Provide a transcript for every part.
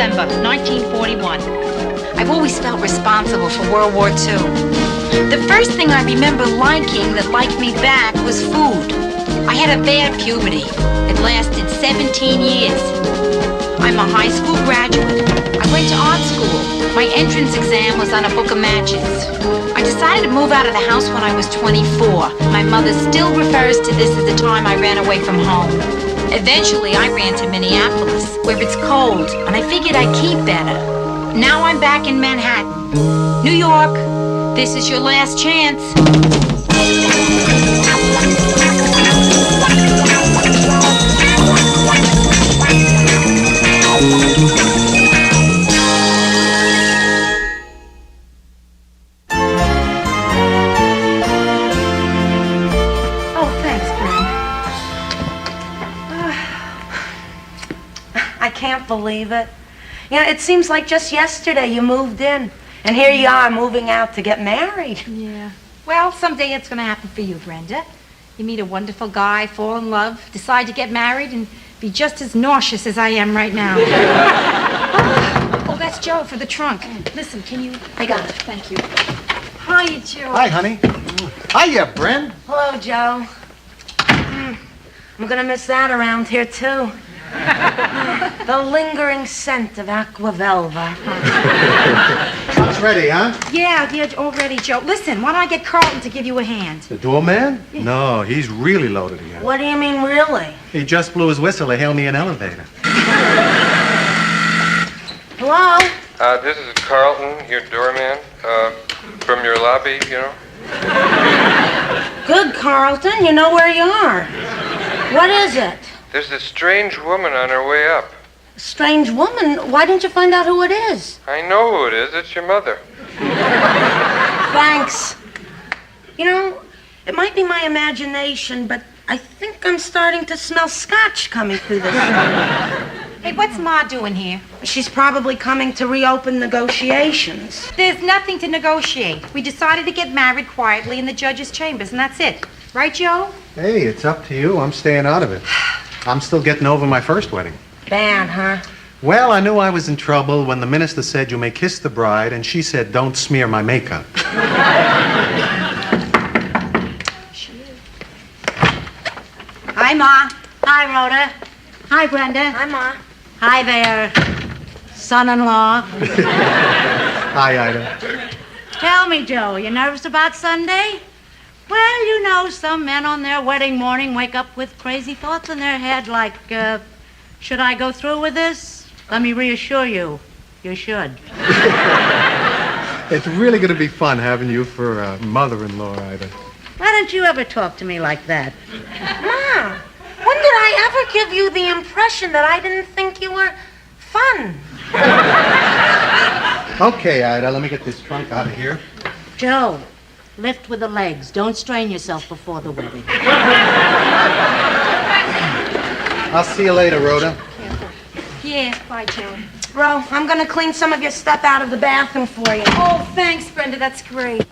November, 1941. I've always felt responsible for World War II. The first thing I remember liking that liked me back was food. I had a bad puberty. It lasted 17 years. I'm a high school graduate. I went to art school. My entrance exam was on a book of matches. I decided to move out of the house when I was 24. My mother still refers to this as the time I ran away from home. Eventually, I ran to Minneapolis, where it's cold, and I figured I'd keep better. Now I'm back in Manhattan. New York, this is your last chance. Oh, thanks, Bryn. I can't believe it. You know, it seems like just yesterday you moved in, and here you are moving out to get married. Yeah. Well, someday it's going to happen for you, Brenda. You meet a wonderful guy, fall in love, decide to get married, and be just as nauseous as I am right now. Oh, that's Joe for the trunk. Listen, can you... I got it. Thank you. Hi, Joe. Hi, honey. Hiya, Bren. Hello, Joe. I'm gonna miss that around here, too. The lingering scent of Aqua Velva. It's ready, huh? Yeah, all ready, Joe. Listen, why don't I get Carlton to give you a hand? The doorman? No, he's really loaded again. What do you mean, really? He just blew his whistle to hail me an elevator. Hello? This is Carlton, your doorman, from your lobby, you know. Good, Carlton. You know where you are. What is it? There's this strange woman on her way up. Strange woman? Why didn't you find out who it is? I know who it is. It's your mother. Thanks. You know, it might be my imagination, but I think I'm starting to smell scotch coming through this room. Hey, what's Ma doing here? She's probably coming to reopen negotiations. There's nothing to negotiate. We decided to get married quietly in the judge's chambers, and that's it. Right, Joe? Hey, it's up to you. I'm staying out of it. I'm still getting over my first wedding. Bad, huh? Well, I knew I was in trouble when the minister said you may kiss the bride, and she said, don't smear my makeup. Hi, Ma. Hi, Rhoda. Hi, Brenda. Hi, Ma. Hi there, son-in-law. Hi, Ida. Tell me, Joe, you nervous about Sunday? Well, you know, some men on their wedding morning wake up with crazy thoughts in their head like, should I go through with this? Let me reassure you, you should. It's really going to be fun having you for mother-in-law, Ida. Why don't you ever talk to me like that? Ma, when did I ever give you the impression that I didn't think you were fun? Okay, Ida, let me get this trunk out of here. Joe, lift with the legs. Don't strain yourself before the wedding. I'll see you later, Rhoda. Yeah, bye, Joe. Ro, I'm gonna clean some of your stuff out of the bathroom for you. Oh, thanks, Brenda. That's great.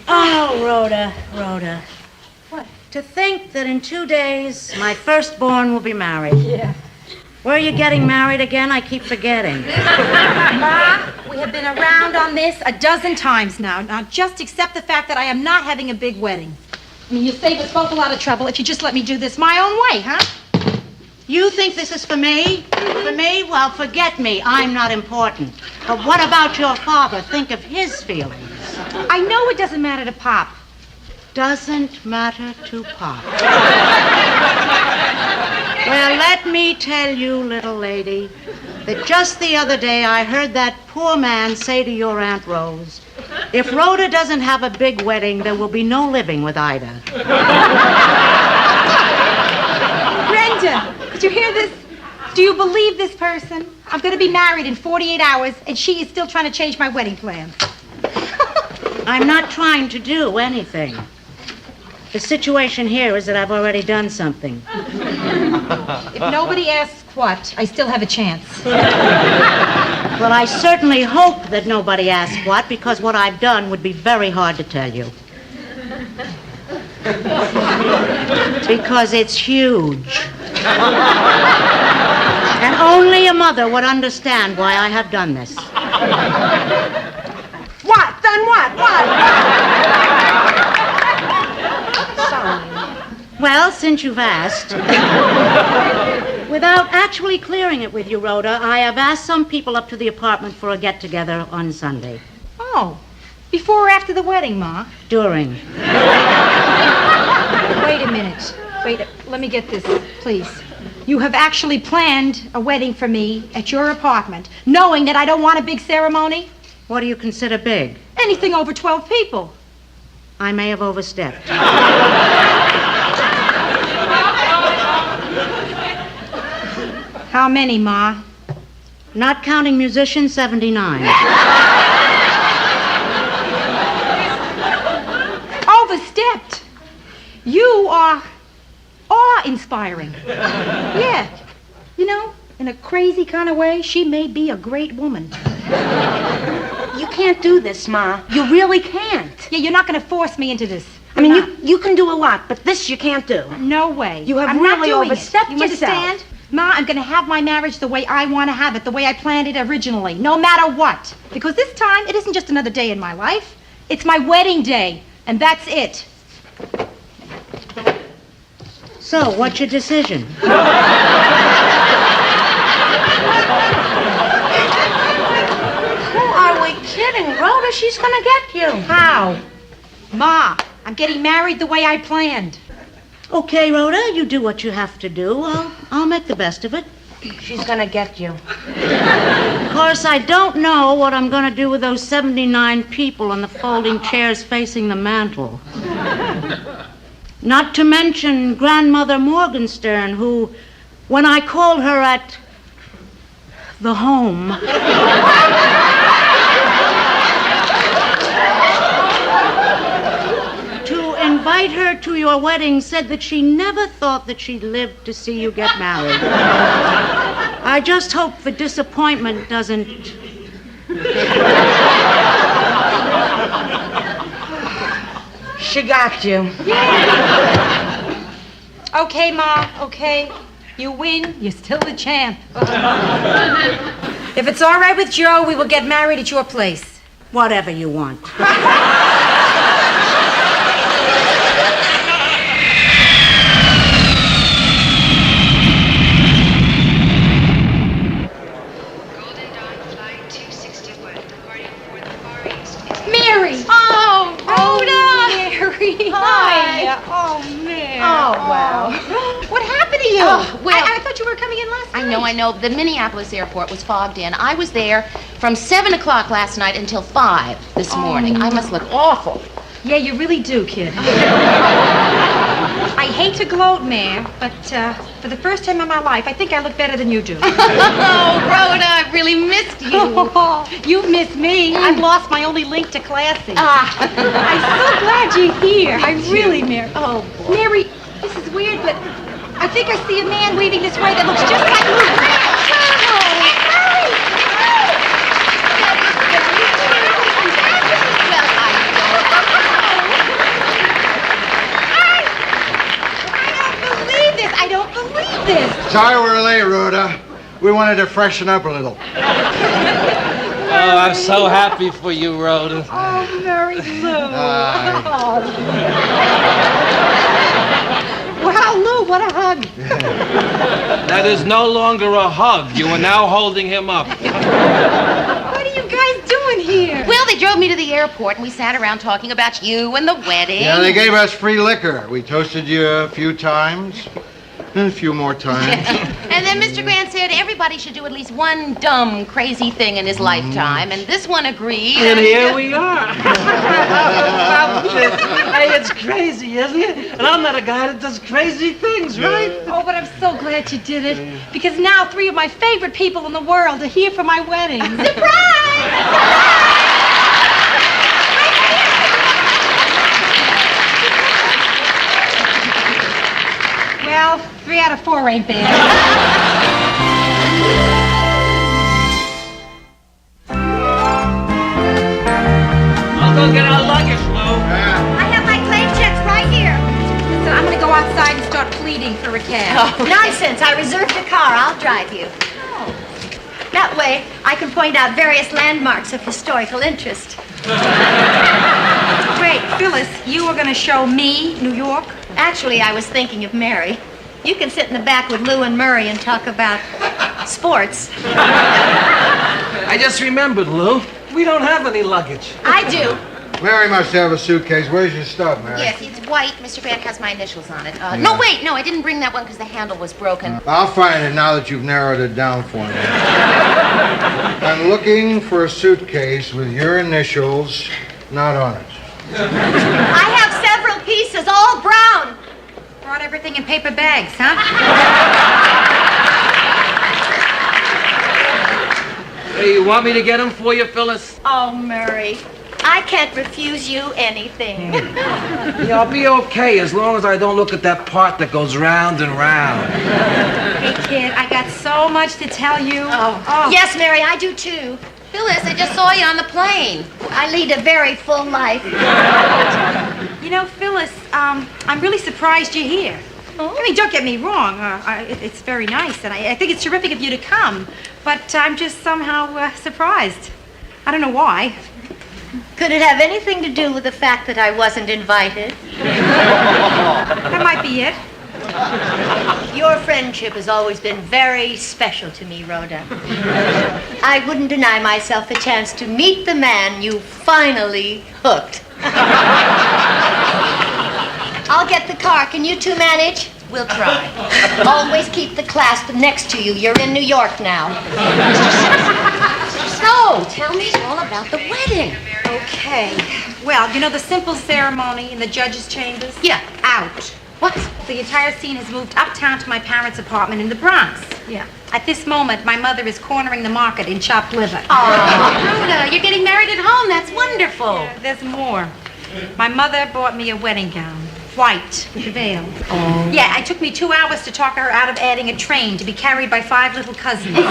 Oh, Rhoda. What? To think that in 2 days, my firstborn will be married. Yeah. Where are you getting married again? I keep forgetting. Ma, we have been around on this a dozen times now. Now, just accept the fact that I am not having a big wedding. I mean, you'll save us both a lot of trouble if you just let me do this my own way, huh? You think this is for me? For me? Well, forget me. I'm not important. But what about your father? Think of his feelings. I know it doesn't matter to Pop. Doesn't matter to Pop. Well, let me tell you, little lady, that just the other day I heard that poor man say to your Aunt Rose, if Rhoda doesn't have a big wedding, there will be no living with Ida. Brenda, did you hear this? Do you believe this person? I'm going to be married in 48 hours, and she is still trying to change my wedding plans. I'm not trying to do anything. The situation here is that I've already done something. If nobody asks what, I still have a chance. Well, I certainly hope that nobody asks what, because what I've done would be very hard to tell you. Because it's huge. And only a mother would understand why I have done this. What? Done what? What? Sorry. Well, since you've asked, without actually clearing it with you, Rhoda, I have asked some people up to the apartment for a get-together on Sunday. Oh, before or after the wedding, Ma? During. Wait a minute. Let me get this, please. You have actually planned a wedding for me at your apartment, knowing that I don't want a big ceremony? What do you consider big? Anything over 12 people. I may have overstepped. How many, Ma? Not counting musicians, 79. Overstepped. You are awe-inspiring. Yeah. You know, in a crazy kind of way, she may be a great woman. You can't do this, Ma. You really can't. Yeah, you're not going to force me into this. I mean, you can do a lot, but this you can't do. No way. You have I'm really not doing overstepped it. You yourself. understand? Ma, I'm going to have my marriage the way I want to have it, the way I planned it originally, no matter what. Because this time, it isn't just another day in my life. It's my wedding day, and that's it. So, what's your decision? Who are we kidding, Rhoda? She's gonna get you. How? Ma, I'm getting married the way I planned. Okay, Rhoda, you do what you have to do. I'll make the best of it. She's gonna get you. Of course, I don't know what I'm going to do with those 79 people on the folding chairs facing the mantel. Not to mention Grandmother Morgenstern, who, when I called her at the home, to invite her to your wedding, said that she never thought that she'd live to see you get married. I just hope the disappointment doesn't... She got you. Okay, Ma, okay. You win, you're still the champ. If it's all right with Joe, we will get married at your place. Whatever you want. Mary! Oh, Rhoda! Mary! Hi. Oh, Mary. Oh, wow. What happened to you? Oh, well- I thought you were coming in last night. I know. The Minneapolis airport was fogged in. I was there from 7 o'clock last night until 5 this morning. I must look awful. Yeah, you really do, kid. I hate to gloat, Mare, but for the first time in my life, I think I look better than you do. Oh, Rhoda, I've really missed you. You've missed me. I've lost my only link to classy. Ah. I'm so glad you're here. I really, Mary. Oh, boy. Mary, this is weird, but I think I see a man waving this way that looks just like you. I don't believe this. Sorry we're late, Rhoda. We wanted to freshen up a little. Oh, I'm so happy for you, Rhoda. Oh, Mary Lou. Wow, Lou, what a hug. That is no longer a hug. You are now holding him up. What are you guys doing here? Well, they drove me to the airport, and we sat around talking about you and the wedding. Yeah, they gave us free liquor. We toasted you a few times. And a few more times. And then Mr. Grant said everybody should do at least one dumb, crazy thing in his lifetime, and this one agreed. And here we are. Hey, it's crazy, isn't it? And I'm not a guy that does crazy things, right? Oh, but I'm so glad you did it. Because now 3 of my favorite people in the world are here for my wedding. Well, 3 out of 4 ain't bad. I'll go get our luggage, Lou. I have my claim checks right here. So I'm going to go outside and start pleading for a cab. Nonsense. I reserved the car. I'll drive you. That way, I can point out various landmarks of historical interest. Wait, Phyllis, you were going to show me New York? Actually, I was thinking of Mary. You can sit in the back with Lou and Murray and talk about sports. I just remembered, Lou. We don't have any luggage. I do. Mary must have a suitcase. Where's your stuff, Mary? Yes, it's white. Mr. Grant has my initials on it. No, wait, no, I didn't bring that one because the handle was broken. I'll find it now that you've narrowed it down for me. I'm looking for a suitcase with your initials not on it. I have several pieces, all brown. Brought everything in paper bags, huh? Hey, you want me to get them for you, Phyllis? Oh, Murray, I can't refuse you anything. Yeah, I'll be okay as long as I don't look at that part that goes round and round. Hey, kid, I got so much to tell you. Oh. Yes, Mary, I do too. Phyllis, I just saw you on the plane. I lead a very full life. You know, Phyllis, I'm really surprised you're here. Oh? I mean, don't get me wrong. It's very nice, and I think it's terrific of you to come. But I'm just somehow surprised. I don't know why. Could it have anything to do with the fact that I wasn't invited? That might be it. Your friendship has always been very special to me, Rhoda. I wouldn't deny myself a chance to meet the man you finally hooked. I'll get the car. Can you two manage? We'll try. Always keep the clasp next to you. You're in New York now. So, tell me all about the wedding. Okay. Well, you know the simple ceremony in the judge's chambers? Yeah. Out. What? The entire scene has moved uptown to my parents' apartment in the Bronx. Yeah. At this moment, my mother is cornering the market in chopped liver. Oh, Rhoda, you're getting married at home. That's wonderful. Yeah, there's more. My mother bought me a wedding gown. White, with a veil. Oh. Yeah, it took me 2 hours to talk her out of adding a train to be carried by 5 little cousins. Listen,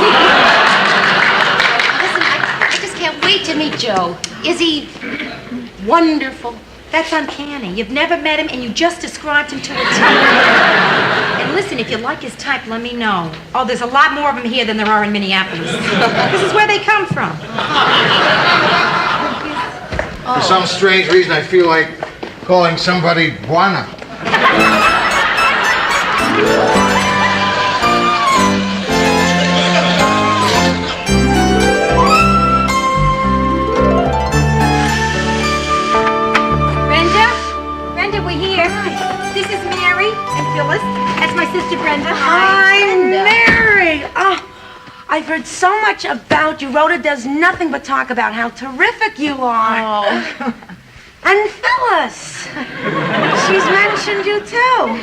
I just can't wait to meet Joe. Is he wonderful? That's uncanny. You've never met him, and you just described him to a T. And listen, if you like his type, let me know. Oh, there's a lot more of them here than there are in Minneapolis. This is where they come from. For some strange reason, I feel like calling somebody Buana. Brenda, we're here. This is Mary and Phyllis. That's my sister Brenda. Hi, Brenda. Mary. Oh, I've heard so much about you. Rhoda does nothing but talk about how terrific you are. Oh. And Phyllis. She's mentioned you too.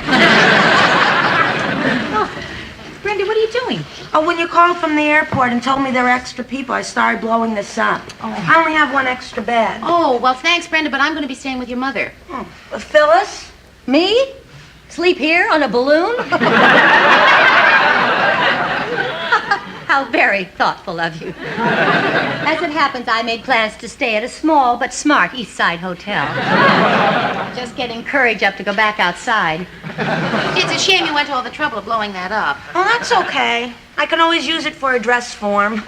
Brenda, what are you doing? Oh, when you called from the airport and told me there were extra people, I started blowing this up. Oh. I only have one extra bed. Oh, well, thanks, Brenda, but I'm going to be staying with your mother. Phyllis? Me? Sleep here on a balloon? How very thoughtful of you. As it happens, I made plans to stay at a small but smart East Side hotel. Just getting courage up to go back outside. It's a shame you went to all the trouble of blowing that up. Oh, that's okay. I can always use it for a dress form.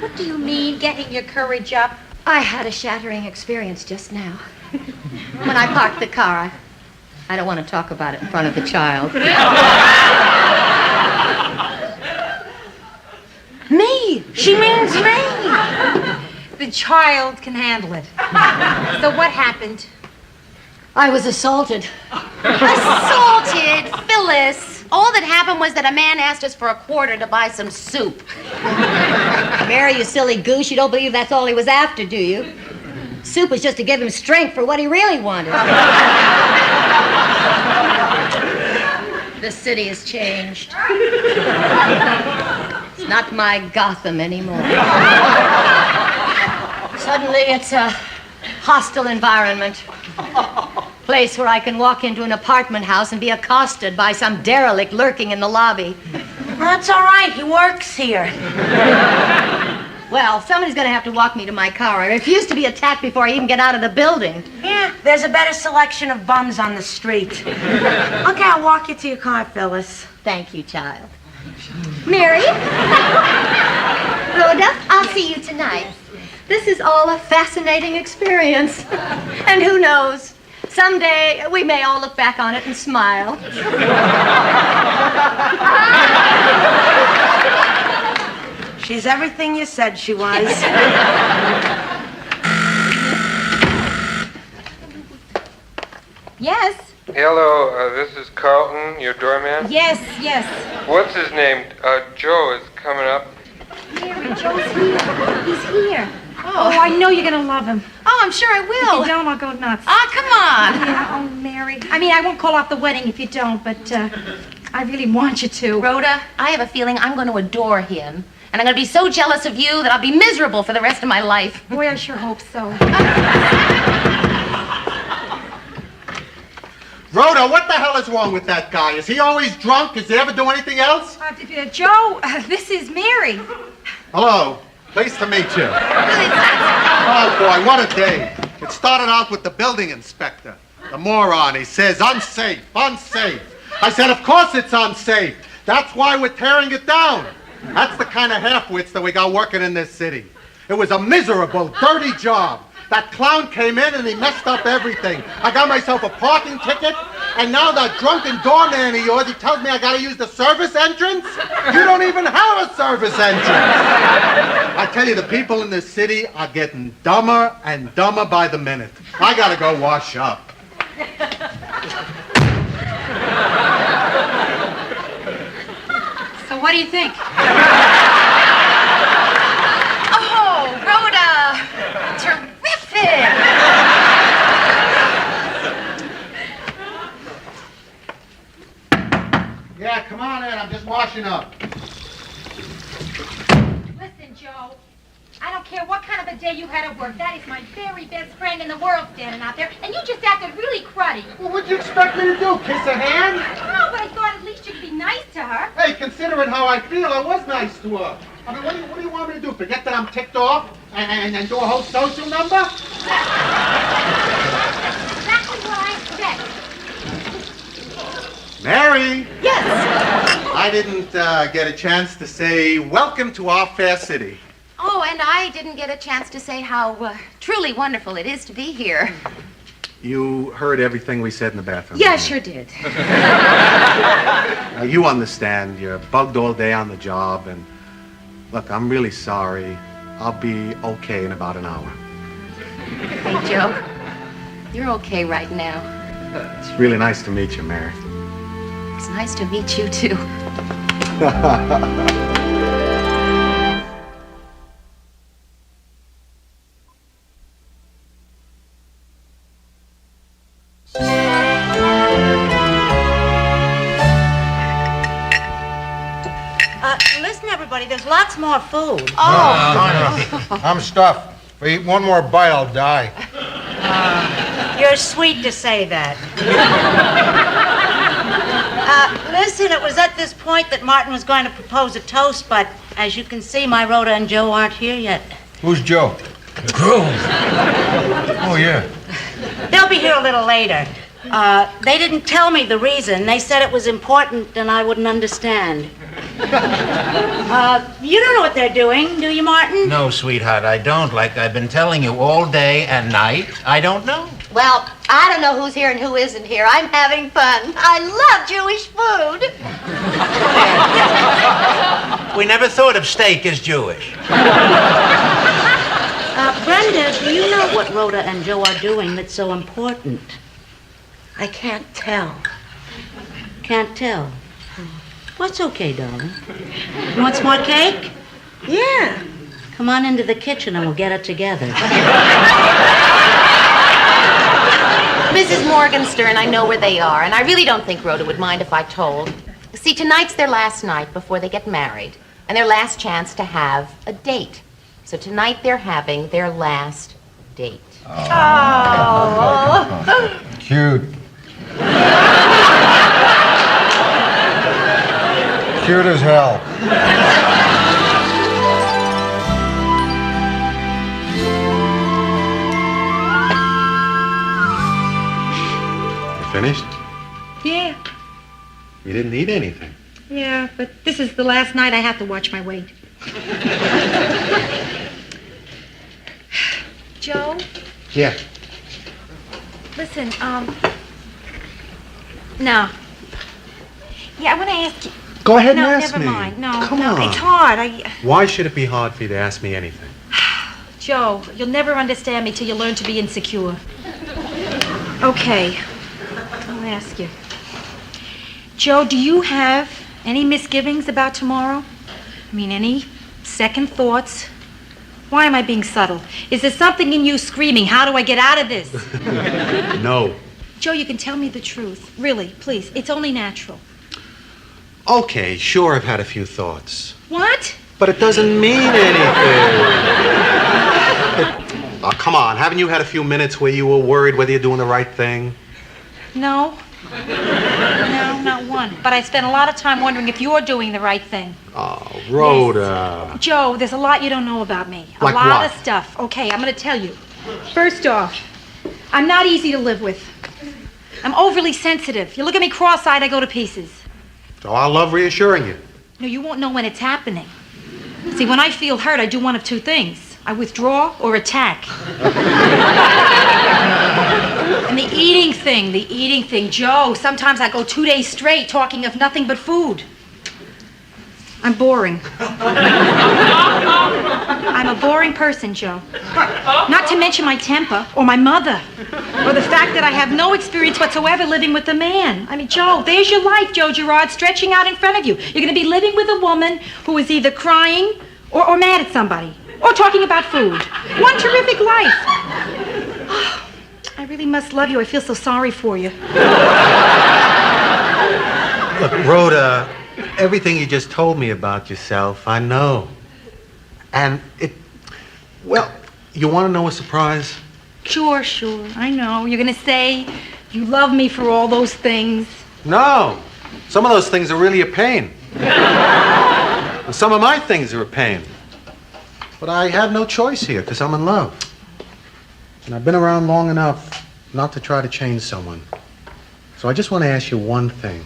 What do you mean, getting your courage up? I had a shattering experience just now. When I parked the car, I don't want to talk about it in front of the child. Me! She means me! The child can handle it. So what happened? I was assaulted. Assaulted, Phyllis. All that happened was that a man asked us for a quarter to buy some soup. Mary, you silly goose, you don't believe that's all he was after, do you? Soup was just to give him strength for what he really wanted. The city has changed. It's not my Gotham anymore. Suddenly, it's a hostile environment. Place where I can walk into an apartment house and be accosted by some derelict lurking in the lobby. That's all right. He works here. Well, somebody's going to have to walk me to my car. I refuse to be attacked before I even get out of the building. Yeah, there's a better selection of bums on the street. Okay, I'll walk you to your car, Phyllis. Thank you, child. Mary? Rhoda, I'll see you tonight. This is all a fascinating experience. And who knows, someday we may all look back on it and smile. She's everything you said she was. Yes. Hello, this is Carlton, your doorman. Yes, yes. What's his name? Joe is coming up. Mary, Joe's here. He's here. Oh, I know you're gonna love him. Oh, I'm sure I If will. you don't, I'll go nuts. Oh, come on. Yeah, oh, Mary. I mean, I won't call off the wedding if you don't, but I really want you to. Rhoda, I have a feeling I'm going to adore him. And I'm going to be so jealous of you that I'll be miserable for the rest of my life. Boy, I sure hope so. Rhoda, what the hell is wrong with that guy? Is he always drunk? Does he ever do anything else? Joe, this is Mary. Hello. Pleased to meet you. Oh, boy, what a day. It started out with the building inspector. The moron, he says, unsafe, unsafe. I said, of course it's unsafe. That's why we're tearing it down. That's the kind of half-wits that we got working in this city. It was a miserable, dirty job. That clown came in and he messed up everything. I got myself a parking ticket, and now that drunken doorman of yours, he tells me I gotta use the service entrance? You don't even have a service entrance. I tell you, the people in this city are getting dumber and dumber by the minute. I gotta go wash up. So what do you think? Oh, Rhoda. Terrific. Yeah, come on in. I'm just washing up. Listen, Joe, I don't care what kind of a day you had at work. That is my very best friend in the world standing out there, and you just acted really cruddy. Well, what'd you expect me to do? Kiss a hand? No, but I thought at least you could be nice to her. Hey, considering how I feel, I was nice to her. I mean, what do you want me to do? Forget that I'm ticked off and do a whole social number? Exactly what I expect. Mary! Yes. I didn't get a chance to say welcome to our fair city. Oh, and I didn't get a chance to say how truly wonderful it is to be here. You heard everything we said in the bathroom. Yeah, I sure did. You understand. You're bugged all day on the job, and look, I'm really sorry. I'll be okay in about an hour. Hey, Joe. You're okay right now. It's really nice to meet you, Mary. It's nice to meet you, too. Listen, everybody, there's lots more food. I'm stuffed. If I eat one more bite, I'll die. You're sweet to say that. Listen, it was at this point that Martin was going to propose a toast, but as you can see, my Rhoda and Joe aren't here yet. Who's Joe? Groom. Oh, yeah. They'll be here a little later. They didn't tell me the reason. They said it was important and I wouldn't understand. You don't know what they're doing, do you, Martin? No, sweetheart, I don't. Like I've been telling you all day and night, I don't know. Well, I don't know who's here and who isn't here. I'm having fun. I love Jewish food. We never thought of steak as Jewish. Brenda, do you know what Rhoda and Joe are doing that's so important? I can't tell. Can't tell. Well, it's okay, darling. You want some more cake? Yeah. Come on into the kitchen and we'll get it together. Mrs. Morgenstern, I know where they are, and I really don't think Rhoda would mind if I told. See, tonight's their last night before they get married, and their last chance to have a date. So tonight they're having their last date. Oh. Cute. Cute as hell. You finished? Yeah. You didn't eat anything. Yeah, but this is the last night I have to watch my weight. Joe? Yeah. Listen, no. Yeah, I want to ask you... Go ahead and no, ask never me. mind. No, Come no, on. it's hard. Why should it be hard for you to ask me anything? Joe, you'll never understand me till you learn to be insecure. Okay, I'll ask you. Joe, do you have any misgivings about tomorrow? I mean, any second thoughts? Why am I being subtle? Is there something in you screaming, how do I get out of this? No. Joe, you can tell me the truth. Really, please. It's only natural. Okay, sure, I've had a few thoughts. What? But it doesn't mean anything. Oh, come on. Haven't you had a few minutes where you were worried whether you're doing the right thing? No. No, not one. But I spent a lot of time wondering if you're doing the right thing. Oh, Rhoda. Yes. Joe, there's a lot you don't know about me. Like a lot what? of stuff. Okay, I'm going to tell you. First off, I'm not easy to live with. I'm overly sensitive. You look at me cross-eyed, I go to pieces. So I love reassuring you. No, you won't know when it's happening. See, when I feel hurt, I do one of two things. I withdraw or attack. And the eating thing, Joe, sometimes I go 2 days straight talking of nothing but food. I'm boring. I'm a boring person, Joe. Not to mention my temper, or my mother, or the fact that I have no experience whatsoever living with a man. I mean, Joe, there's your life, Joe Gerard, stretching out in front of you. You're going to be living with a woman who is either crying or mad at somebody, or talking about food. One terrific life. Oh, I really must love you. I feel so sorry for you. Look, Rhoda, everything you just told me about yourself, I know. And well, you want to know a surprise? Sure, I know. You're going to say you love me for all those things. No. Some of those things are really a pain. And some of my things are a pain. But I have no choice here because I'm in love. And I've been around long enough not to try to change someone. So I just want to ask you one thing.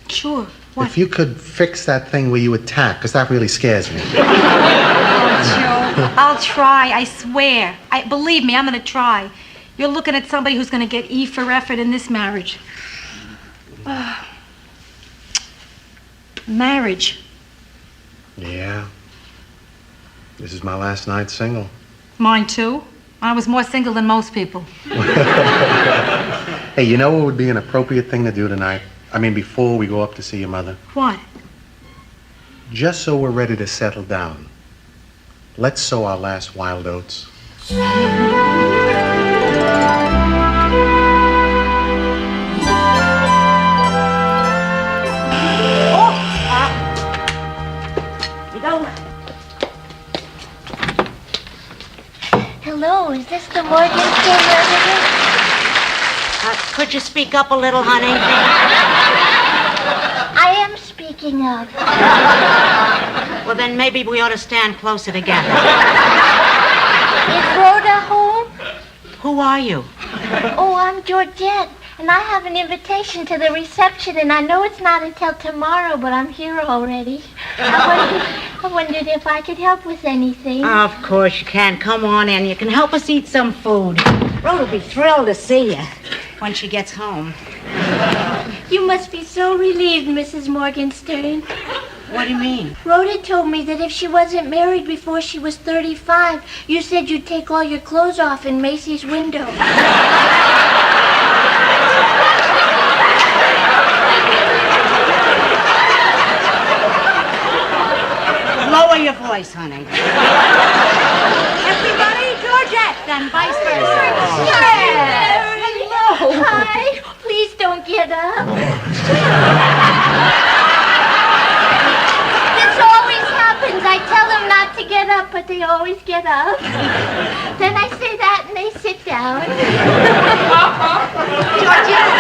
Sure. What? If you could fix that thing where you attack, because that really scares me. Oh, Joe, I'll try, I swear. Believe me, I'm going to try. You're looking at somebody who's going to get E for effort in this marriage. Marriage. Yeah. This is my last night single. Mine, too. I was more single than most people. Hey, you know what would be an appropriate thing to do tonight? I mean, before we go up to see your mother? What? Just so we're ready to settle down, let's sow our last wild oats. Hello, is this the Morgenstern resident? Could you speak up a little, honey? I am speaking of. Well, then maybe we ought to stand closer together. Is Rhoda home? Who are you? Oh, I'm Georgette, and I have an invitation to the reception, and I know it's not until tomorrow, but I'm here already. I wondered if I could help with anything. Of course you can. Come on in. You can help us eat some food. Rhoda will be thrilled to see you when she gets home. You must be so relieved, Mrs. Morgenstern. What do you mean? Rhoda told me that if she wasn't married before she was 35, you said you'd take all your clothes off in Macy's window. Lower your voice, honey. Everybody, Georgette, and vice versa. Hello. Hi. Please don't get up. This always happens. I tell them not to get up, but they always get up. Then I say that and they sit down. Georgette,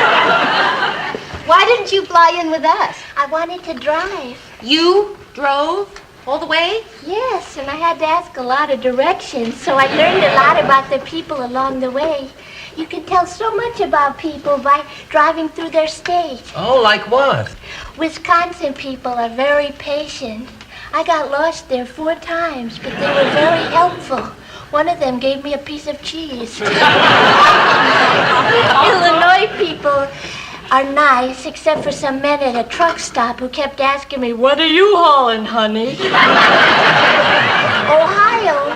why didn't you fly in with us? I wanted to drive. You drove all the way? Yes, and I had to ask a lot of directions, so I learned a lot about the people along the way. You can tell so much about people by driving through their state. Oh, like what? Wisconsin people are very patient. I got lost there 4 times, but they were very helpful. One of them gave me a piece of cheese. Illinois people are nice, except for some men at a truck stop who kept asking me, "What are you hauling, honey?" Ohio.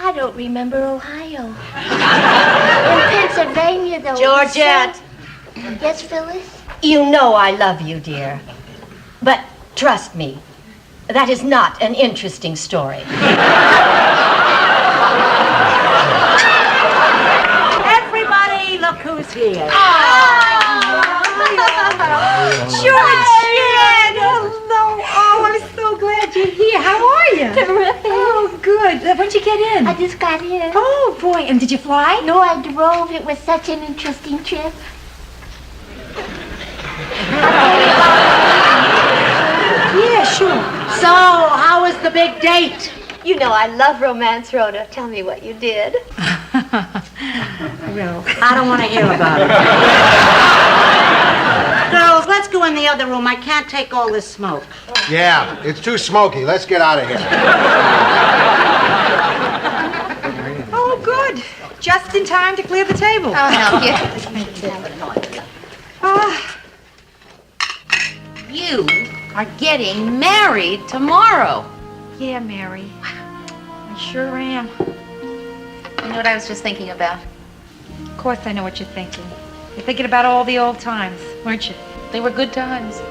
I don't remember Ohio. In Pennsylvania, though. Georgette. Yes, Phyllis? You know I love you, dear. But trust me, that is not an interesting story. Everybody, look who's here. Georgette! Hello. Oh, I'm so glad you're here. How are you? Terrific. Oh, good. When'd you get in? I just got here. Oh, boy. And did you fly? No, I drove. It was such an interesting trip. Yeah, sure. So, how was the big date? You know I love romance, Rhoda. Tell me what you did. Well, I don't want to hear about it. Girls, let's go in the other room. I can't take all this smoke. Yeah, it's too smoky. Let's get out of here. Oh, good. Just in time to clear the table. I'll help you. You are getting married tomorrow. Yeah, Mary. I sure am. You know what I was just thinking about? Of course I know what you're thinking. You're thinking about all the old times, weren't you? They were good times.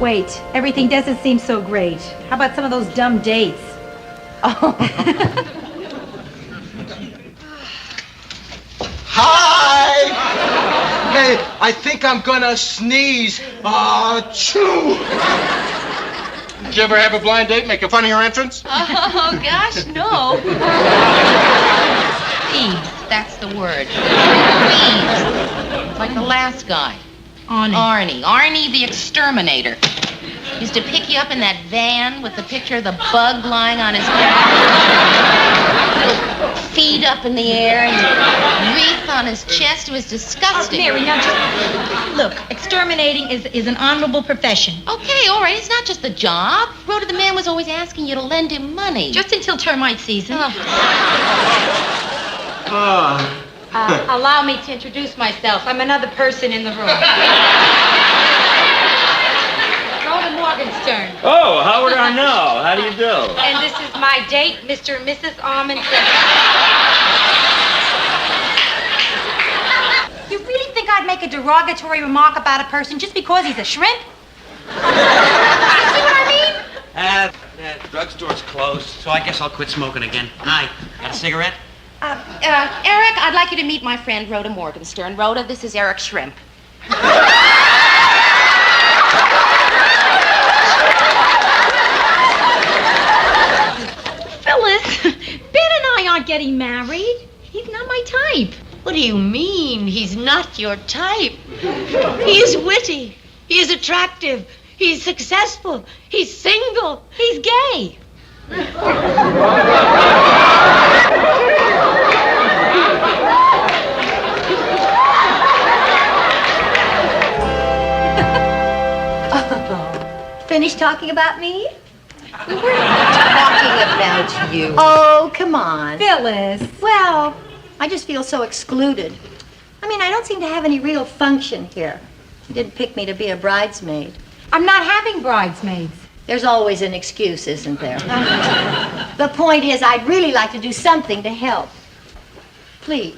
Wait, everything doesn't seem so great. How about some of those dumb dates? Oh. Hi! Hey, I think I'm gonna sneeze. Achoo! Did you ever have a blind date making fun of your entrance? Oh, gosh, no. Thieves, that's the word. Thieves. Like the last guy. Arnie the exterminator. Used to pick you up in that van with the picture of the bug lying on his back. Little feet up in the air and wreath on his chest. It was disgusting. Mary, now just look, exterminating is an honorable profession. Okay, all right. It's not just a job. Rhoda, the man was always asking you to lend him money. Just until termite season. Allow me to introduce myself. I'm another person in the room. Rhoda Morgenstern. Oh, how would I know? How do you do? And this is my date, Mr. and Mrs. Almond. You really think I'd make a derogatory remark about a person just because he's a shrimp? You see what I mean? The drugstore's closed, so I guess I'll quit smoking again. Hi, got a cigarette? Eric, I'd like you to meet my friend Rhoda Morgenstern. Rhoda, this is Eric Shrimp. Phyllis, Ben and I aren't getting married. He's not my type. What do you mean he's not your type? He is witty. He is attractive. He's successful. He's single. He's gay. Finished talking about me? We were talking about you. Oh, come on. Phyllis. Well, I just feel so excluded. I mean, I don't seem to have any real function here. You didn't pick me to be a bridesmaid. I'm not having bridesmaids. There's always an excuse, isn't there? The point is, I'd really like to do something to help. Please.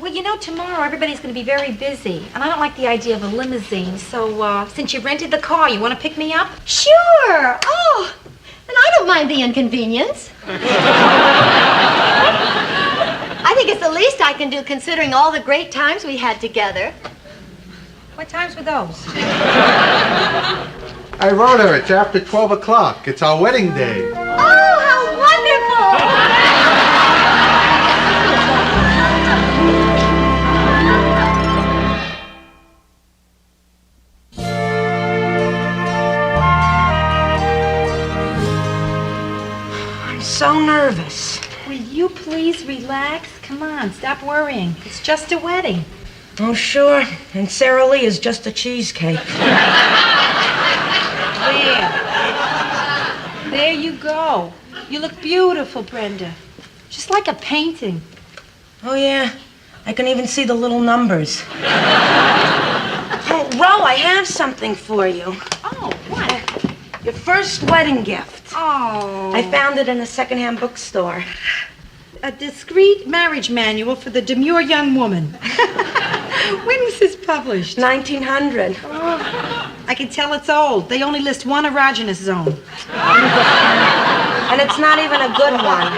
Well, you know, tomorrow everybody's going to be very busy, and I don't like the idea of a limousine, so since you rented the car, you want to pick me up? Sure. Oh, and I don't mind the inconvenience. I think it's the least I can do considering all the great times we had together. What times were those? I wrote her. It's after 12 o'clock. It's our wedding day. Oh, how wonderful! I'm so nervous. will you please relax? Come on, stop worrying. It's just a wedding. Oh, sure. And Sara Lee is just a cheesecake. There you go. You look beautiful, Brenda. Just like a painting. Oh, yeah. I can even see the little numbers. Oh, Ro, I have something for you. Oh, what? Your first wedding gift. Oh. I found it in a secondhand bookstore. A discreet marriage manual for the demure young woman. When was this published? 1900. Oh, I can tell it's old. They only list one erogenous zone. And it's not even a good one.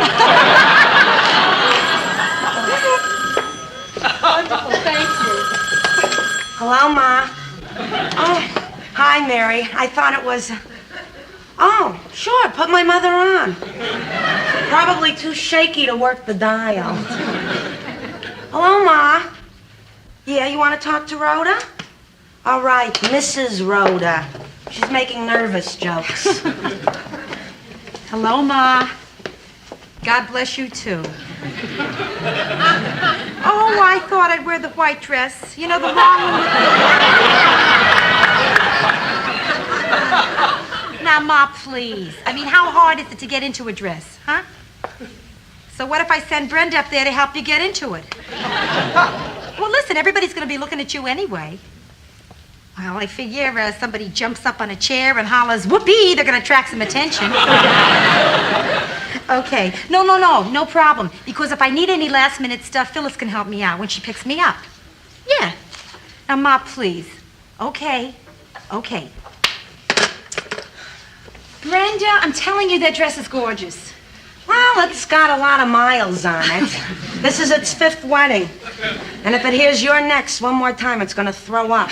Wonderful, thank you. Hello, Ma. Oh, hi, Mary. I thought it was... Oh, sure, put my mother on. Probably too shaky to work the dial. Hello, Ma. Yeah, you want to talk to Rhoda? All right, Mrs. Rhoda. She's making nervous jokes. Hello, Ma. God bless you, too. Oh, I thought I'd wear the white dress. You know, the long one with the... Now, Ma, please. I mean, how hard is it to get into a dress, huh? So what if I send Brenda up there to help you get into it? Well, listen, everybody's going to be looking at you anyway. Well, I figure somebody jumps up on a chair and hollers, whoopee, they're going to attract some attention. Okay. No problem. Because if I need any last-minute stuff, Phyllis can help me out when she picks me up. Yeah. Now, Ma, please. Okay. Brenda, I'm telling you that dress is gorgeous. Well, it's got a lot of miles on it. This is its 5th wedding. And if it hears you're next one more time, it's going to throw up.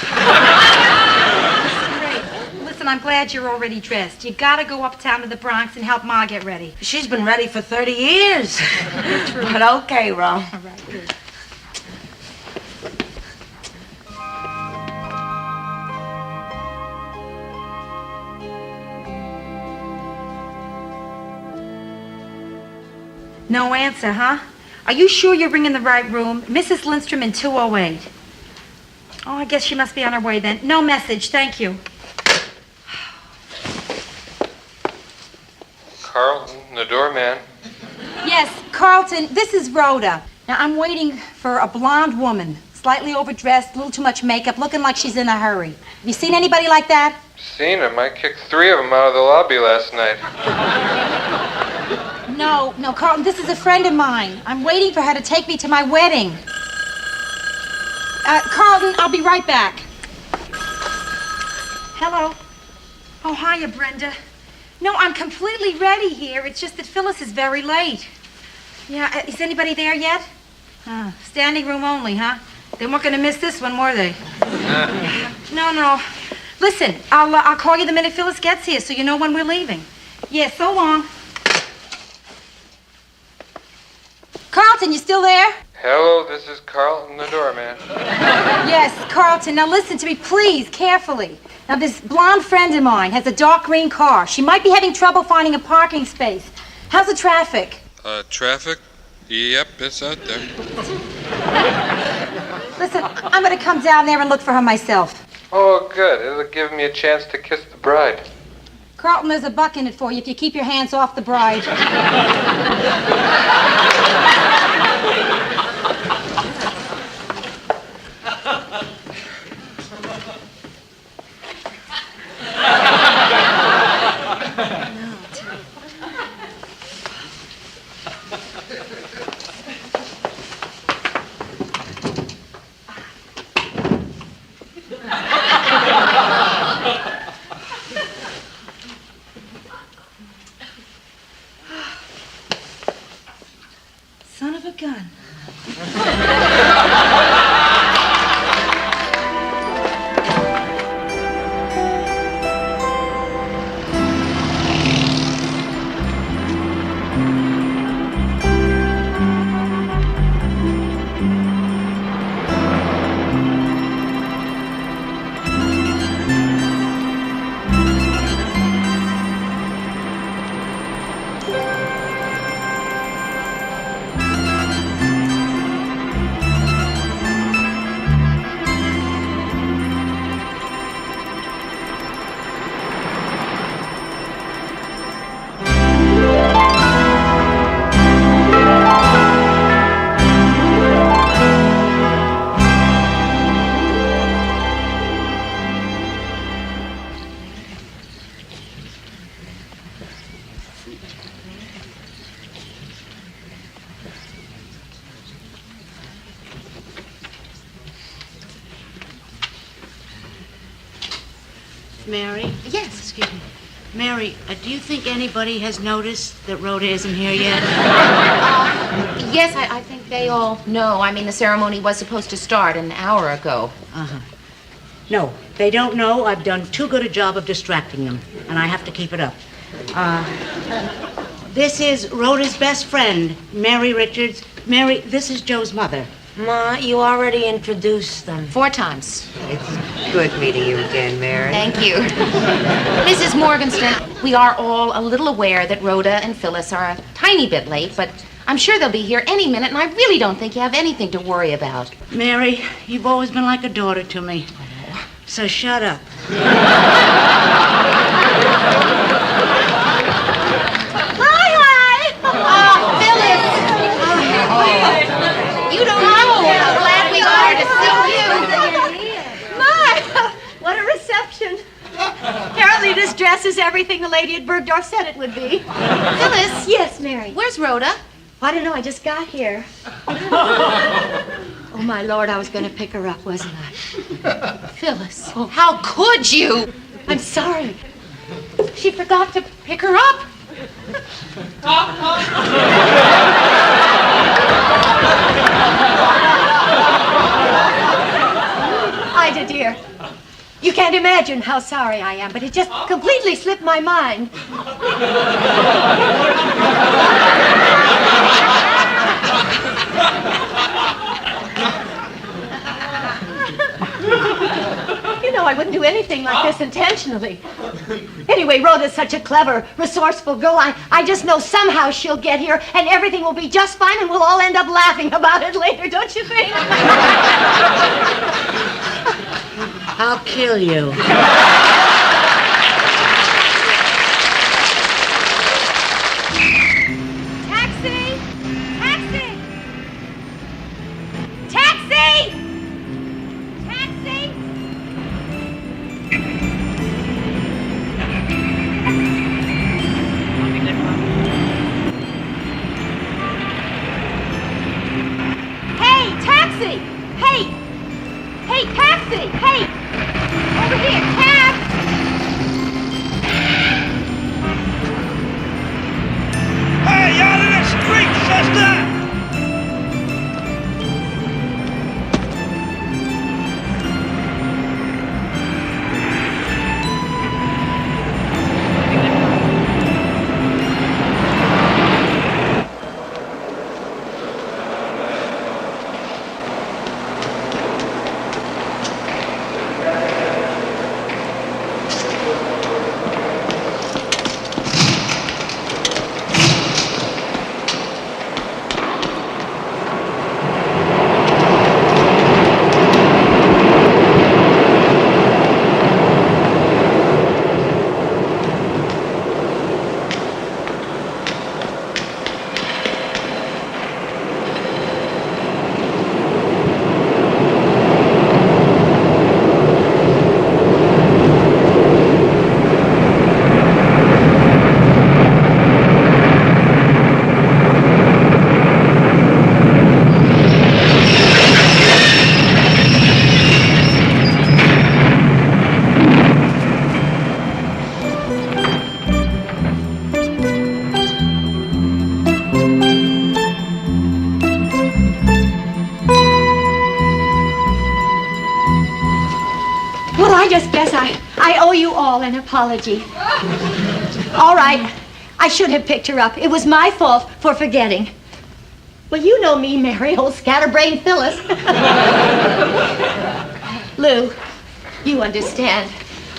Great. Listen, I'm glad you're already dressed. You got to go uptown to the Bronx and help Ma get ready. She's been ready for 30 years. True. But okay, Ro. All right, good. No answer, huh? Are you sure you're ringing the right room? Mrs. Lindstrom in 208. Oh, I guess she must be on her way then. No message, thank you. Carlton, the doorman. Yes, Carlton, this is Rhoda. Now, I'm waiting for a blonde woman, slightly overdressed, a little too much makeup, looking like she's in a hurry. Have you seen anybody like that? Seen him. I kicked 3 of them out of the lobby last night. No, Carlton, this is a friend of mine. I'm waiting for her to take me to my wedding. Carlton, I'll be right back. Hello. Oh, hiya, Brenda. No, I'm completely ready here. It's just that Phyllis is very late. Yeah, is anybody there yet? Standing room only, huh? They weren't going to miss this one, were they? No. Listen, I'll call you the minute Phyllis gets here so you know when we're leaving. Yeah, so long. Carlton, you still there? Hello, this is Carlton, the doorman. Yes, Carlton. Now listen to me, please, carefully. Now, this blonde friend of mine has a dark green car. She might be having trouble finding a parking space. How's the traffic? Traffic? Yep, it's out there. Listen, I'm going to come down there and look for her myself. Oh, good. It'll give me a chance to kiss the bride. Carlton, there's $1 in it for you if you keep your hands off the bride. Mary? Yes. Excuse me. Mary, do you think anybody has noticed that Rhoda isn't here yet? Yes, I think they all know. I mean, the ceremony was supposed to start an hour ago. Uh-huh. No, they don't know. I've done too good a job of distracting them, and I have to keep it up. This is Rhoda's best friend, Mary Richards. Mary, this is Joe's mother. Ma, you already introduced them. 4 times. It's good meeting you again, Mary. Thank you. Mrs. Morgenstern, we are all a little aware that Rhoda and Phyllis are a tiny bit late, but I'm sure they'll be here any minute, and I really don't think you have anything to worry about. Mary, you've always been like a daughter to me. So shut up. Phyllis! You don't know how glad we are to see you. My, what a reception. Apparently this dress is everything the lady at Bergdorf said it would be. Phyllis? Yes, Mary. Where's Rhoda? I don't know, I just got here. Oh, my Lord, I was going to pick her up, wasn't I? Phyllis, how could you? I'm sorry. She forgot to pick her up. Ida, dear, you can't imagine how sorry I am, but it just completely slipped my mind. You know, I wouldn't do anything like this intentionally. Anyway, Rhoda's such a clever, resourceful girl. I just know somehow she'll get here and everything will be just fine and we'll all end up laughing about it later, don't you think? I'll kill you. Taxi! Taxi! Taxi! Taxi! Hey, taxi! Hey! Hey, taxi! Hey! Over here, cab! Hey, out of the street, sister! Well, I just guess I owe you all an apology. All right, I should have picked her up. It was my fault for forgetting. Well, you know me, Mary, old scatterbrained Phyllis. Lou, you understand.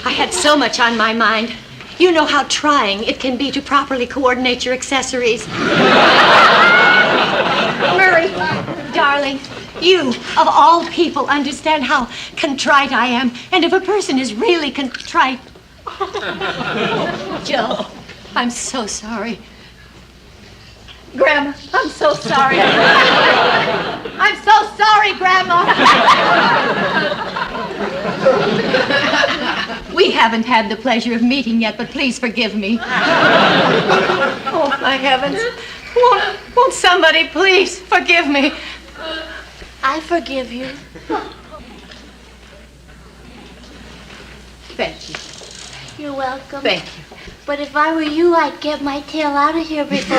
I had so much on my mind. You know how trying it can be to properly coordinate your accessories. Murray, darling, you, of all people, understand how contrite I am. And if a person is really contrite... Joe, I'm so sorry. Grandma, I'm so sorry. I'm so sorry, Grandma. We haven't had the pleasure of meeting yet, but please forgive me. Oh, my heavens. Won't somebody please forgive me? I forgive you. Thank you. You're welcome. Thank you. But if I were you, I'd get my tail out of here before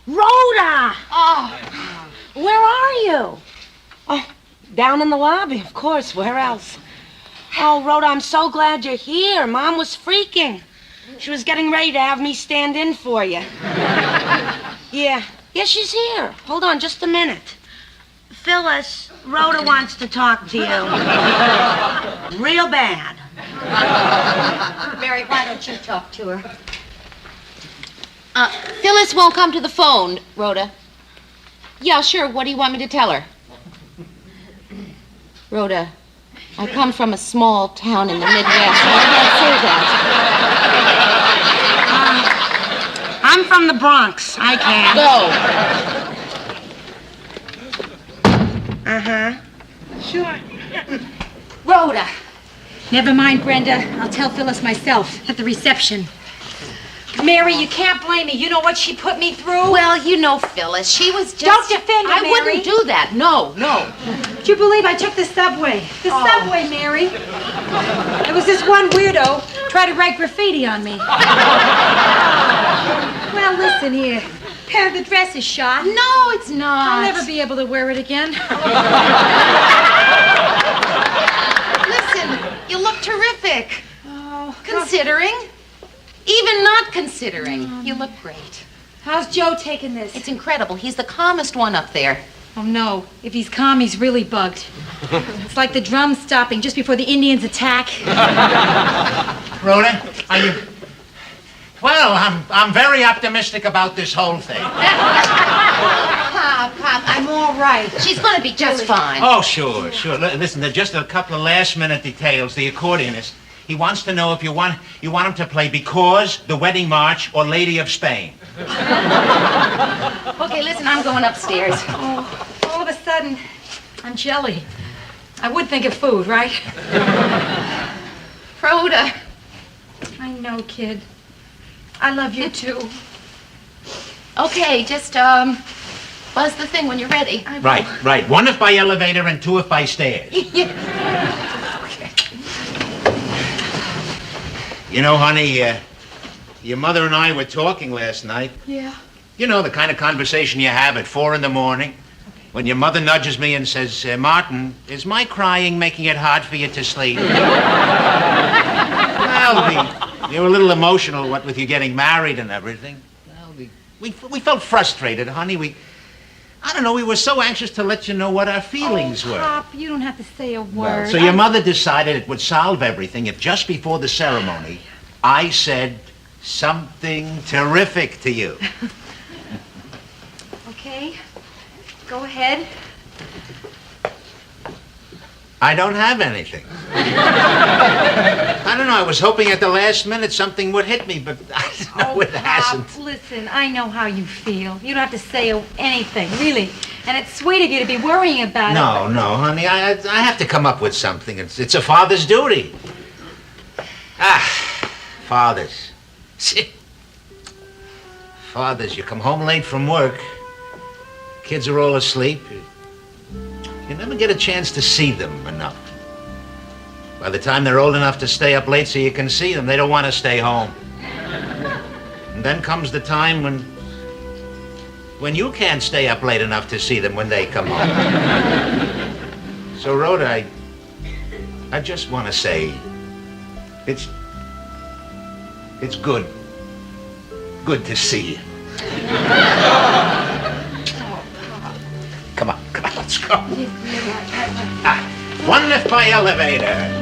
Rhoda! Oh, where are you? Oh, down in the lobby, of course. Where else? Oh, Rhoda, I'm so glad you're here. Mom was freaking. She was getting ready to have me stand in for you. Yeah, she's here. Hold on just a minute. Phyllis, Rhoda wants to talk to you. Real bad. Mary, why don't you talk to her? Phyllis won't come to the phone, Rhoda. Yeah, sure. What do you want me to tell her? Rhoda, I come from a small town in the Midwest. I can't say that. I'm from the Bronx. I can. Go. Uh-huh. Sure. Rhoda. Never mind, Brenda. I'll tell Phyllis myself at the reception. Mary, you can't blame me. You know what she put me through? Well, you know, Phyllis, she was just... Don't defend her, I Mary. wouldn't do that. No. Do you believe I took the subway? The subway, Mary. There was this one weirdo tried to write graffiti on me. Well, listen here. The dress is shot. No, it's not. I'll never be able to wear it again. Listen, you look terrific. Oh, Considering. Even not considering. You look great. how's Joe taking this? It's incredible. He's the calmest one up there. Oh, no. If he's calm, he's really bugged. It's like the drums stopping just before the Indians attack. Rhoda, are you... Well, I'm very optimistic about this whole thing. Pop, I'm all right. She's going to be just fine. Oh, sure. Listen, there's just a couple of last-minute details. The accordionist, he wants to know if you want him to play Because, The Wedding March, or Lady of Spain. Okay, listen, I'm going upstairs. Oh, all of a sudden, I'm jelly. I would think of food, right? Rhoda. I know, kid. I love you, too. Okay, just, buzz the thing when you're ready. Right. One if by elevator and two if by stairs. Okay. You know, honey, your mother and I were talking last night. Yeah. You know, the kind of conversation you have at 4 a.m. when your mother nudges me and says, Martin, is my crying making it hard for you to sleep? Well, you were a little emotional, what with you getting married and everything. Well, we felt frustrated, honey. I don't know, we were so anxious to let you know what our feelings were. Pop, you don't have to say a word. Well, so your mother decided it would solve everything if just before the ceremony, I said something terrific to you. Okay, go ahead. I don't have anything. I don't know. I was hoping at the last minute something would hit me, but it hasn't. Pop, listen, I know how you feel. You don't have to say anything, really. And it's sweet of you to be worrying about it. No, honey. I have to come up with something. It's a father's duty. Fathers. Fathers, you come home late from work. Kids are all asleep. You never get a chance to see them enough. By the time they're old enough to stay up late so you can see them, they don't want to stay home. And then comes the time when you can't stay up late enough to see them when they come home. So, Rhoda, I just want to say, it's good to see you. Come on, let's go. One lift by elevator.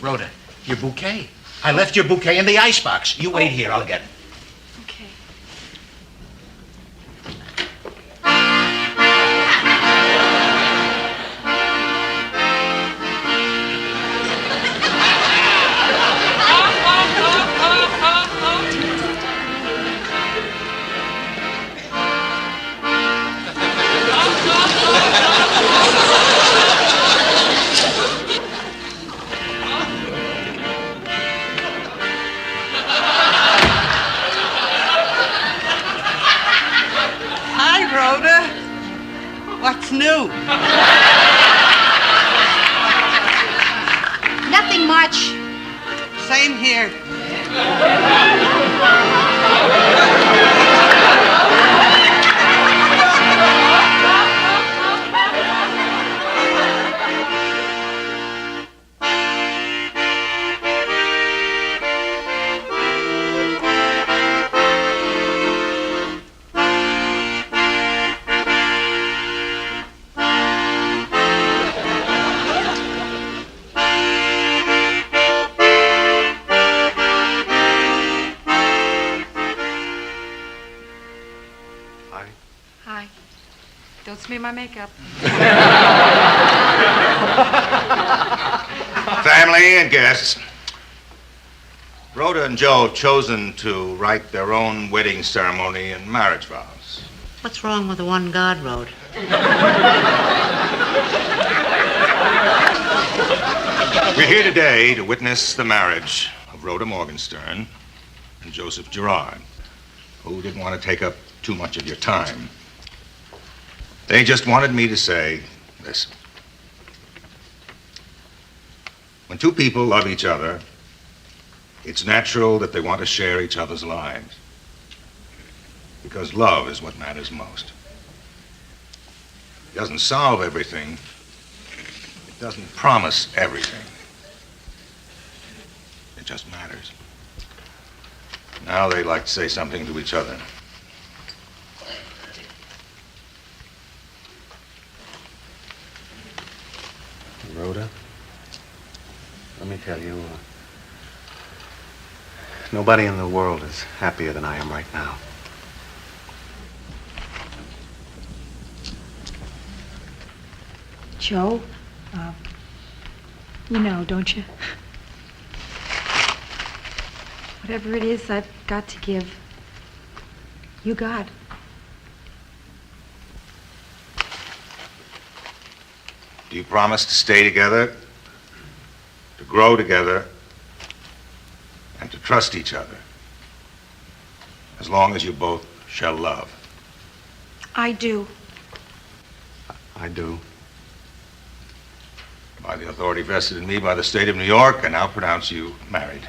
Rhoda, your bouquet. I left your bouquet in the icebox. You wait here, I'll get it. Okay. What's new? Nothing much. Same here. Hi. Don't smear my makeup. Family and guests. Rhoda and Joe have chosen to write their own wedding ceremony and marriage vows. What's wrong with the one God wrote? We're here today to witness the marriage of Rhoda Morgenstern and Joseph Gerard, who didn't want to take up too much of your time. They just wanted me to say this. When two people love each other, it's natural that they want to share each other's lives. Because love is what matters most. It doesn't solve everything. It doesn't promise everything. It just matters. Now they'd like to say something to each other. Rhoda, let me tell you, nobody in the world is happier than I am right now. Joe, you know, don't you? Whatever it is I've got to give, you got. Do you promise to stay together, to grow together, and to trust each other, as long as you both shall love? I do. I do. By the authority vested in me by the state of New York, I now pronounce you married.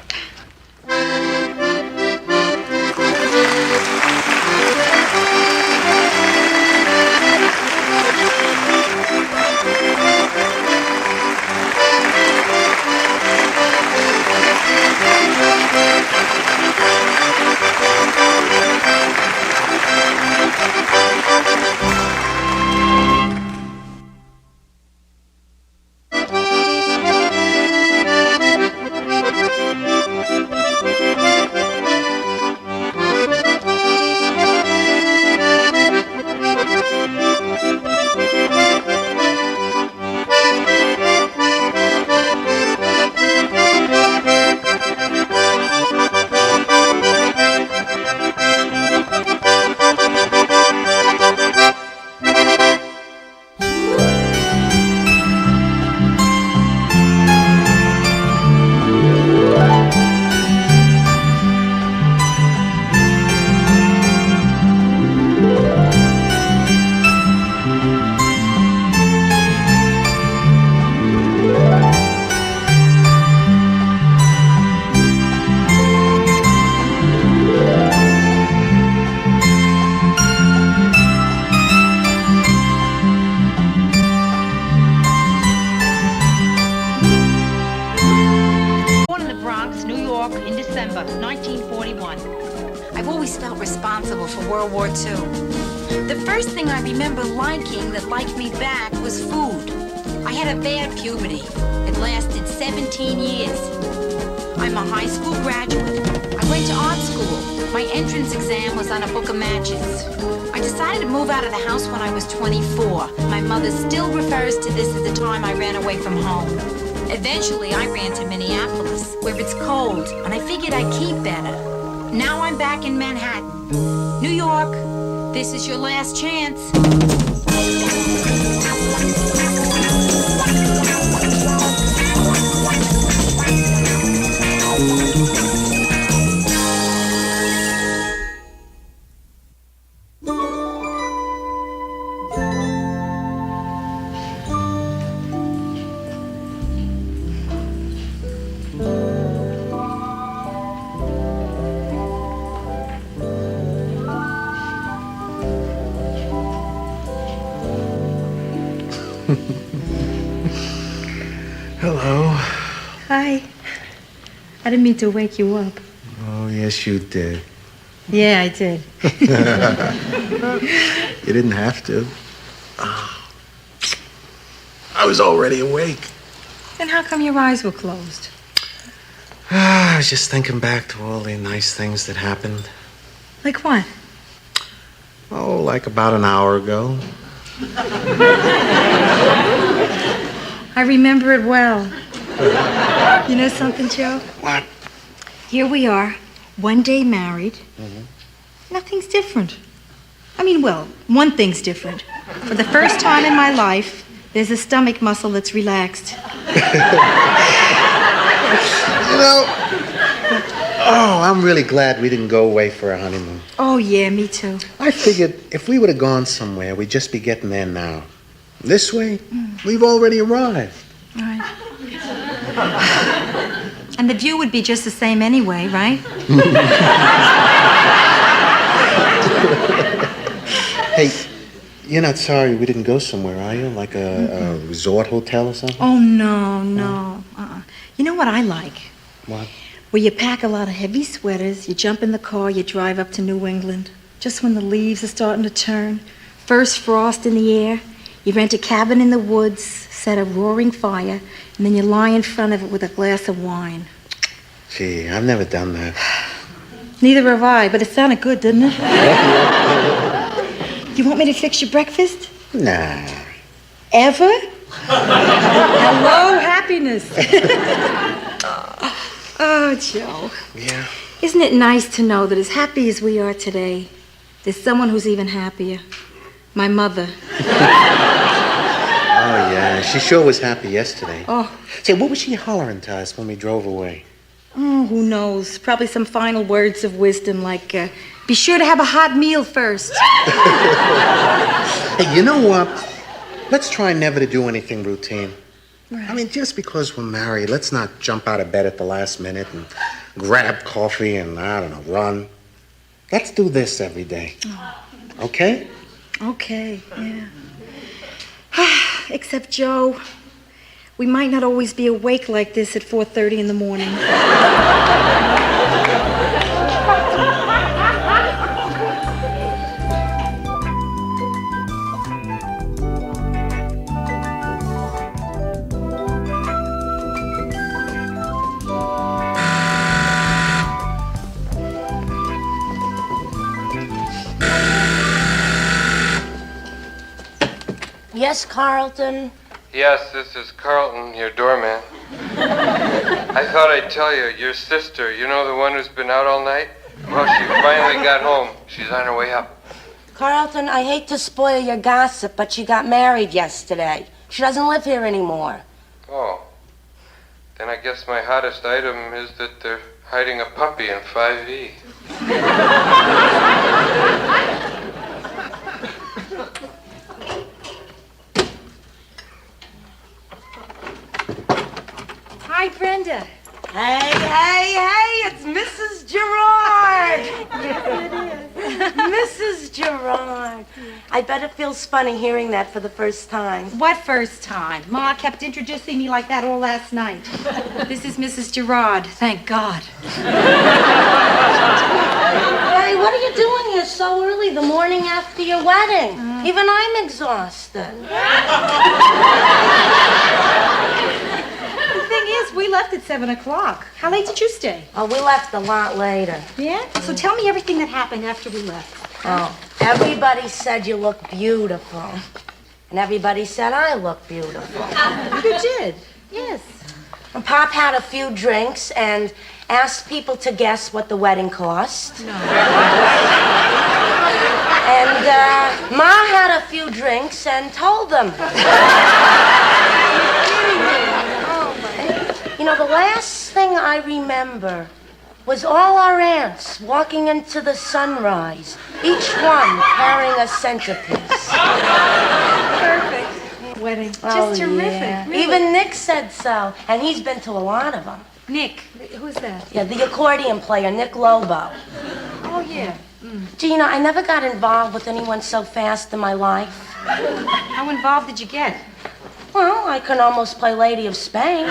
December, 1941. I've always felt responsible for World War II. The first thing I remember liking that liked me back was food. I had a bad puberty. It lasted 17 years. I'm a high school graduate. I went to art school. My entrance exam was on a book of matches. I decided to move out of the house when I was 24. My mother still refers to this as the time I ran away from home. Eventually, I ran to Minneapolis, where it's cold, and I figured I'd keep better. Now I'm back in Manhattan. New York, this is your last chance. Hello. Hi. I didn't mean to wake you up. Oh, yes, you did. Yeah, I did. You didn't have to. I was already awake. Then how come your eyes were closed? I was just thinking back to all the nice things that happened. Like what? Oh, like about an hour ago. I remember it well. You know something, Joe? What? Here we are, one day married. Nothing's different. I mean, well, one thing's different. For the first time in my life, there's a stomach muscle that's relaxed. I'm really glad we didn't go away for a honeymoon. Oh, yeah, me too. I figured if we would have gone somewhere, we'd just be getting there now. This way, we've already arrived. All right. And the view would be just the same anyway, right? Hey, you're not sorry we didn't go somewhere, are you? Like a resort hotel or something? Oh, no. You know what I like? What? Where you pack a lot of heavy sweaters, you jump in the car, you drive up to New England. Just when the leaves are starting to turn, first frost in the air, you rent a cabin in the woods, set a roaring fire, and then you lie in front of it with a glass of wine. Gee, I've never done that. Neither have I, but it sounded good, didn't it? You want me to fix your breakfast? Nah. Ever? Hello, happiness. Oh, Joe. Yeah. Isn't it nice to know that as happy as we are today, there's someone who's even happier? My mother. Oh, yeah. She sure was happy yesterday. Oh. Say, what was she hollering to us when we drove away? Oh, who knows? Probably some final words of wisdom like, be sure to have a hot meal first. Hey, you know what? Let's try never to do anything routine. Right. I mean, just because we're married, let's not jump out of bed at the last minute and grab coffee and, I don't know, run. Let's do this every day. Oh. Okay? Okay, yeah. Except, Joe, we might not always be awake like this at 4:30 in the morning. Yes, Carlton? Yes, this is Carlton, your doorman. I thought I'd tell you, your sister, you know the one who's been out all night? Well, she finally got home. She's on her way up. Carlton, I hate to spoil your gossip, but she got married yesterday. She doesn't live here anymore. Oh. Then I guess my hottest item is that they're hiding a puppy in 5E. Hi, Brenda. Hey, it's Mrs. Gerard. Yes, it is. Mrs. Gerard. I bet it feels funny hearing that for the first time. What first time? Ma kept introducing me like that all last night. This is Mrs. Gerard, thank God. Hey, what are you doing here so early the morning after your wedding? Even I'm exhausted. The thing is, we left at 7 o'clock. How late did you stay? Oh, we left a lot later. Yeah? So tell me everything that happened after we left. Oh, everybody said you look beautiful. And everybody said I look beautiful. You did, yes. And Pop had a few drinks and asked people to guess what the wedding cost. No. And Ma had a few drinks and told them. You know, the last thing I remember was all our aunts walking into the sunrise, each one carrying a centerpiece. Perfect. Wedding. Just terrific. Yeah. Really. Even Nick said so, and he's been to a lot of them. Nick, who's that? Yeah, the accordion player, Nick Lobo. Oh, yeah. Gee, you know, I never got involved with anyone so fast in my life. How involved did you get? Well, I can almost play Lady of Spain.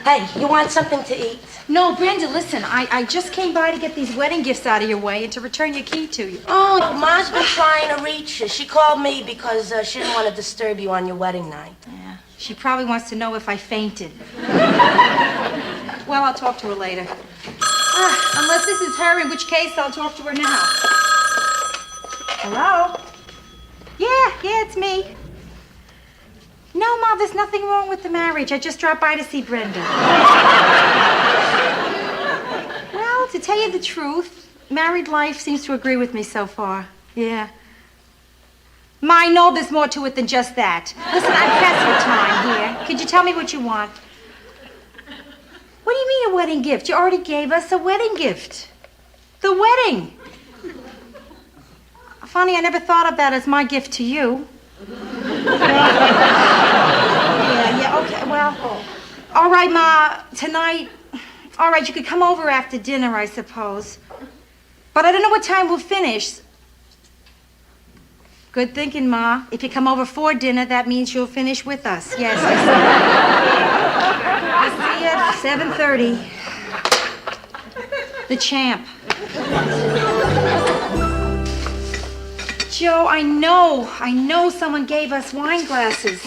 Hey, you want something to eat? No, Brenda, listen. I just came by to get these wedding gifts out of your way and to return your key to you. Oh, Ma's been trying to reach you. She called me because she didn't want to disturb you on your wedding night. Yeah. She probably wants to know if I fainted. Well, I'll talk to her later. Unless this is her, in which case I'll talk to her now. Hello? Yeah, it's me. No, Ma, there's nothing wrong with the marriage. I just dropped by to see Brenda. Well, to tell you the truth, married life seems to agree with me so far. Yeah. Ma, I know there's more to it than just that. Listen, I'm pressed for time here. Could you tell me what you want? What do you mean a wedding gift? You already gave us a wedding gift. The wedding. Funny, I never thought of that as my gift to you. Yeah, okay, well, all right, Ma, tonight, all right, you could come over after dinner, I suppose. But I don't know what time we'll finish. Good thinking, Ma. If you come over for dinner, that means you'll finish with us. Yes, I'll see you at 7:30. The champ. Joe, I know someone gave us wine glasses.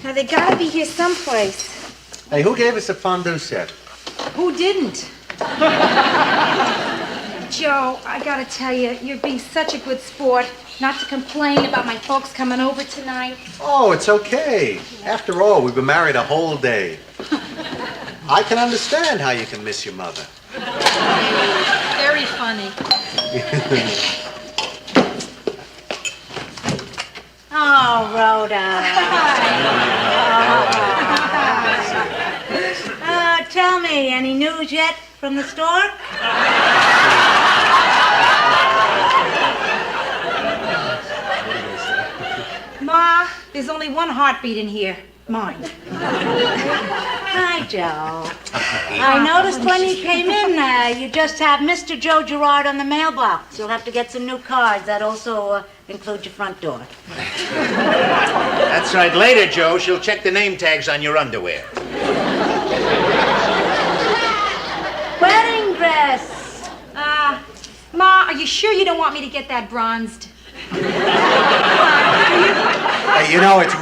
Now, they gotta be here someplace. Hey, who gave us a fondue set? Who didn't? Joe, I gotta tell you, you're being such a good sport not to complain about my folks coming over tonight. Oh, it's okay. After all, we've been married a whole day. I can understand how you can miss your mother. Very funny. Oh, Rhoda. Tell me, any news yet from the store? Ma, there's only one heartbeat in here. Mine. Hi, Joe. I noticed when you came in, you just have Mr. Joe Gerard on the mailbox. You'll have to get some new cards. That also includes your front door. That's right. Later, Joe, she'll check the name tags on your underwear. Wedding dress. Ma, are you sure you don't want me to get that bronzed? Hey, you know, it's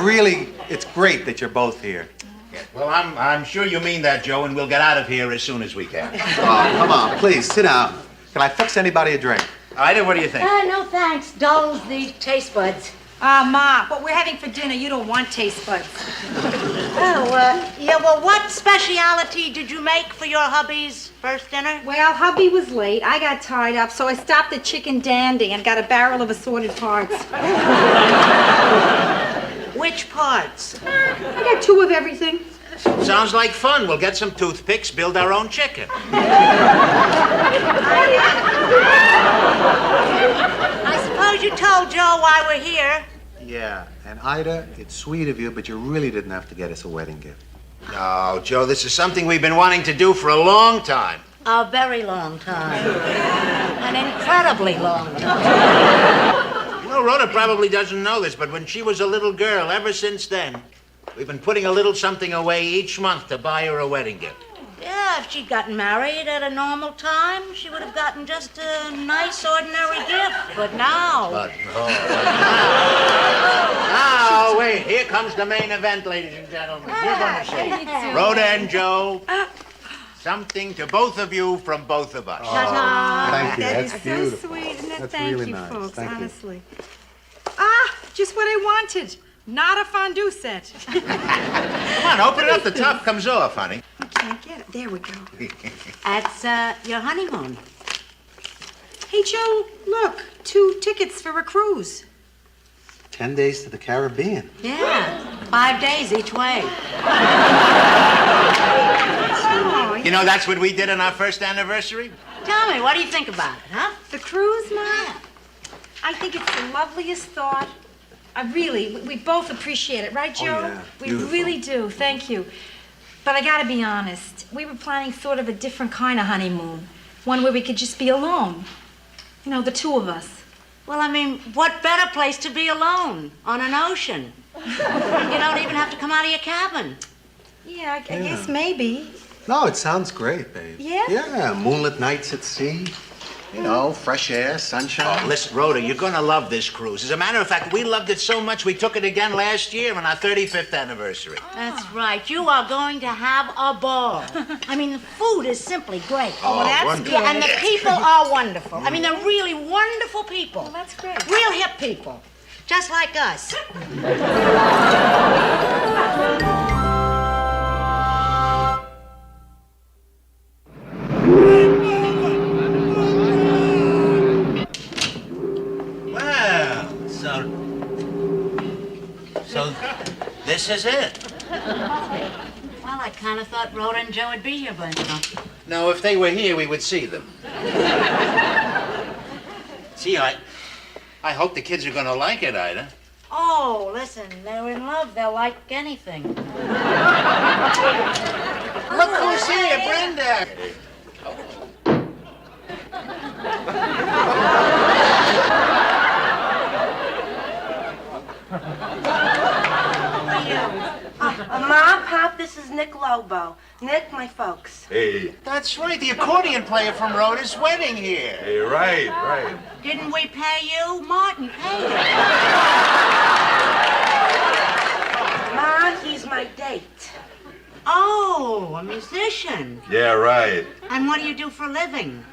great that you're both here. Yeah, well, I'm sure you mean that, Joe, and we'll get out of here as soon as we can. Oh, come on, please, sit down. Can I fix anybody a drink? Ida, what do you think? No, thanks. Dulls the taste buds. Ma, what we're having for dinner, you don't want taste buds. Yeah, well, what speciality did you make for your hubby's first dinner? Well, hubby was late. I got tied up, so I stopped at Chicken Dandy and got a barrel of assorted parts. Which parts? I got 2 of everything. Sounds like fun. We'll get some toothpicks, build our own chicken. I suppose you told Joe why we're here. Yeah, and Ida, it's sweet of you, but you really didn't have to get us a wedding gift. No, Joe, this is something we've been wanting to do for a long time. A very long time. An incredibly long time. You know, Rhoda probably doesn't know this, but when she was a little girl, ever since then, we've been putting a little something away each month to buy her a wedding gift. Yeah, if she'd gotten married at a normal time, she would have gotten just a nice, ordinary gift. But now... Now, wait, here comes the main event, ladies and gentlemen. You're going to see Rhoda and Joe, something to both of you from both of us. Thank you. That's beautiful. So sweet, isn't it? That's Thank really you, nice. folks, Thank you. honestly. Just what I wanted. Not a fondue set. Come on, open it up. The top comes off, honey. I can't get it. There we go. That's your honeymoon. Hey, Joe, look. 2 tickets for a cruise. 10 days to the Caribbean. Yeah, 5 days each way. You know, that's what we did on our first anniversary. Tell me, what do you think about it, huh? The cruise, Ma? I think it's the loveliest thought. We both appreciate it, right, Joe? yeah. We Beautiful. really do, thank you. But I gotta be honest, we were planning sort of a different kind of honeymoon. One where we could just be alone. You know, the 2 of us. Well, I mean, what better place to be alone? On an ocean. You don't even have to come out of your cabin. Yeah, I guess maybe. No, it sounds great, babe. Yeah? Yeah, moonlit nights at sea. You know, fresh air, sunshine. Oh, listen, Rhoda, you're going to love this cruise. As a matter of fact, we loved it so much we took it again last year on our 35th anniversary. That's right. You are going to have a ball. I mean, the food is simply great. Oh, that's wonderful. good. And the people are wonderful. I mean, they're really wonderful people. Well, that's great. Real hip people. Just like us. So this is it. Well, I kind of thought Rhoda and Joe would be here by now. No, if they were here, we would see them. See, I hope the kids are going to like it, Ida. Oh, listen, they're in love. They'll like anything. Look who's here, Brenda. Ma, Pop, this is Nick Lobo. Nick, my folks. Hey. That's right, the accordion player from Rhoda's wedding here. Hey, right. Didn't we pay you? Martin paid you. Ma, he's my date. Oh, a musician. Yeah, right. And what do you do for a living?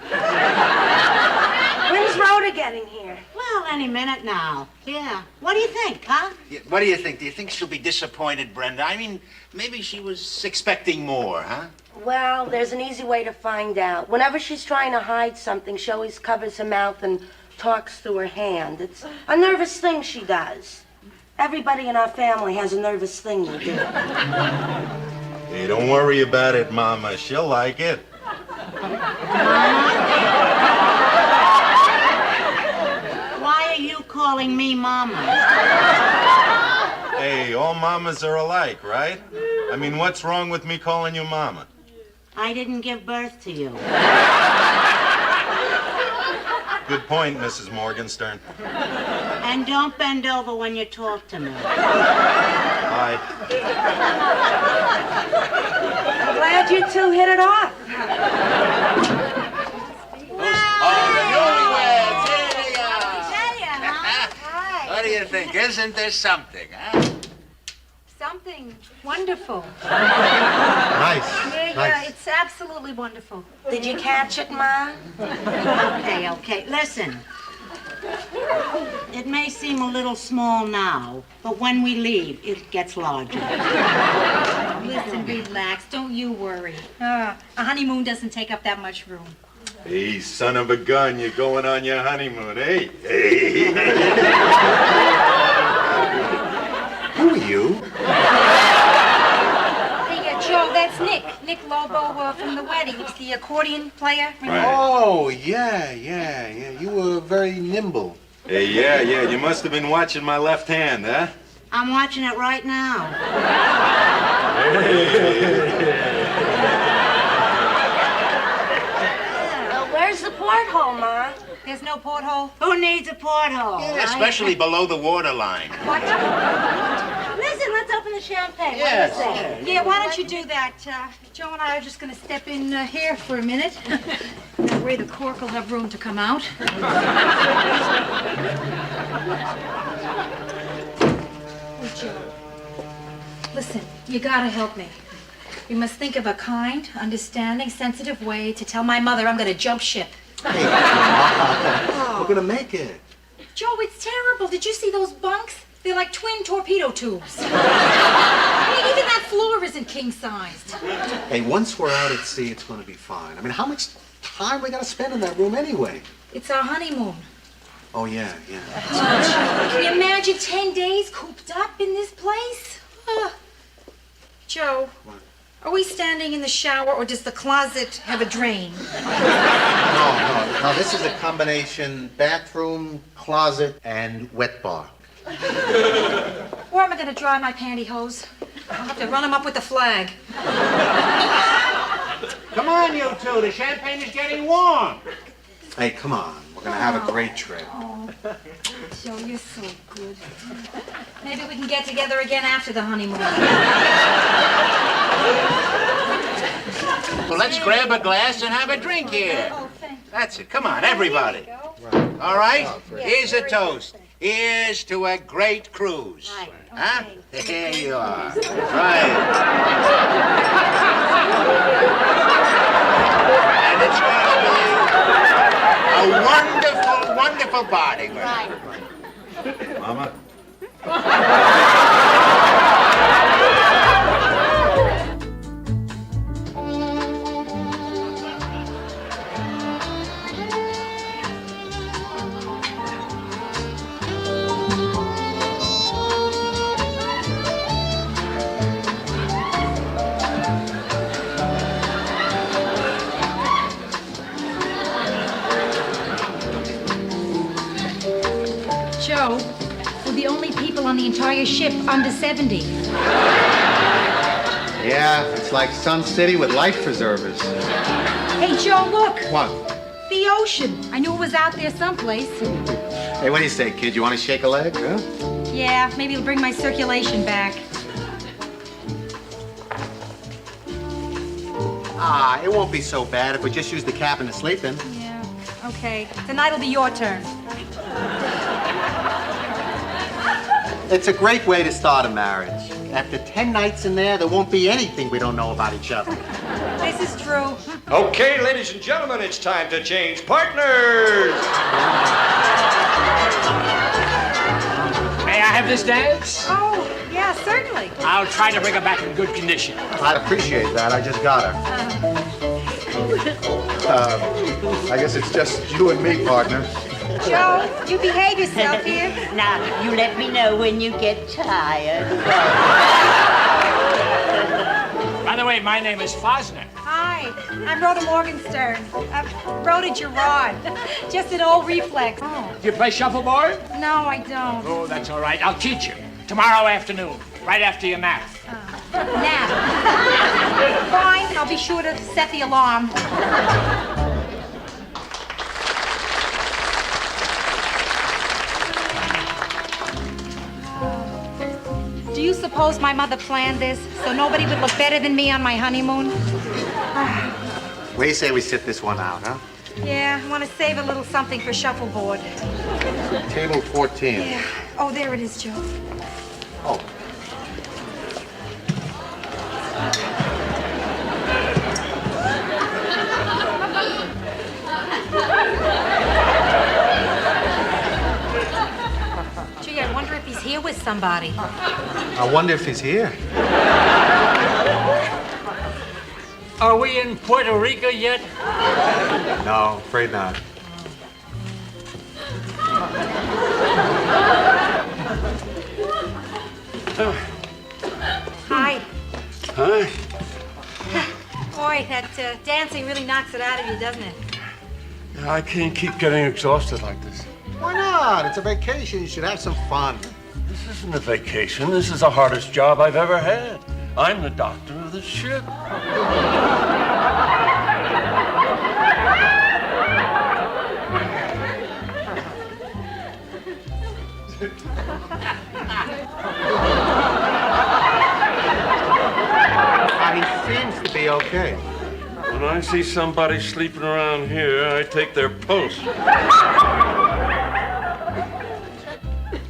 When's Rhoda getting here? Well, any minute now. Yeah. What do you think, huh? Yeah, what do you think? Do you think she'll be disappointed, Brenda? I mean, maybe she was expecting more, huh? Well, there's an easy way to find out. Whenever she's trying to hide something, she always covers her mouth and talks through her hand. It's a nervous thing she does. Everybody in our family has a nervous thing they do. Hey, don't worry about it, Mama. She'll like it. Why are you calling me Mama? Hey, all mamas are alike, right? I mean, what's wrong with me calling you Mama? I didn't give birth to you. Good point, Mrs. Morgenstern. And don't bend over when you talk to me. Bye. I'm glad you 2 hit it off. What do you think? Isn't there something, huh? Something wonderful. Nice. Yeah, it's absolutely wonderful. Did you catch it, Ma? Okay. Listen. It may seem a little small now, but when we leave, it gets larger. Listen, relax. Don't you worry. A honeymoon doesn't take up that much room. Hey, son of a gun, you're going on your honeymoon, eh? Hey. Who are you? Hey, Joe, that's Nick. Nick Lobo from the wedding. He's the accordion player. Right. Oh, yeah. You were very nimble. Hey, yeah, you must have been watching my left hand, huh? I'm watching it right now. Where's the porthole, Ma? There's no porthole? Who needs a porthole? Yeah, especially below the water line. What? Listen, let's open the champagne. Yes, What do you say? Yeah, why don't you do that? Joe and I are just going to step in here for a minute. That way the cork will have room to come out. Oh, Joe. Listen, you gotta help me. We must think of a kind, understanding, sensitive way to tell my mother I'm gonna jump ship. Hey, we're gonna make it. Joe, it's terrible. Did you see those bunks? They're like twin torpedo tubes. I mean, even that floor isn't king-sized. Hey, once we're out at sea, it's gonna be fine. I mean, how much time we gotta spend in that room anyway? It's our honeymoon. Oh, yeah. Can you imagine 10 days cooped up in this place? Joe, are we standing in the shower or does the closet have a drain? No, this is a combination bathroom, closet, and wet bar. Where am I going to dry my pantyhose? I'll have to run them up with the flag. Come on, you two. The champagne is getting warm. Hey, come on. We're gonna have a great trip. Oh, Joe, you're so good. Maybe we can get together again after the honeymoon. Well, let's grab a glass and have a drink here. Oh, thank you. That's it. Come on, everybody. All right? Here's a toast. Here's to a great cruise. Right. Huh? There you are. Right. And it's going to be a wonderful, wonderful party. Right. Mama? Joe, we're the only people on the entire ship under 70. Yeah, it's like Sun City with life preservers. Hey, Joe, look. What? The ocean. I knew it was out there someplace. Hey, what do you say, kid? You want to shake a leg, huh? Yeah, maybe it'll bring my circulation back. Ah, it won't be so bad if we just use the cabin to sleep in. Yeah, okay. Tonight will be your turn. It's a great way to start a marriage. After 10 nights in there won't be anything we don't know about each other. This is true. Okay, ladies and gentlemen, it's time to change partners. May I have this dance? Oh, yeah, certainly. I'll try to bring her back in good condition. I'd appreciate that. I just got her. I guess it's just you and me, partner. Joe, you behave yourself here. Now, you let me know when you get tired. By the way, my name is Fosner. Hi, I'm Rhoda Morgenstern. Rhoda Gerard. Just an old reflex. Oh. Do you play shuffleboard? No, I don't. Oh, that's all right. I'll teach you. Tomorrow afternoon, right after your nap. Nap. Fine, I'll be sure to set the alarm. Do you suppose my mother planned this so nobody would look better than me on my honeymoon? What do you say we sit this one out, huh? Yeah, I want to save a little something for shuffleboard. Table 14. Yeah. Oh, there it is, Joe. Oh. Gee, I wonder if he's here with somebody. I wonder if he's here. Are we in Puerto Rico yet? No, afraid not. Hi. Hi. Boy, that dancing really knocks it out of you, doesn't it? I can't keep getting exhausted like this. Why not? It's a vacation. You should have some fun. This isn't a vacation. This is the hardest job I've ever had. I'm the doctor of the ship. He seems to be okay. When I see somebody sleeping around here, I take their pulse.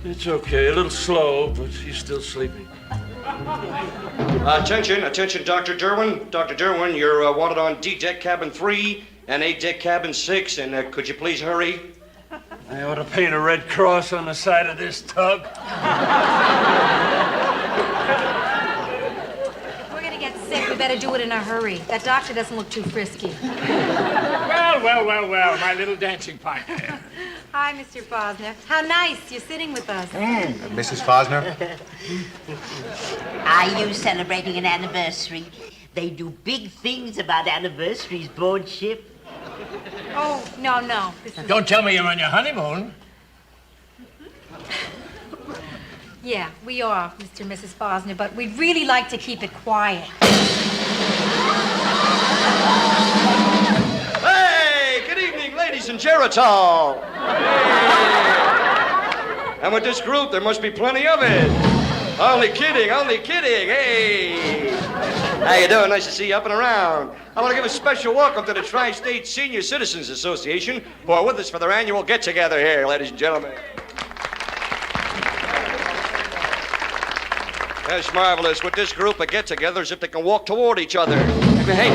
It's okay, a little slow, but he's still sleeping. Attention, Dr. Derwin. Dr. Derwin, you're wanted on D-Deck Cabin 3 and A-Deck Cabin 6, and could you please hurry? I ought to paint a red cross on the side of this tub. If we're gonna get sick, we better do it in a hurry. That doctor doesn't look too frisky. Well, my little dancing partner. Hi, Mr. Fosner. How nice you're sitting with us. Mrs. Fosner? Are you celebrating an anniversary? They do big things about anniversaries aboard ship. Oh, no. This is... Don't tell me you're on your honeymoon. Yeah, we are, Mr. and Mrs. Fosner, but we'd really like to keep it quiet. Hey, good evening, ladies and Geritol. Hey. And with this group, there must be plenty of it. Only kidding. Hey. How you doing? Nice to see you up and around. I want to give a special welcome to the Tri-State Senior Citizens Association, who are with us for their annual get-together here, ladies and gentlemen. That's marvelous. With this group, a get-together as if they can walk toward each other. Hey,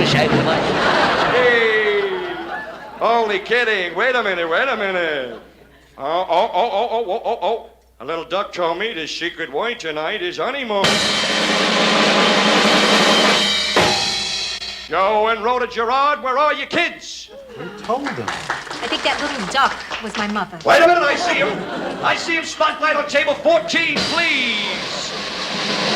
only kidding. Wait a minute. Oh. A little duck told me the secret word tonight is honeymoon. Joe and Rhoda Gerard, where are you kids? Who told them? I think that little duck was my mother. Wait a minute, I see him. Spotlight on table 14, please.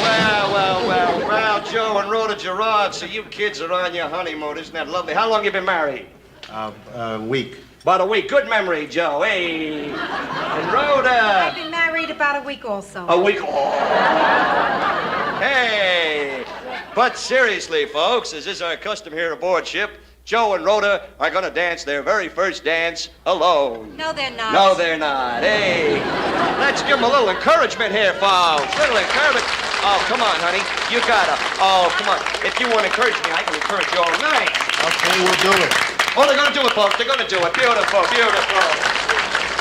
Well, Joe and Rhoda Gerard, so you kids are on your honeymoon. Isn't that lovely? How long you been married? A week. About a week. Good memory, Joe. Hey. And Rhoda. I've been married about a week also. A week. Oh. Hey. But seriously, folks, as is our custom here aboard ship, Joe and Rhoda are going to dance their very first dance alone. No, they're not. No, they're not. Hey. Let's give them a little encouragement here, folks. Little encouragement. Oh, come on, honey. You gotta. Oh, come on. If you want to encourage me, I can encourage you all night. Okay, we'll do it. Oh, they're going to do it, folks. They're going to do it. Beautiful.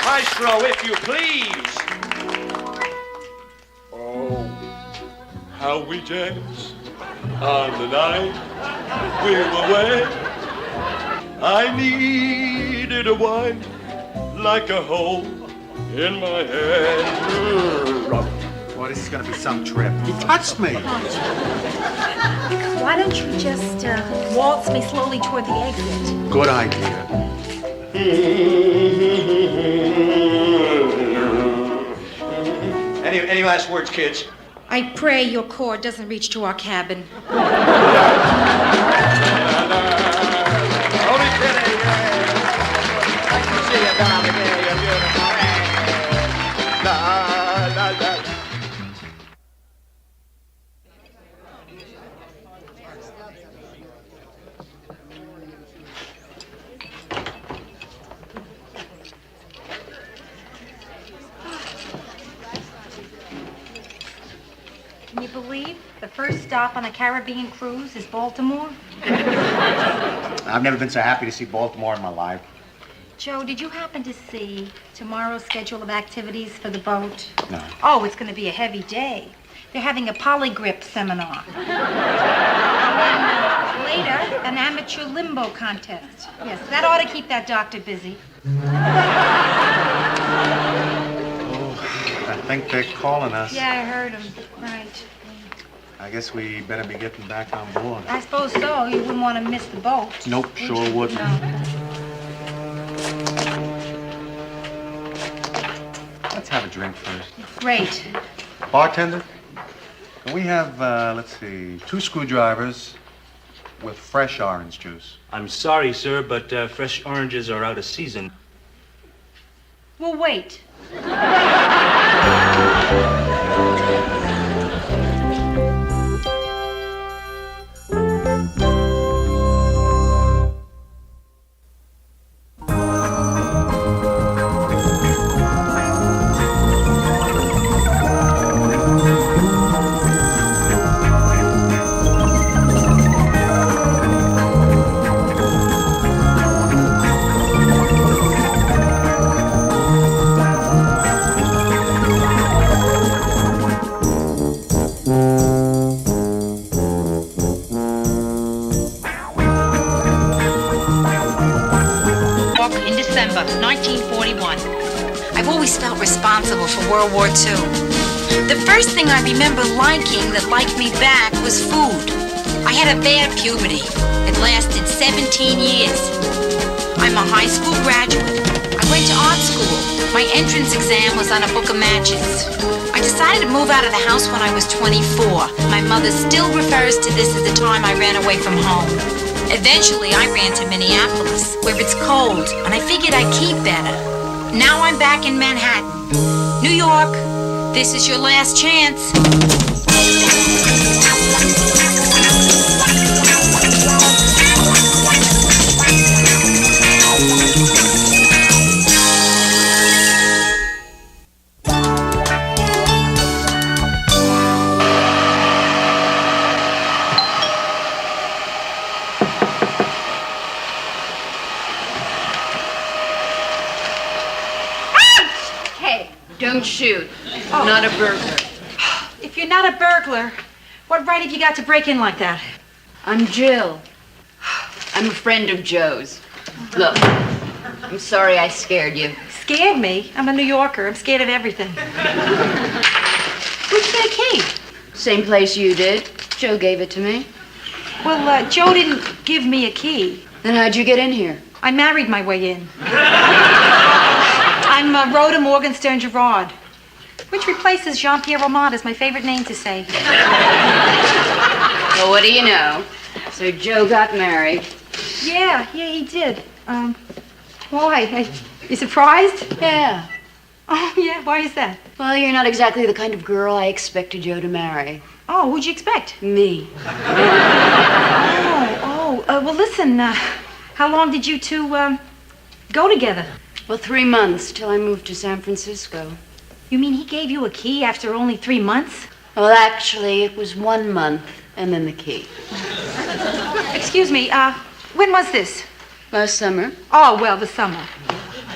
Maestro, if you please. Oh, how we dance on the night we were wed. I needed a wife like a hole in my head. Boy, this is gonna be some trip. He touched me. Why don't you just waltz me slowly toward the exit? Good idea. Any last words, kids? I pray your cord doesn't reach to our cabin. Only kidding. Nice to see you, darling. You're beautiful. La. Can you believe the first stop on a Caribbean cruise is Baltimore? I've never been so happy to see Baltimore in my life. Joe, did you happen to see tomorrow's schedule of activities for the boat? No. Oh, it's going to be a heavy day. They're having a polygrip seminar. Later, an amateur limbo contest. Yes, that ought to keep that doctor busy. I think they're calling us. Yeah, I heard him. Right. I guess we better be getting back on board. I suppose so. You wouldn't want to miss the boat. Nope, sure wouldn't. No. Let's have a drink first. Great. Bartender, can we have, let's see, 2 screwdrivers with fresh orange juice? I'm sorry, sir, but fresh oranges are out of season. We'll wait. November 1941. I've always felt responsible for World War II. The first thing I remember liking that liked me back was food. I had a bad puberty. It lasted 17 years. I'm a high school graduate. I went to art school. My entrance exam was on a book of matches. I decided to move out of the house when I was 24. My mother still refers to this as the time I ran away from home. Eventually, I ran to Minneapolis, where it's cold, and I figured I'd keep better. Now I'm back in Manhattan. New York, this is your last chance. Don't shoot. I'm not a burglar. If you're not a burglar, what right have you got to break in like that? I'm Jill. I'm a friend of Joe's. Look, I'm sorry I scared you. Scared me? I'm a New Yorker. I'm scared of everything. Where'd you get a key? Same place you did. Joe gave it to me. Well, Joe didn't give me a key. Then how'd you get in here? I married my way in. I'm Rhoda Morgenstern Gerard, which replaces Jean-Pierre Romand as my favorite name to say. Well, what do you know? So Joe got married. Yeah, he did. Why? You surprised? Yeah. Oh, yeah, why is that? Well, you're not exactly the kind of girl I expected Joe to marry. Oh, who'd you expect? Me. Well, listen, how long did you two, go together? Well, 3 months till I moved to San Francisco. You mean he gave you a key after only 3 months? Well, actually, it was 1 month and then the key. Excuse me, when was this? Last summer. Oh, well, the summer.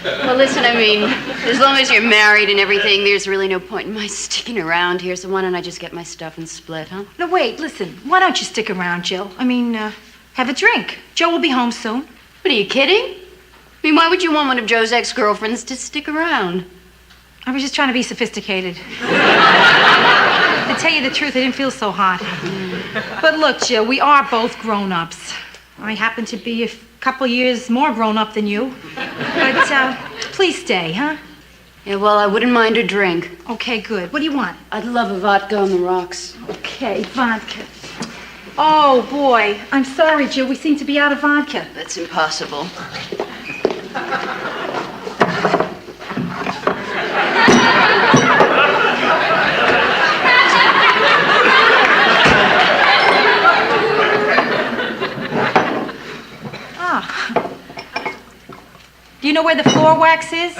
Well, listen, I mean, as long as you're married and everything, there's really no point in my sticking around here, so why don't I just get my stuff and split, huh? No, wait, listen. Why don't you stick around, Jill? I mean, have a drink. Joe will be home soon. What, are you kidding? I mean, why would you want one of Joe's ex-girlfriends to stick around? I was just trying to be sophisticated. To tell you the truth, I didn't feel so hot. But look, Jill, we are both grown-ups. I happen to be a couple years more grown-up than you. But, please stay, huh? Yeah, well, I wouldn't mind a drink. Okay, good. What do you want? I'd love a vodka on the rocks. Okay, vodka. Oh, boy. I'm sorry, Jill. We seem to be out of vodka. That's impossible. Do you know where the floor wax is?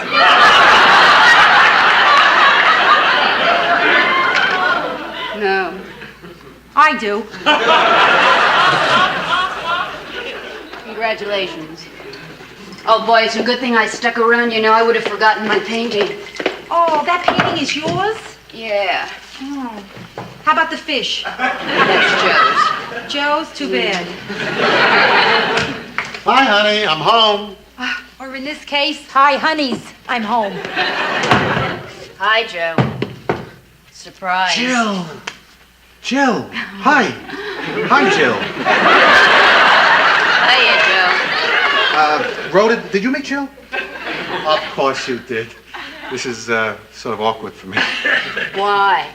No. I do. Congratulations. Oh, boy, it's a good thing I stuck around. You know, I would have forgotten my painting. Oh, that painting is yours? Yeah. Oh. How about the fish? That's Joe's. Joe's? Too bad. Hi, honey. I'm home. Or in this case, hi, honeys. I'm home. Hi, Joe. Surprise. Jill. Jill. Hi. Hi, Jill. Hiya, Joe. Rhoda, did you meet Jill? Of course you did. This is sort of awkward for me. Why?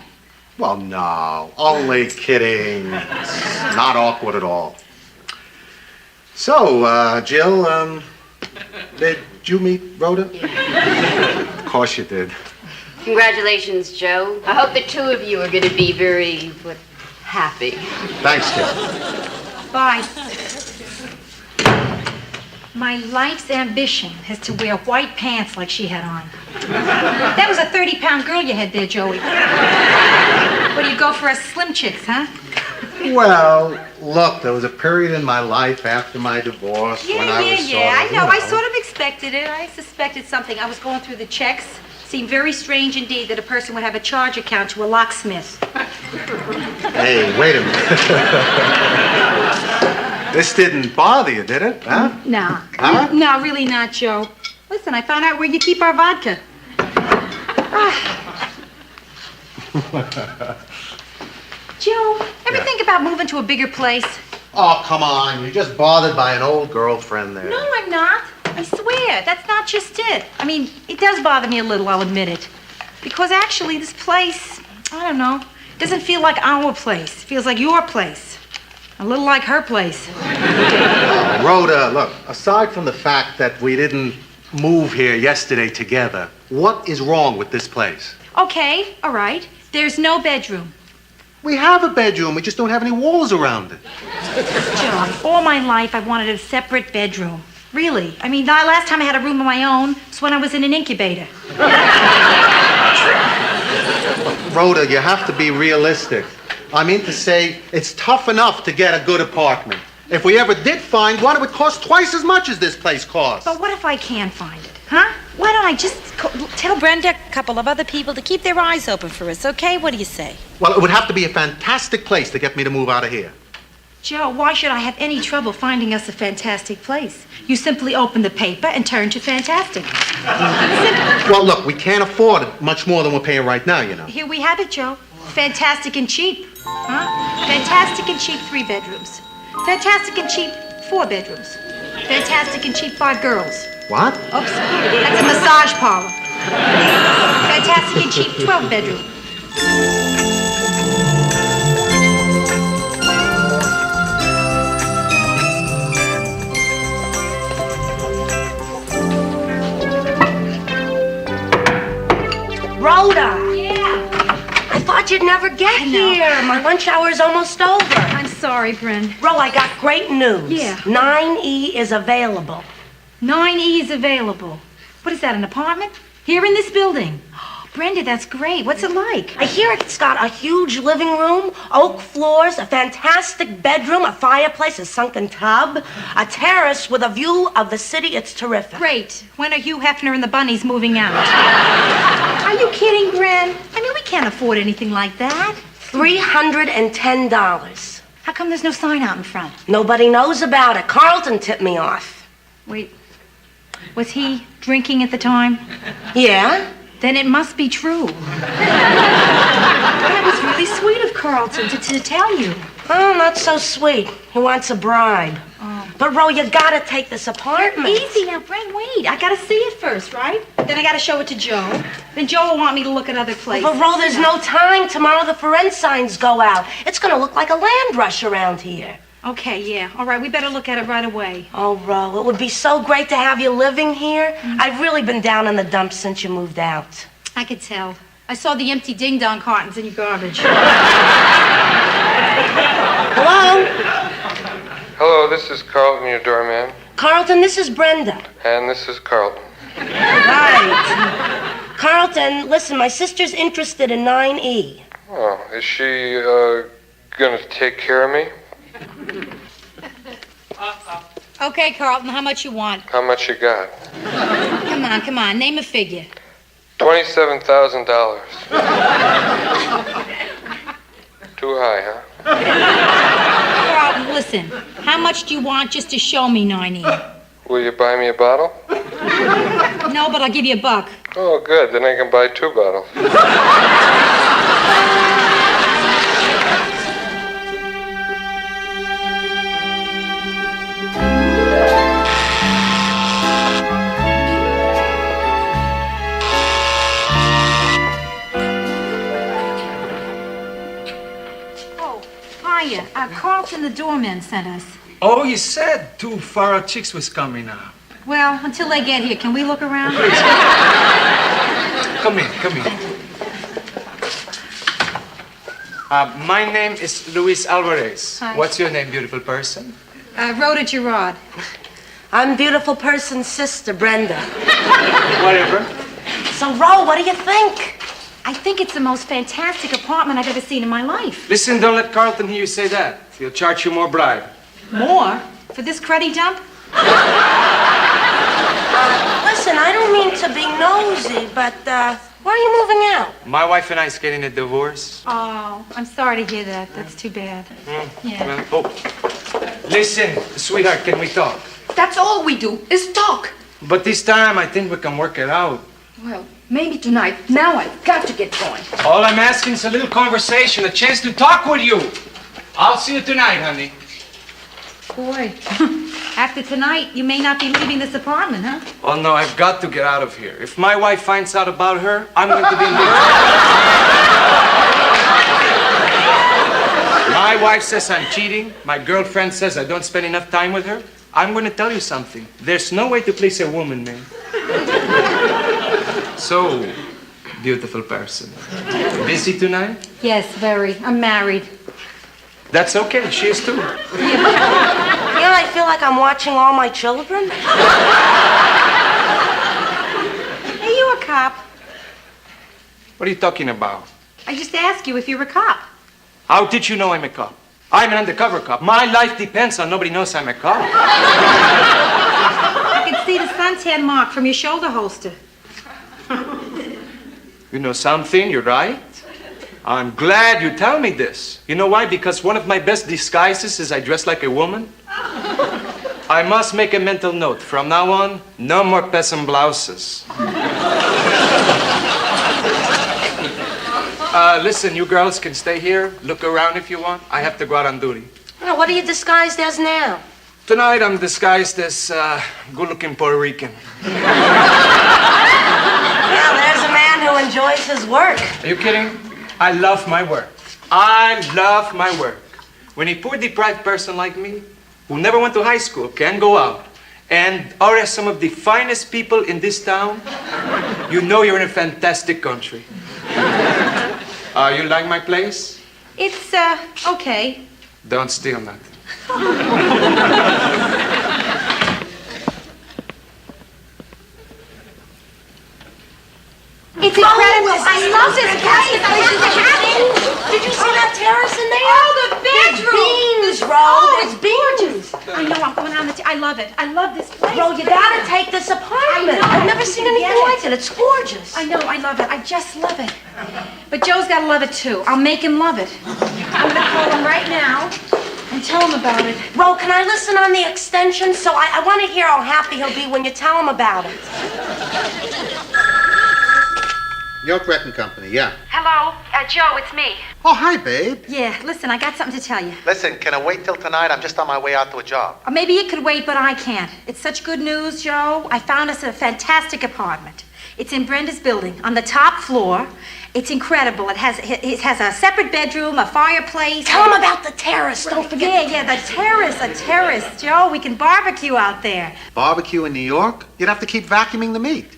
Well, no. Only kidding. It's not awkward at all. So, Jill, did you meet Rhoda? Yeah. Of course you did. Congratulations, Joe. I hope the two of you are going to be very, happy. Thanks, Jill. Bye. My life's ambition is to wear white pants like she had on. That was a 30-pound girl you had there, Joey. What do you go for us slim chicks, huh? Well, look, there was a period in my life after my divorce when I was I know. I sort of expected it. I suspected something. I was going through the checks. Seemed very strange indeed that a person would have a charge account to a locksmith. Hey, wait a minute. This didn't bother you, did it? Huh? No. Huh? No, really not, Joe. Listen, I found out where you keep our vodka. Joe, ever think about moving to a bigger place? Oh, come on. You're just bothered by an old girlfriend there. No, I'm not. I swear, that's not just it. I mean, it does bother me a little, I'll admit it. Because actually, this place, I don't know, doesn't feel like our place. It feels like your place. A little like her place. Rhoda, look, aside from the fact that we didn't move here yesterday together, what is wrong with this place? Okay, all right. There's no bedroom. We have a bedroom, we just don't have any walls around it. Joe, all my life I've wanted a separate bedroom. Really. I mean, the last time I had a room of my own was when I was in an incubator. Rhoda, you have to be realistic. I mean to say, it's tough enough to get a good apartment. If we ever did find one, it would cost twice as much as this place costs. But what if I can find it, huh? Why don't I just tell Brenda, a couple of other people, to keep their eyes open for us, okay? What do you say? Well, it would have to be a fantastic place to get me to move out of here. Joe, why should I have any trouble finding us a fantastic place? You simply open the paper and turn to fantastic. Well, look, we can't afford it much more than we're paying right now, you know. Here we have it, Joe. Fantastic and cheap. Huh? Fantastic and cheap 3 bedrooms. Fantastic and cheap 4 bedrooms. Fantastic and cheap 5 girls. What? Oops. That's a massage parlor. Fantastic and cheap 12 bedroom. Rhoda! Yeah? I thought you'd never get here. My lunch hour is almost over. I'm sorry, Bryn. Ro, I got great news. Yeah. 9E is available. 9E is available. What is that, an apartment? Here in this building. Brenda, that's great. What's it like? I hear it's got a huge living room, oak floors, a fantastic bedroom, a fireplace, a sunken tub, a terrace with a view of the city. It's terrific. Great. When are Hugh Hefner and the bunnies moving out? Are you kidding, Bren? I mean, we can't afford anything like that. $310. How come there's no sign out in front? Nobody knows about it. Carlton tipped me off. Wait, was he drinking at the time? Yeah? Then it must be true. That was really sweet of Carlton to tell you. Oh, not so sweet. He wants a bribe. Oh. But, Ro, you gotta take this apartment. Easy now, Brent, wait. I gotta see it first, right? Then I gotta show it to Joe. Then Joe will want me to look at other places. But, Ro, there's no time. Tomorrow the for rent signs go out. It's gonna look like a land rush around here. Okay, yeah. All right, we better look at it right away. Oh, Ro, it would be so great to have you living here. I've really been down in the dumps since you moved out. I could tell. I saw the empty ding-dong cartons in your garbage. Hello? Hello, this is Carlton, your doorman. Carlton, this is Brenda. And this is Carlton. Right. Carlton, listen, my sister's interested in 9E. Oh, is she, gonna take care of me? Okay, Carlton, how much you want? How much you got? Come on, name a figure. $27,000. Too high, huh? Carlton, listen. How much do you want just to show me 9E? Will you buy me a bottle? No, but I'll give you $1. Oh, good. Then I can buy 2 bottles. Carlton, the doorman, sent us. Oh, he said 2 Farah chicks was coming now. Well, until they get here, can we look around? Come in. My name is Luis Alvarez. Hi. What's your name, beautiful person? Rhoda Gerard. I'm beautiful person's sister, Brenda. Whatever. So, Ro, what do you think? I think it's the most fantastic apartment I've ever seen in my life. Listen, don't let Carlton hear you say that. He'll charge you more bribe. More? For this cruddy dump? Listen, I don't mean to be nosy, but, why are you moving out? My wife and I is getting a divorce. Oh, I'm sorry to hear that. That's too bad. Yeah. Well, listen, sweetheart, can we talk? That's all we do, is talk. But this time, I think we can work it out. Well, maybe tonight. Now I've got to get going. All I'm asking is a little conversation, a chance to talk with you. I'll see you tonight, honey. Boy, after tonight, you may not be leaving this apartment, huh? Oh, no, I've got to get out of here. If my wife finds out about her, I'm going to be in the... My wife says I'm cheating. My girlfriend says I don't spend enough time with her. I'm going to tell you something. There's no way to please a woman, man. So, beautiful person. Busy tonight? Yes, very. I'm married. That's okay. She is too. Yeah, I feel like I'm watching all my children. Hey, you a cop? What are you talking about? I just asked you if you're a cop. How did you know I'm a cop? I'm an undercover cop. My life depends on nobody knows I'm a cop. I can see the suntan mark from your shoulder holster. You know something? You're right. I'm glad you tell me this. You know why? Because one of my best disguises is I dress like a woman. I must make a mental note. From now on, no more peasant blouses. Listen, you girls can stay here. Look around if you want. I have to go out on duty. Oh, what are you disguised as now? Tonight, I'm disguised as good-looking Puerto Rican. Yeah, there's a man who enjoys his work. Are you kidding? I love my work. I love my work. When a poor deprived person like me, who never went to high school, can go out and are some of the finest people in this town, you know you're in a fantastic country. You like my place? It's, okay. Don't steal nothing. It's incredible. I love this place. Did you see that terrace in there? Oh, the bedroom. It's beams, Ro. Oh, it's beams. I know. I'm going on the... I love it. I love this place. Ro, you gotta take this apartment. I've never seen anything like it. It's gorgeous. I know. I love it. I just love it. But Joe's got to love it, too. I'll make him love it. I'm going to call him right now and tell him about it. Ro, can I listen on the extension? So I want to hear how happy he'll be when you tell him about it. York Wrecking Company, yeah. Hello, Joe, it's me. Oh, hi, babe. Yeah, listen, I got something to tell you. Listen, can I wait till tonight? I'm just on my way out to a job. Or maybe it could wait, but I can't. It's such good news, Joe. I found us a fantastic apartment. It's in Brenda's building, on the top floor. It's incredible. It has a separate bedroom, a fireplace. Tell him about the terrace. Don't forget. Yeah, the terrace, a terrace. Joe, we can barbecue out there. Barbecue in New York? You'd have to keep vacuuming the meat.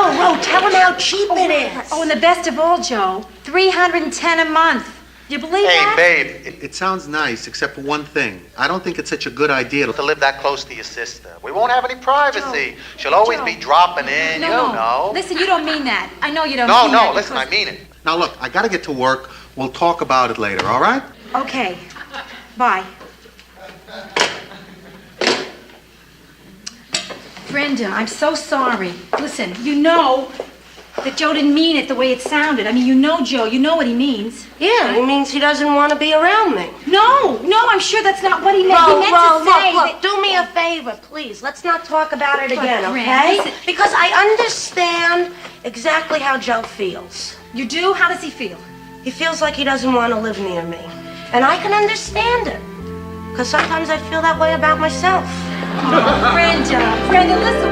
Ro, tell him how cheap it is. Oh, and the best of all, Joe, $310 a month. Do you believe that? Hey, babe, it sounds nice, except for one thing. I don't think it's such a good idea to live that close to your sister. We won't have any privacy. Joe. She'll always be dropping in, No, you know. Listen, you don't mean that. I know you don't mean that. No, listen, I mean it. Now, look, I gotta get to work. We'll talk about it later, all right? Okay. Bye. Brenda, I'm so sorry. Listen, you know that Joe didn't mean it the way it sounded. I mean, you know Joe. You know what he means. Yeah, he means he doesn't want to be around me. No, I'm sure that's not what he meant. Ro, He meant to say look, do me a favor, please. Let's not talk about it again, Brenda, okay? Because I understand exactly how Joe feels. You do? How does he feel? He feels like he doesn't want to live near me. And I can understand it. Because sometimes I feel that way about myself. Oh, Brenda, listen.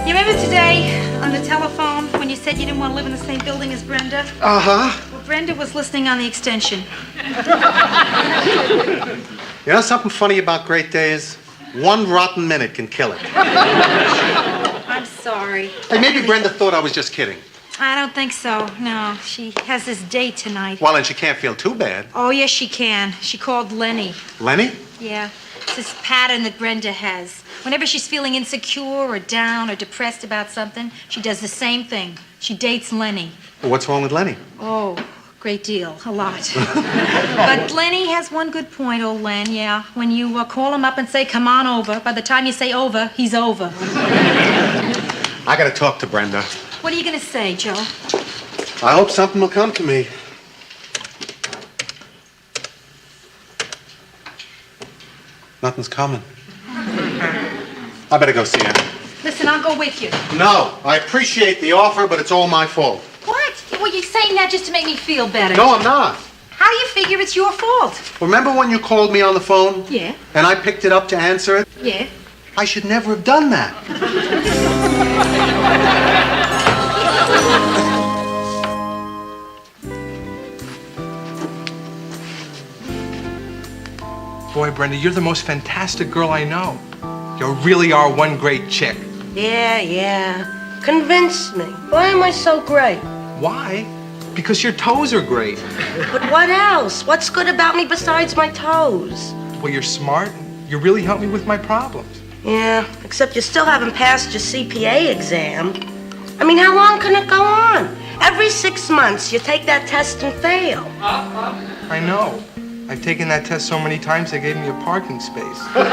You remember today on the telephone when you said you didn't want to live in the same building as Brenda? Uh-huh. Well, Brenda was listening on the extension. You know something funny about great days? One rotten minute can kill it. I'm sorry. Hey, maybe Brenda thought I was just kidding. I don't think so. No, she has this date tonight. Well, and she can't feel too bad. Oh, yes, she can. She called Lenny. Lenny? Yeah. It's this pattern that Brenda has. Whenever she's feeling insecure or down or depressed about something, she does the same thing. She dates Lenny. Well, what's wrong with Lenny? Oh, great deal. A lot. But Lenny has one good point, old Len, yeah. When you call him up and say, come on over, by the time you say over, he's over. I gotta talk to Brenda. What are you going to say, Joe? I hope something will come to me. Nothing's coming. I better go see her. Listen, I'll go with you. No, I appreciate the offer, but it's all my fault. What? Well, you're saying that just to make me feel better. No, I'm not. How do you figure it's your fault? Remember when you called me on the phone? Yeah. And I picked it up to answer it? Yeah. I should never have done that. Boy, Brenda, you're the most fantastic girl I know. You really are one great chick. Yeah. Convince me. Why am I so great? Why? Because your toes are great. But what else? What's good about me besides my toes? Well, you're smart. You really help me with my problems. Yeah, except you still haven't passed your CPA exam. I mean, how long can it go on? Every 6 months, you take that test and fail. I know. I've taken that test so many times they gave me a parking space. Look,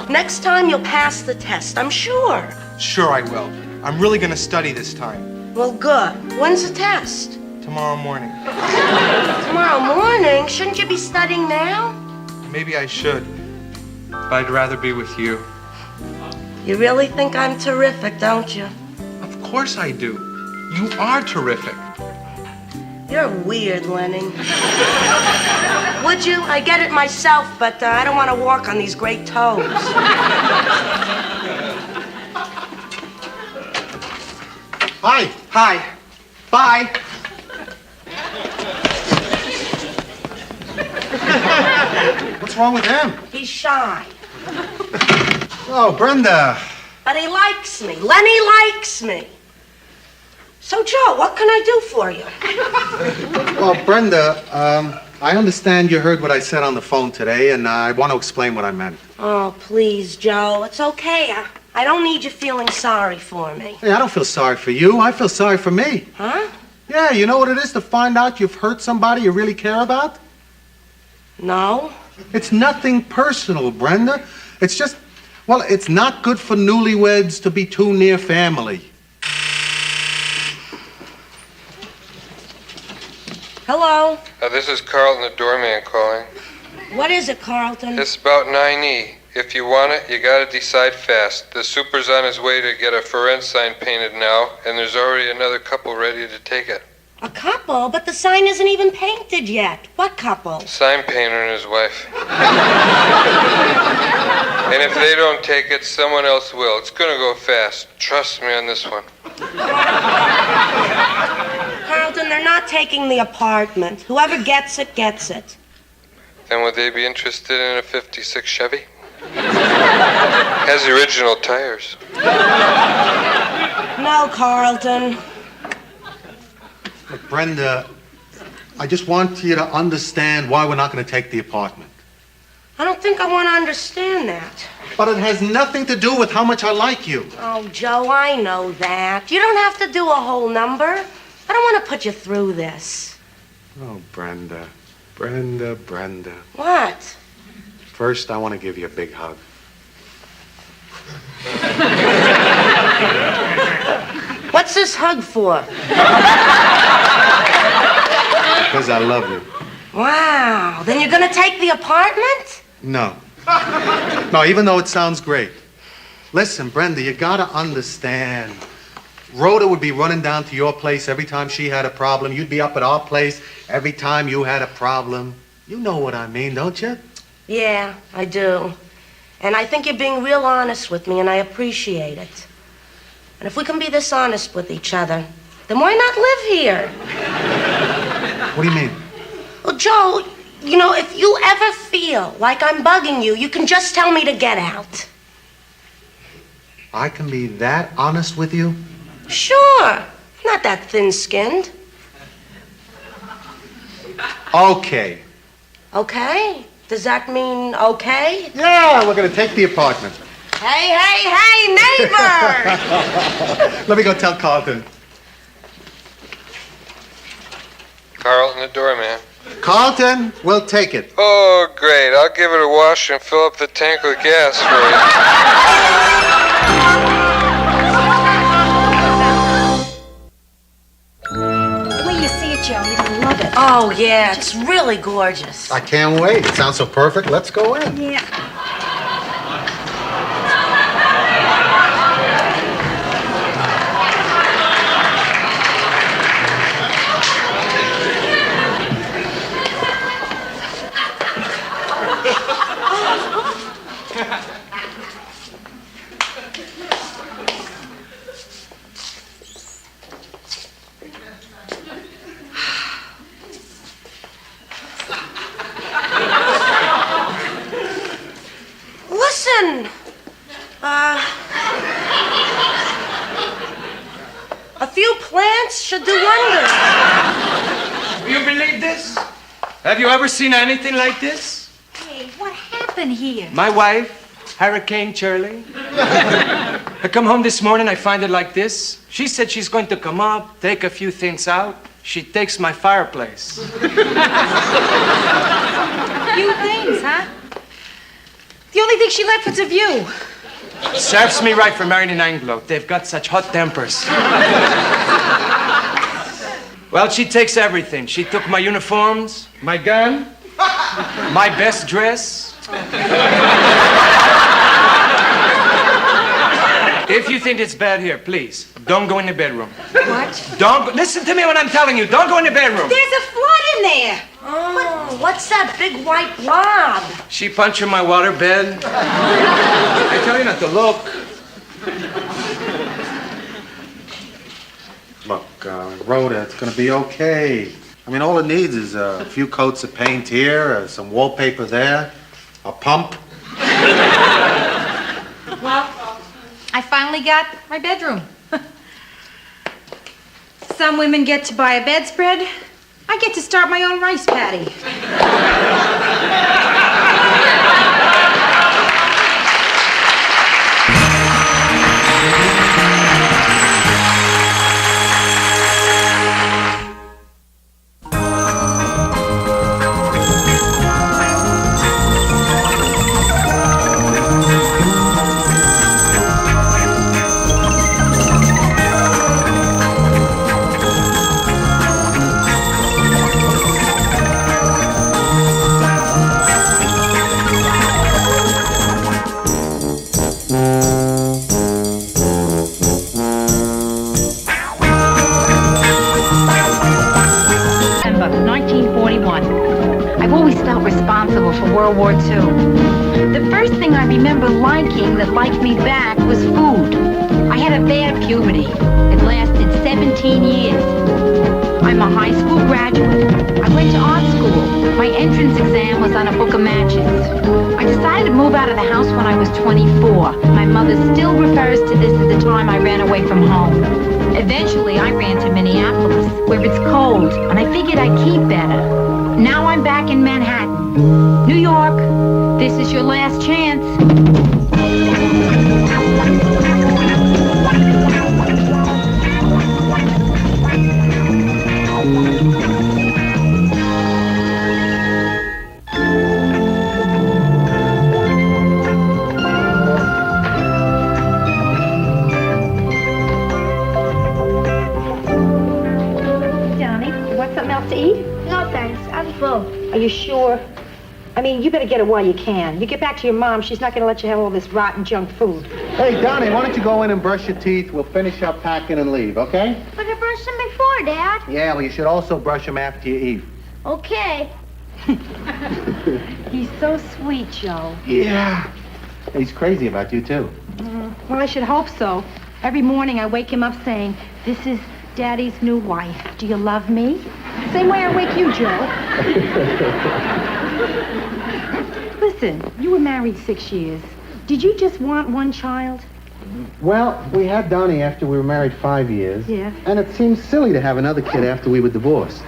next time you'll pass the test, I'm sure. Sure I will. I'm really gonna study this time. Well, good. When's the test? Tomorrow morning. Tomorrow morning? Shouldn't you be studying now? Maybe I should. But I'd rather be with you. You really think I'm terrific, don't you? Of course I do. You are terrific. You're weird, Lenny. Would you? I get it myself, but I don't want to walk on these great toes. Hi. Hi. Bye. What's wrong with him? He's shy. Oh, Brenda. But he likes me. Lenny likes me. So, Joe, what can I do for you? Well, Brenda, I understand you heard what I said on the phone today, and I want to explain what I meant. Oh, please, Joe. It's okay. I don't need you feeling sorry for me. Hey, I don't feel sorry for you. I feel sorry for me. Huh? Yeah, you know what it is to find out you've hurt somebody you really care about? No. It's nothing personal, Brenda. It's just, well, it's not good for newlyweds to be too near family. Hello? This is Carlton, the doorman, calling. What is it, Carlton? It's about 9E. If you want it, you gotta decide fast. The super's on his way to get a for rent sign painted now, and there's already another couple ready to take it. A couple? But the sign isn't even painted yet. What couple? Sign painter and his wife. And if they don't take it, someone else will. It's gonna go fast. Trust me on this one. Carlton, they're not taking the apartment. Whoever gets it, gets it. Then would they be interested in a 56 Chevy? Has the original tires. No, Carlton. Look, Brenda, I just want you to understand why we're not going to take the apartment. I don't think I want to understand that. But it has nothing to do with how much I like you. Oh, Joe, I know that. You don't have to do a whole number. I don't want to put you through this. Oh, Brenda. Brenda. What? First, I want to give you a big hug. What's this hug for? Because I love you. Wow. Then you're going to take the apartment? No. No, even though it sounds great. Listen, Brenda, you got to understand. Rhoda would be running down to your place every time she had a problem. You'd be up at our place every time you had a problem. You know what I mean, don't you? Yeah, I do. And I think you're being real honest with me, and I appreciate it. And if we can be this honest with each other, then why not live here? What do you mean? Well, Joe, you know, if you ever feel like I'm bugging you, you can just tell me to get out. I can be that honest with you? Sure. I'm not that thin-skinned. Okay. Okay? Does that mean okay? Yeah, we're going to take the apartment. Hey, neighbor! Let me go tell Carlton. Carlton, the doorman. Carlton, we'll take it. Oh, great. I'll give it a wash and fill up the tank with gas for you. The way you see it, Joe, you're gonna love it. Oh, yeah, it's really gorgeous. I can't wait. It sounds so perfect. Let's go in. Yeah. Listen, a few plants should do wonders. You believe this? Have you ever seen anything like this? Hey, what happened here? My wife, Hurricane Shirley. I come home this morning, I find it like this. She said she's going to come up, take a few things out. She takes my fireplace. Few things, huh? The only thing she left was a view. Serves me right for marrying an Anglo. They've got such hot tempers. Well, she takes everything. She took my uniforms, my gun, my best dress. If you think it's bad here, please, don't go in the bedroom. What? Don't go, listen to me when I'm telling you. Don't go in the bedroom. There's a flood in there. Oh, what's that big white blob? She punched in my water bed. I tell you not to look. Look, Rhoda, it's gonna be okay. I mean, all it needs is a few coats of paint here, some wallpaper there, a pump. Well, I finally got my bedroom. Some women get to buy a bedspread. I get to start my own rice paddy. For World War II. The first thing I remember liking that liked me back was food. I had a bad puberty. It lasted 17 years. I'm a high school graduate. I went to art school. My entrance exam was on a book of matches. I decided to move out of the house when I was 24. My mother still refers to this as the time I ran away from home. Eventually, I ran to Minneapolis, where it's cold, and I figured I'd keep better. Now I'm back in Manhattan. New York, this is your last chance. Johnny, you want something else to eat? No, thanks. I'm full. Are you sure? I mean, you better get it while you can. You get back to your mom, she's not going to let you have all this rotten junk food. Hey, Donnie, why don't you go in and brush your teeth? We'll finish up packing and leave, okay? But I brushed them before, Dad. Yeah, well, you should also brush them after you eat. Okay. He's so sweet, Joe. Yeah. He's crazy about you, too. Well, I should hope so. Every morning I wake him up saying, "This is Daddy's new wife. Do you love me?" Same way I wake you, Joe. Listen, you were married 6 years. Did you just want one child? Well, we had Donnie after we were married 5 years. Yeah. And it seems silly to have another kid after we were divorced.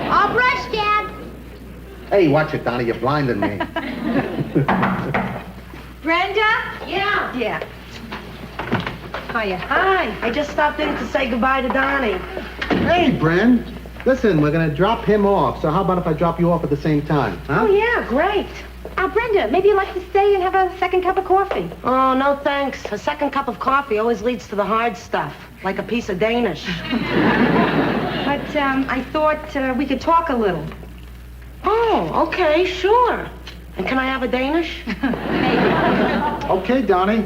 I'll brush, Dad. Hey, watch it, Donnie. You're blinding me. Brenda? Yeah. Yeah. Hiya. Hi. I just stopped in to say goodbye to Donnie. Hey, Bren. Listen, we're going to drop him off. So how about if I drop you off at the same time, huh? Oh, yeah, great. Brenda, maybe you'd like to stay and have a second cup of coffee. Oh, no thanks. A second cup of coffee always leads to the hard stuff, like a piece of Danish. But I thought we could talk a little. Oh, okay, sure. And can I have a Danish? Okay, Donnie,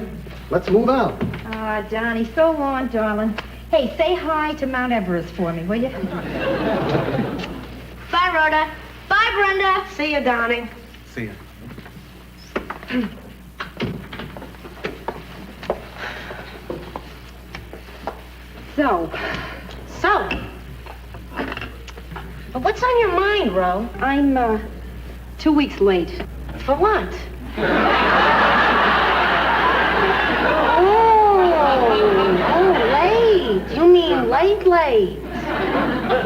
let's move out. Ah, Donnie, so long, darling. Hey, say hi to Mount Everest for me, will you? Bye, Rhoda. Bye, Brenda. See you, Donnie. See ya. So? But what's on your mind, Ro? I'm 2 weeks late. For what? Oh, late. You mean late.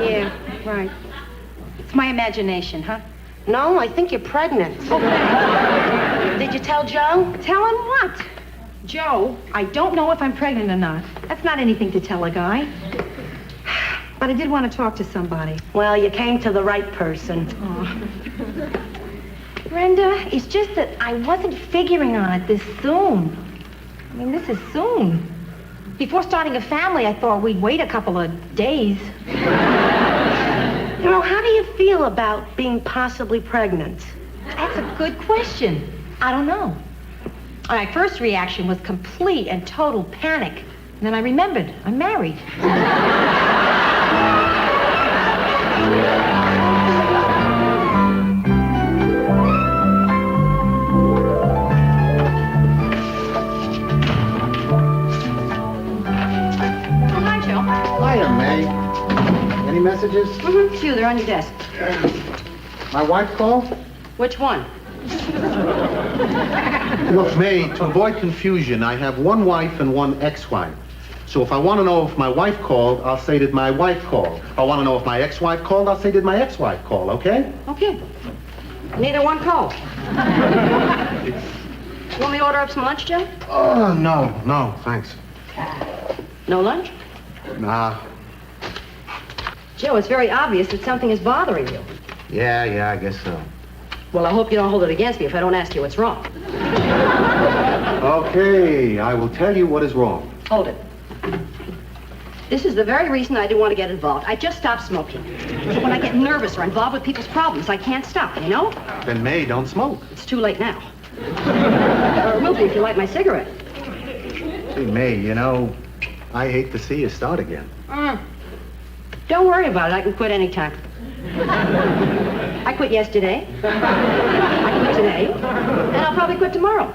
Yeah, right. It's my imagination, huh? No, I think you're pregnant. Did you tell Joe? Tell him what? Joe, I don't know if I'm pregnant or not. That's not anything to tell a guy. But I did want to talk to somebody. Well, you came to the right person. Oh. Brenda, it's just that I wasn't figuring on it this soon. I mean, this is soon. Before starting a family, I thought we'd wait a couple of days. You know, how do you feel about being possibly pregnant? That's a good question. I don't know. My first reaction was complete and total panic. And then I remembered, I'm married. Oh, hi, Joe. Hiya, May. Any messages? Mm-hmm. Two, they're on your desk. My wife called? Which one? Look, May, to avoid confusion, I have one wife and one ex-wife. So if I want to know if my wife called, I'll say did my wife call. If I want to know if my ex-wife called, I'll say did my ex-wife call, okay? Okay. Neither one called. You want me to order up some lunch, Joe? Oh, no, thanks. No lunch? Nah. Joe, it's very obvious that something is bothering you. Yeah, I guess so. Well, I hope you don't hold it against me if I don't ask you what's wrong. Okay, I will tell you what is wrong. Hold it. This is the very reason I didn't want to get involved. I just stopped smoking. When I get nervous or involved with people's problems, I can't stop, you know? Then, May, don't smoke. It's too late now. Or it will be if you light my cigarette. Hey, May, you know, I hate to see you start again. Don't worry about it. I can quit anytime. I quit yesterday. I quit today. And I'll probably quit tomorrow.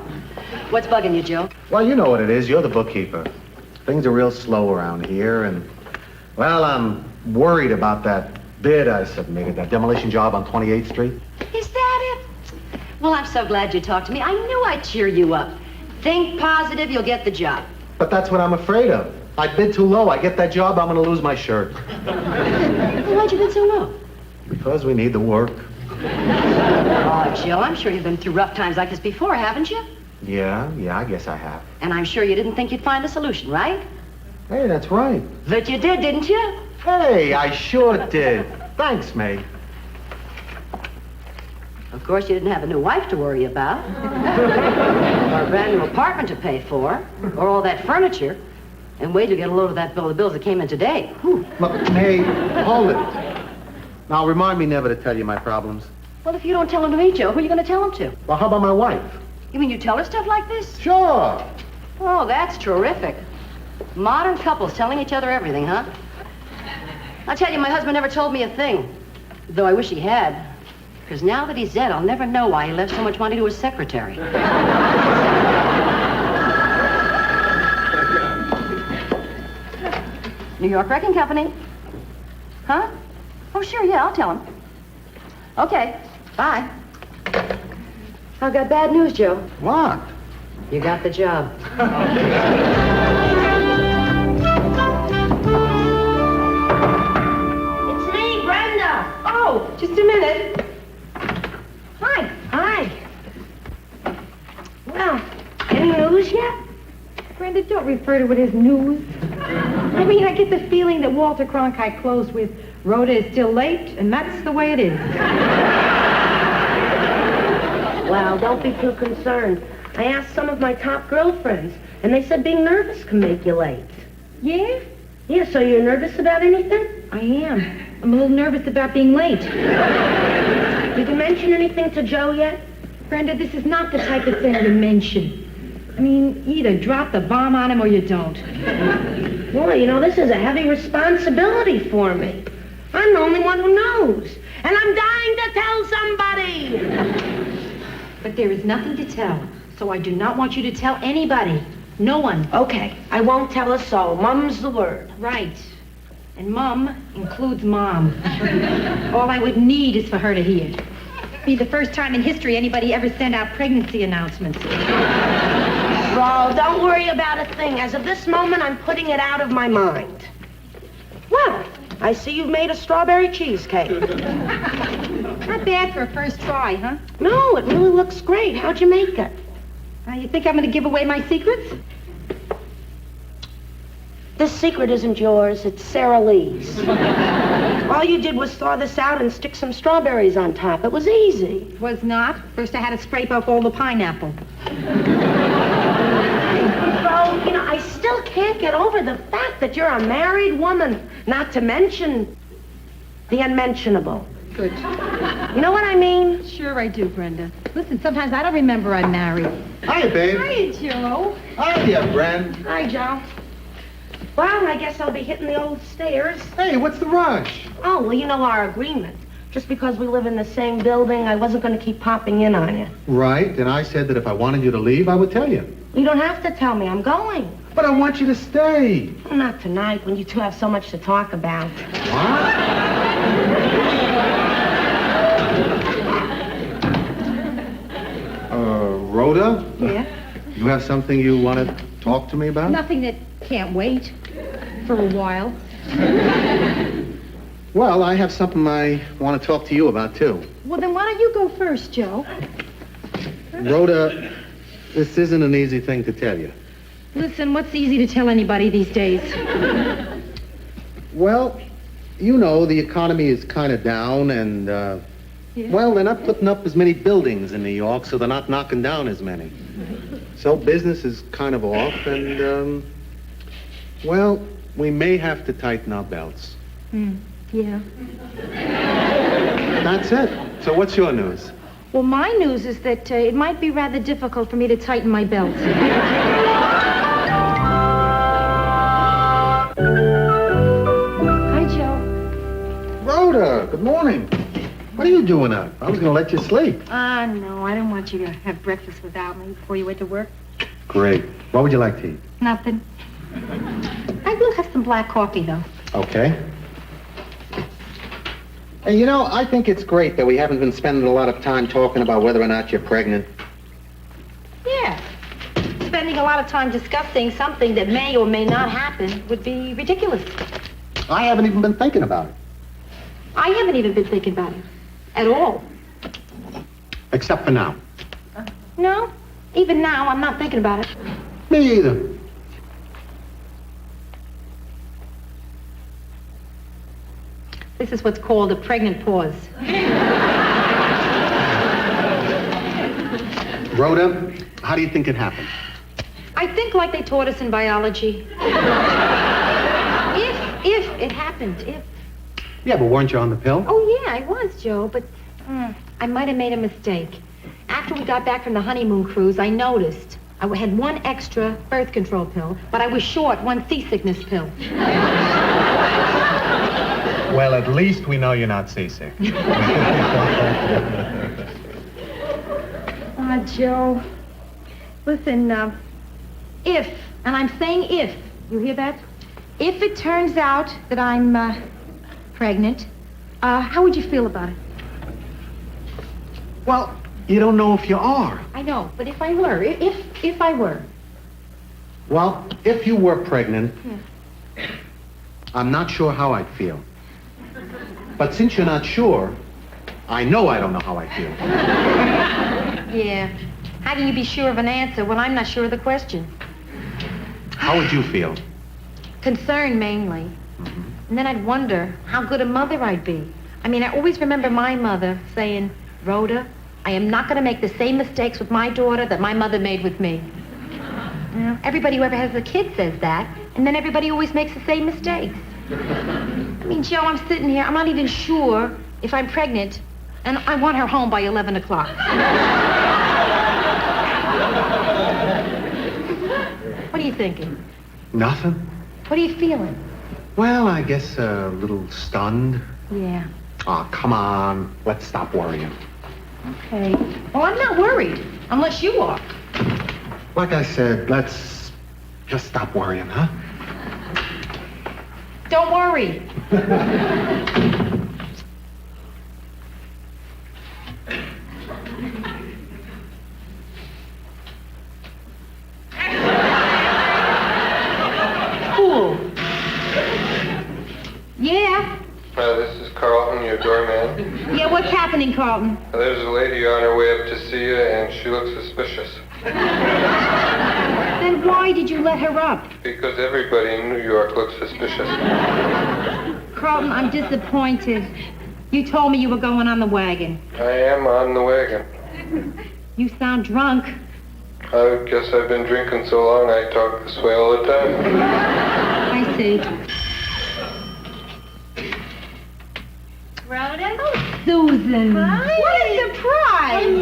What's bugging you, Joe? Well, you know what it is. You're the bookkeeper. Things are real slow around here, and, well, I'm worried about that bid I submitted, that demolition job on 28th Street. Is that it? Well, I'm so glad you talked to me. I knew I'd cheer you up. Think positive, you'll get the job. But that's what I'm afraid of. I bid too low. I get that job, I'm going to lose my shirt. Well, why'd you bid so low? Because we need the work. Oh, Joe, I'm sure you've been through rough times like this before, haven't you? Yeah, I guess I have. And I'm sure you didn't think you'd find a solution, right? Hey, that's right. But you did, didn't you? Hey, I sure did. Thanks, May. Of course, you didn't have a new wife to worry about. Or a brand new apartment to pay for. Or all that furniture. And wait till you get a load of that bill of bills that came in today. Whew. Look, May, hold it. Now, remind me never to tell you my problems. Well, if you don't tell them to me, Joe, who are you going to tell them to? Well, how about my wife? You mean you tell her stuff like this? Sure. Oh, that's terrific. Modern couples telling each other everything, huh? I'll tell you, my husband never told me a thing. Though I wish he had. Because now that he's dead, I'll never know why he left so much money to his secretary. New York Wrecking Company. Huh? Oh, sure, yeah, I'll tell him. Okay, bye. I've got bad news, Joe. What? You got the job. It's me, Brenda. Oh, just a minute. Hi. Well, any news yet? Brenda, don't refer to it as news. I mean, I get the feeling that Walter Cronkite closed with Rhoda is still late, and that's the way it is. Well, don't be too concerned. I asked some of my top girlfriends, and they said being nervous can make you late. Yeah? Yeah, so you're nervous about anything? I am. I'm a little nervous about being late. Did you mention anything to Joe yet? Brenda, this is not the type of thing you mention. I mean, either drop the bomb on him or you don't. Well, you know, this is a heavy responsibility for me. I'm the only one who knows. And I'm dying to tell somebody. But there is nothing to tell, so I do not want you to tell anybody. No one. Okay, I won't tell a soul. Mum's the word. Right. And Mum includes Mom. All I would need is for her to hear. Be the first time in history anybody ever sent out pregnancy announcements. Ro, don't worry about a thing. As of this moment, I'm putting it out of my mind. Well, I see you've made a strawberry cheesecake. Not bad for a first try, huh? No, it really looks great. How'd you make it? You think I'm going to give away my secrets? This secret isn't yours. It's Sara Lee's. All you did was thaw this out and stick some strawberries on top. It was easy. Was not. First I had to scrape off all the pineapple. Bro, you know, I still can't get over the fact that you're a married woman. Not to mention the unmentionable. Good. You know what I mean? Sure I do, Brenda. Listen, sometimes I don't remember I'm married. Hiya, babe. Hiya, Joe. Hiya, Bren. Hi, Joe. Well, I guess I'll be hitting the old stairs. Hey, what's the rush? Oh, well, you know our agreement. Just because we live in the same building, I wasn't going to keep popping in on you. Right, and I said that if I wanted you to leave, I would tell you. You don't have to tell me. I'm going. But I want you to stay. Well, not tonight, when you two have so much to talk about. Rhoda? Yeah? You have something you want to talk to me about? Nothing that can't wait for a while. Well, I have something I want to talk to you about, too. Well, then why don't you go first, Joe? Rhoda, this isn't an easy thing to tell you. Listen, what's easy to tell anybody these days? Well, you know, the economy is kind of down, and, well, they're not putting up as many buildings in New York, so they're not knocking down as many. So business is kind of off, and, well, we may have to tighten our belts. Yeah. That's it. So what's your news? Well, my news is that it might be rather difficult for me to tighten my belt. Hi, Joe. Rhoda, good morning. What are you doing up? I was going to let you sleep. No, I don't want you to have breakfast without me before you went to work. Great. What would you like to eat? Nothing. I will have some black coffee, though. Okay. Hey, you know, I think it's great that we haven't been spending a lot of time talking about whether or not you're pregnant. Yeah. Spending a lot of time discussing something that may or may not happen would be ridiculous. I haven't even been thinking about it. I haven't even been thinking about it. At all. Except for now. No. Even now, I'm not thinking about it. Me either. This is what's called a pregnant pause. Rhoda, how do you think it happened? I think like they taught us in biology. If it happened, if. Yeah, but weren't you on the pill? Oh, yeah, I was, Joe, but I might have made a mistake. After we got back from the honeymoon cruise, I noticed I had one extra birth control pill, but I was short one seasickness pill. Well, at least we know you're not seasick. Joe, listen, if, and I'm saying if, you hear that? If it turns out that I'm pregnant, how would you feel about it? Well, you don't know if you are. I know, but if I were, if I were. Well, if you were pregnant, I'm not sure how I'd feel. But since you're not sure, I know I don't know how I feel. Yeah. How can you be sure of an answer when I'm not sure of the question? How would you feel? Concern, mainly. And then I'd wonder how good a mother I'd be. I mean, I always remember my mother saying, Rhoda, I am not going to make the same mistakes with my daughter that my mother made with me. You know, everybody who ever has a kid says that, and then everybody always makes the same mistakes. I mean, Joe, I'm sitting here. I'm not even sure if I'm pregnant, and I want her home by 11 o'clock. What are you thinking? Nothing. What are you feeling? Well, I guess a little stunned. Yeah. Oh, come on. Let's stop worrying. Okay. Well, I'm not worried, unless you are. Like I said, let's just stop worrying, huh? Don't worry. Cool. Yeah. This is Carlton, your doorman. Yeah, what's happening, Carlton? There's a lady on her way up to see you, and she looks suspicious. Then why did you let her up? Because everybody in New York looks suspicious. Carlton, I'm disappointed. You told me you were going on the wagon. I am on the wagon. You sound drunk. I guess I've been drinking so long I talk this way all the time. I see. Rhoda? Oh, Susan. Hi. What a surprise.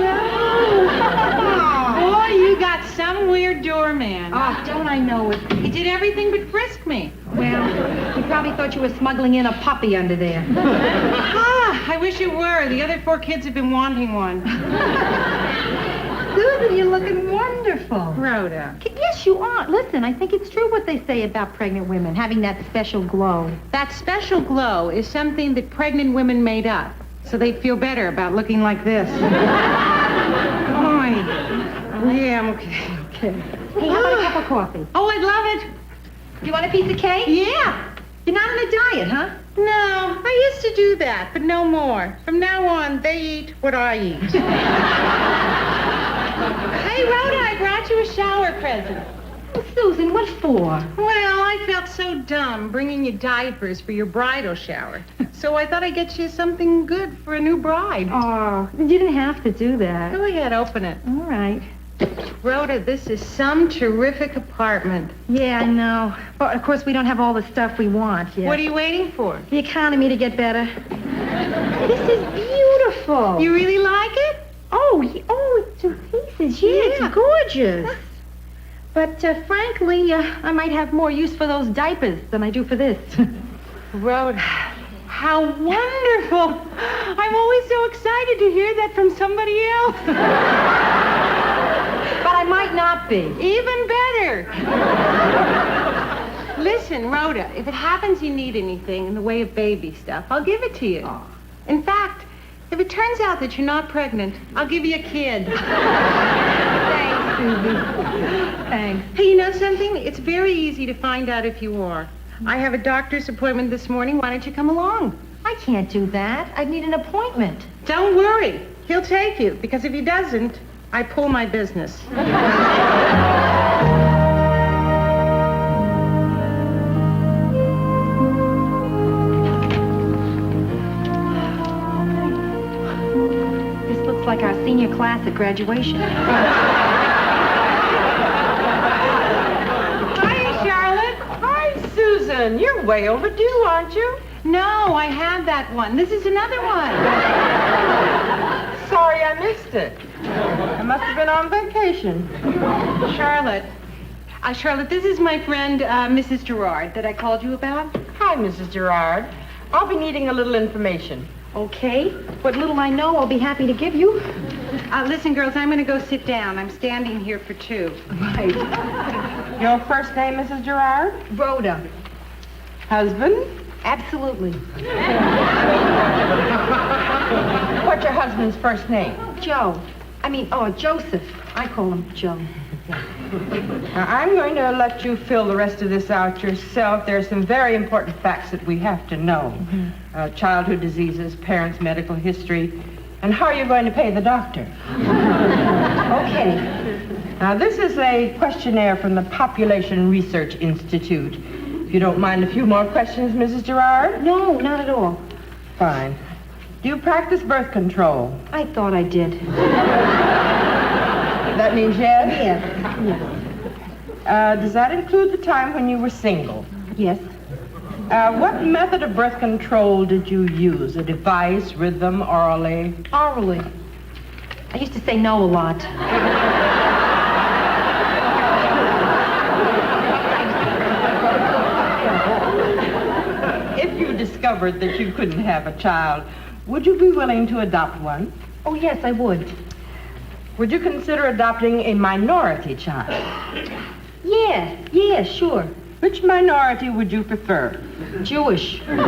Boy, you got some weird doorman. Oh, don't I know it? He did everything but frisk me. Well, he probably thought you were smuggling in a puppy under there. I wish you were. The other 4 kids have been wanting one. Susan, you're looking wonderful. Rhoda. Yes, you are. Listen, I think it's true what they say about pregnant women, having that special glow. That special glow is something that pregnant women made up, so they'd feel better about looking like this. Yeah, I'm okay. Hey, how about a cup of coffee? Oh, I'd love it. Do you want a piece of cake? Yeah. You're not on a diet, huh? No, I used to do that, but no more. From now on, they eat what I eat. Hey, Rhoda, I brought you a shower present. Oh, Susan, what for? Well, I felt so dumb bringing you diapers for your bridal shower. So I thought I'd get you something good for a new bride. Oh, you didn't have to do that. Go ahead, open it. All right. Rhoda, this is some terrific apartment. Yeah, I know. But, of course, we don't have all the stuff we want yet. What are you waiting for? The economy to get better. This is beautiful. You really like it? Oh, it's to pieces. Yeah, it's gorgeous. But, frankly, I might have more use for those diapers than I do for this. Rhoda, how wonderful. I'm always so excited to hear that from somebody else. But I might not be. Even better. Listen, Rhoda, if it happens you need anything in the way of baby stuff, I'll give it to you. Oh. In fact, if it turns out that you're not pregnant, I'll give you a kid. Thanks, Susie. Thanks. Hey, you know something? It's very easy to find out if you are. I have a doctor's appointment this morning. Why don't you come along? I can't do that. I'd need an appointment. Don't worry. He'll take you, because if he doesn't, I pull my business. This looks like our senior class at graduation. Hi, Charlotte. Hi, Susan. You're way overdue, aren't you? No, I had that one. This is another one. Sorry I missed it. I must have been on vacation. Charlotte, this is my friend, Mrs. Gerard, that I called you about. Hi, Mrs. Gerard. I'll be needing a little information. Okay. What little I know, I'll be happy to give you. Listen, girls, I'm going to go sit down. I'm standing here for 2. Right. Your first name, Mrs. Gerard? Rhoda. Husband? Absolutely. What's your husband's first name? Joe. Joseph. I call him Joe. Now, I'm going to let you fill the rest of this out yourself. There are some very important facts that we have to know. Mm-hmm. Childhood diseases, parents' medical history, and how you're going to pay the doctor. Okay. Now, this is a questionnaire from the Population Research Institute. If you don't mind a few more questions, Mrs. Gerard? No, not at all. Fine. Do you practice birth control? I thought I did. That means yes? Yes. Does that include the time when you were single? Yes. What method of birth control did you use? A device, rhythm, orally? Orally. I used to say no a lot. If you discovered that you couldn't have a child, would you be willing to adopt one? Oh, yes, I would. Would you consider adopting a minority child? Yeah, sure. Which minority would you prefer? Jewish. I'm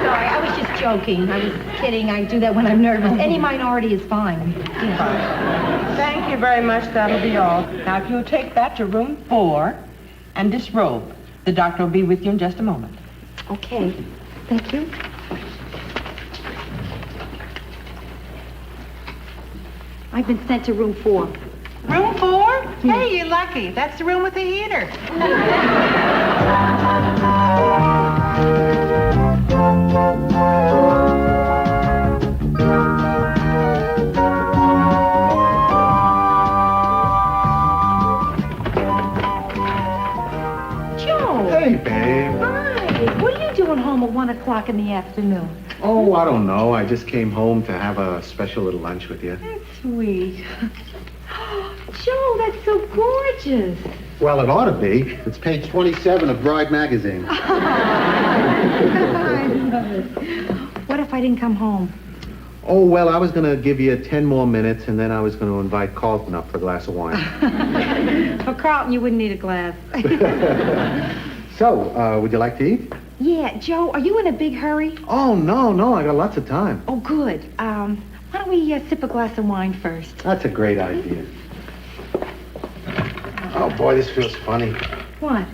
sorry, I was just joking. I was kidding. I do that when I'm nervous. Any minority is fine. Yeah. Thank you very much. That'll be all. Now, if you'll take that to room 4 and disrobe, the doctor will be with you in just a moment. Okay. Thank you. I've been sent to room 4. Room 4? Hey, you're lucky. That's the room with the heater. Joe. Hey, babe. Hi. What are you doing home at 1 o'clock in the afternoon? Oh, I don't know. I just came home to have a special little lunch with you. That's sweet. Joe, that's so gorgeous. Well, it ought to be. It's page 27 of Bride magazine. I love it. What if I didn't come home? Oh, well, I was going to give you 10 more minutes, and then I was going to invite Carlton up for a glass of wine. For Carlton, you wouldn't need a glass. So, would you like to eat? Yeah, Joe, are you in a big hurry? Oh, no, I got lots of time. Oh, good. Why don't we sip a glass of wine first? That's a great idea. Oh, boy, this feels funny. What?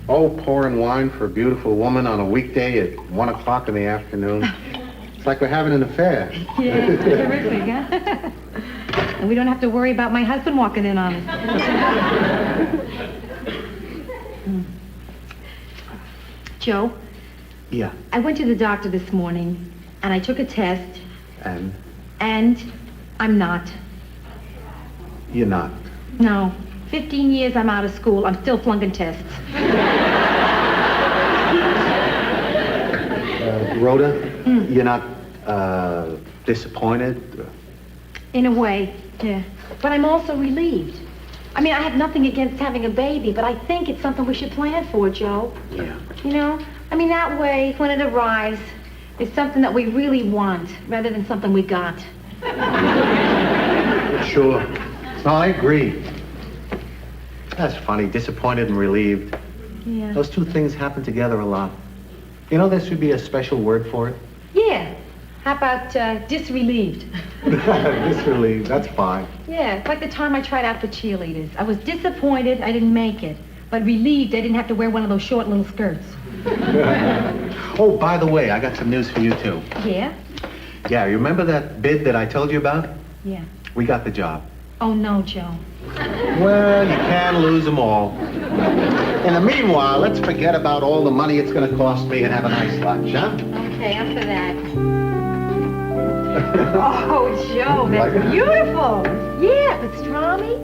Oh, pouring wine for a beautiful woman on a weekday at 1 o'clock in the afternoon. It's like we're having an affair. Yeah, terrific, huh? And we don't have to worry about my husband walking in on us. Joe? Yeah. I went to the doctor this morning, and I took a test, And and I'm not. you're not. No. 15 years I'm out of school. I'm still flunking tests. Rhoda, you're not, disappointed? In a way, yeah. But I'm also relieved. I mean, I have nothing against having a baby, but I think it's something we should plan for, Joe. Yeah. You know? I mean, that way, when it arrives, it's something that we really want, rather than something we got. Sure. No, I agree. That's funny, disappointed and relieved. Yeah. Those two things happen together a lot. You know, there should be a special word for it. Yeah. How about disrelieved? Disrelieved, that's fine. Yeah, it's like the time I tried out for cheerleaders. I was disappointed I didn't make it, but relieved I didn't have to wear one of those short little skirts. Oh, by the way, I got some news for you, too. Yeah? Yeah, you remember that bid that I told you about? Yeah. We got the job. Oh, no, Joe. Well, you can't lose them all. In the meanwhile, let's forget about all the money it's going to cost me and have a nice lunch, huh? Okay, I'm for that. Oh, Joe, that's beautiful. Yeah, pastrami,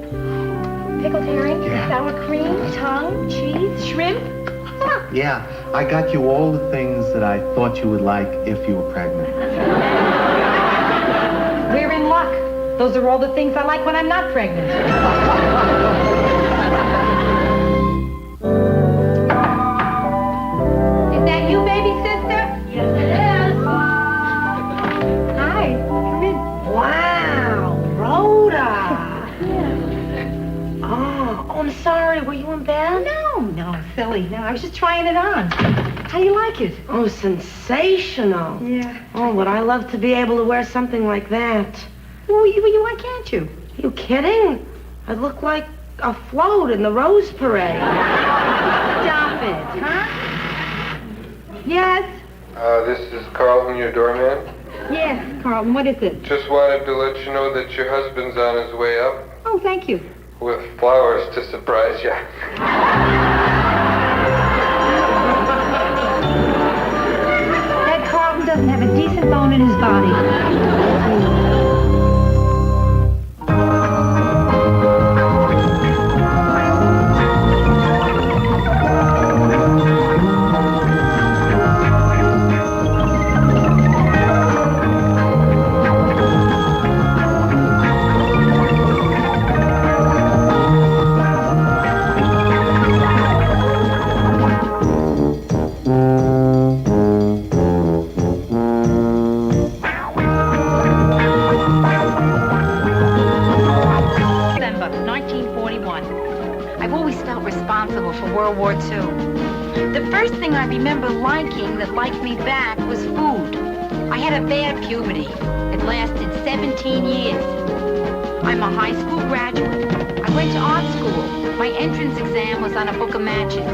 pickled herring, sour cream, tongue, cheese, shrimp. Yeah, I got you all the things that I thought you would like if you were pregnant. We're in luck. Those are all the things I like when I'm not pregnant. Is that you, baby sister? Yes, it is. Hi, come in. Wow, Rhoda. Oh, I'm sorry. Were you in bed? No, silly. No, I was just trying it on. How do you like it? Oh, sensational. Yeah. Oh, would I love to be able to wear something like that. Well, why can't you? You kidding? I look like a float in the Rose Parade. Stop it, huh? Yes? This is Carlton, your doorman. Yes, Carlton, what is it? Just wanted to let you know that your husband's on his way up Oh, thank you. with flowers to surprise you. bone in his body. December 1941. I've always felt responsible for World War II. The first thing I remember liking that liked me back was food. I had a bad puberty. It lasted 17 years. I'm a high school graduate. I went to art school. My entrance exam was on a book of matches.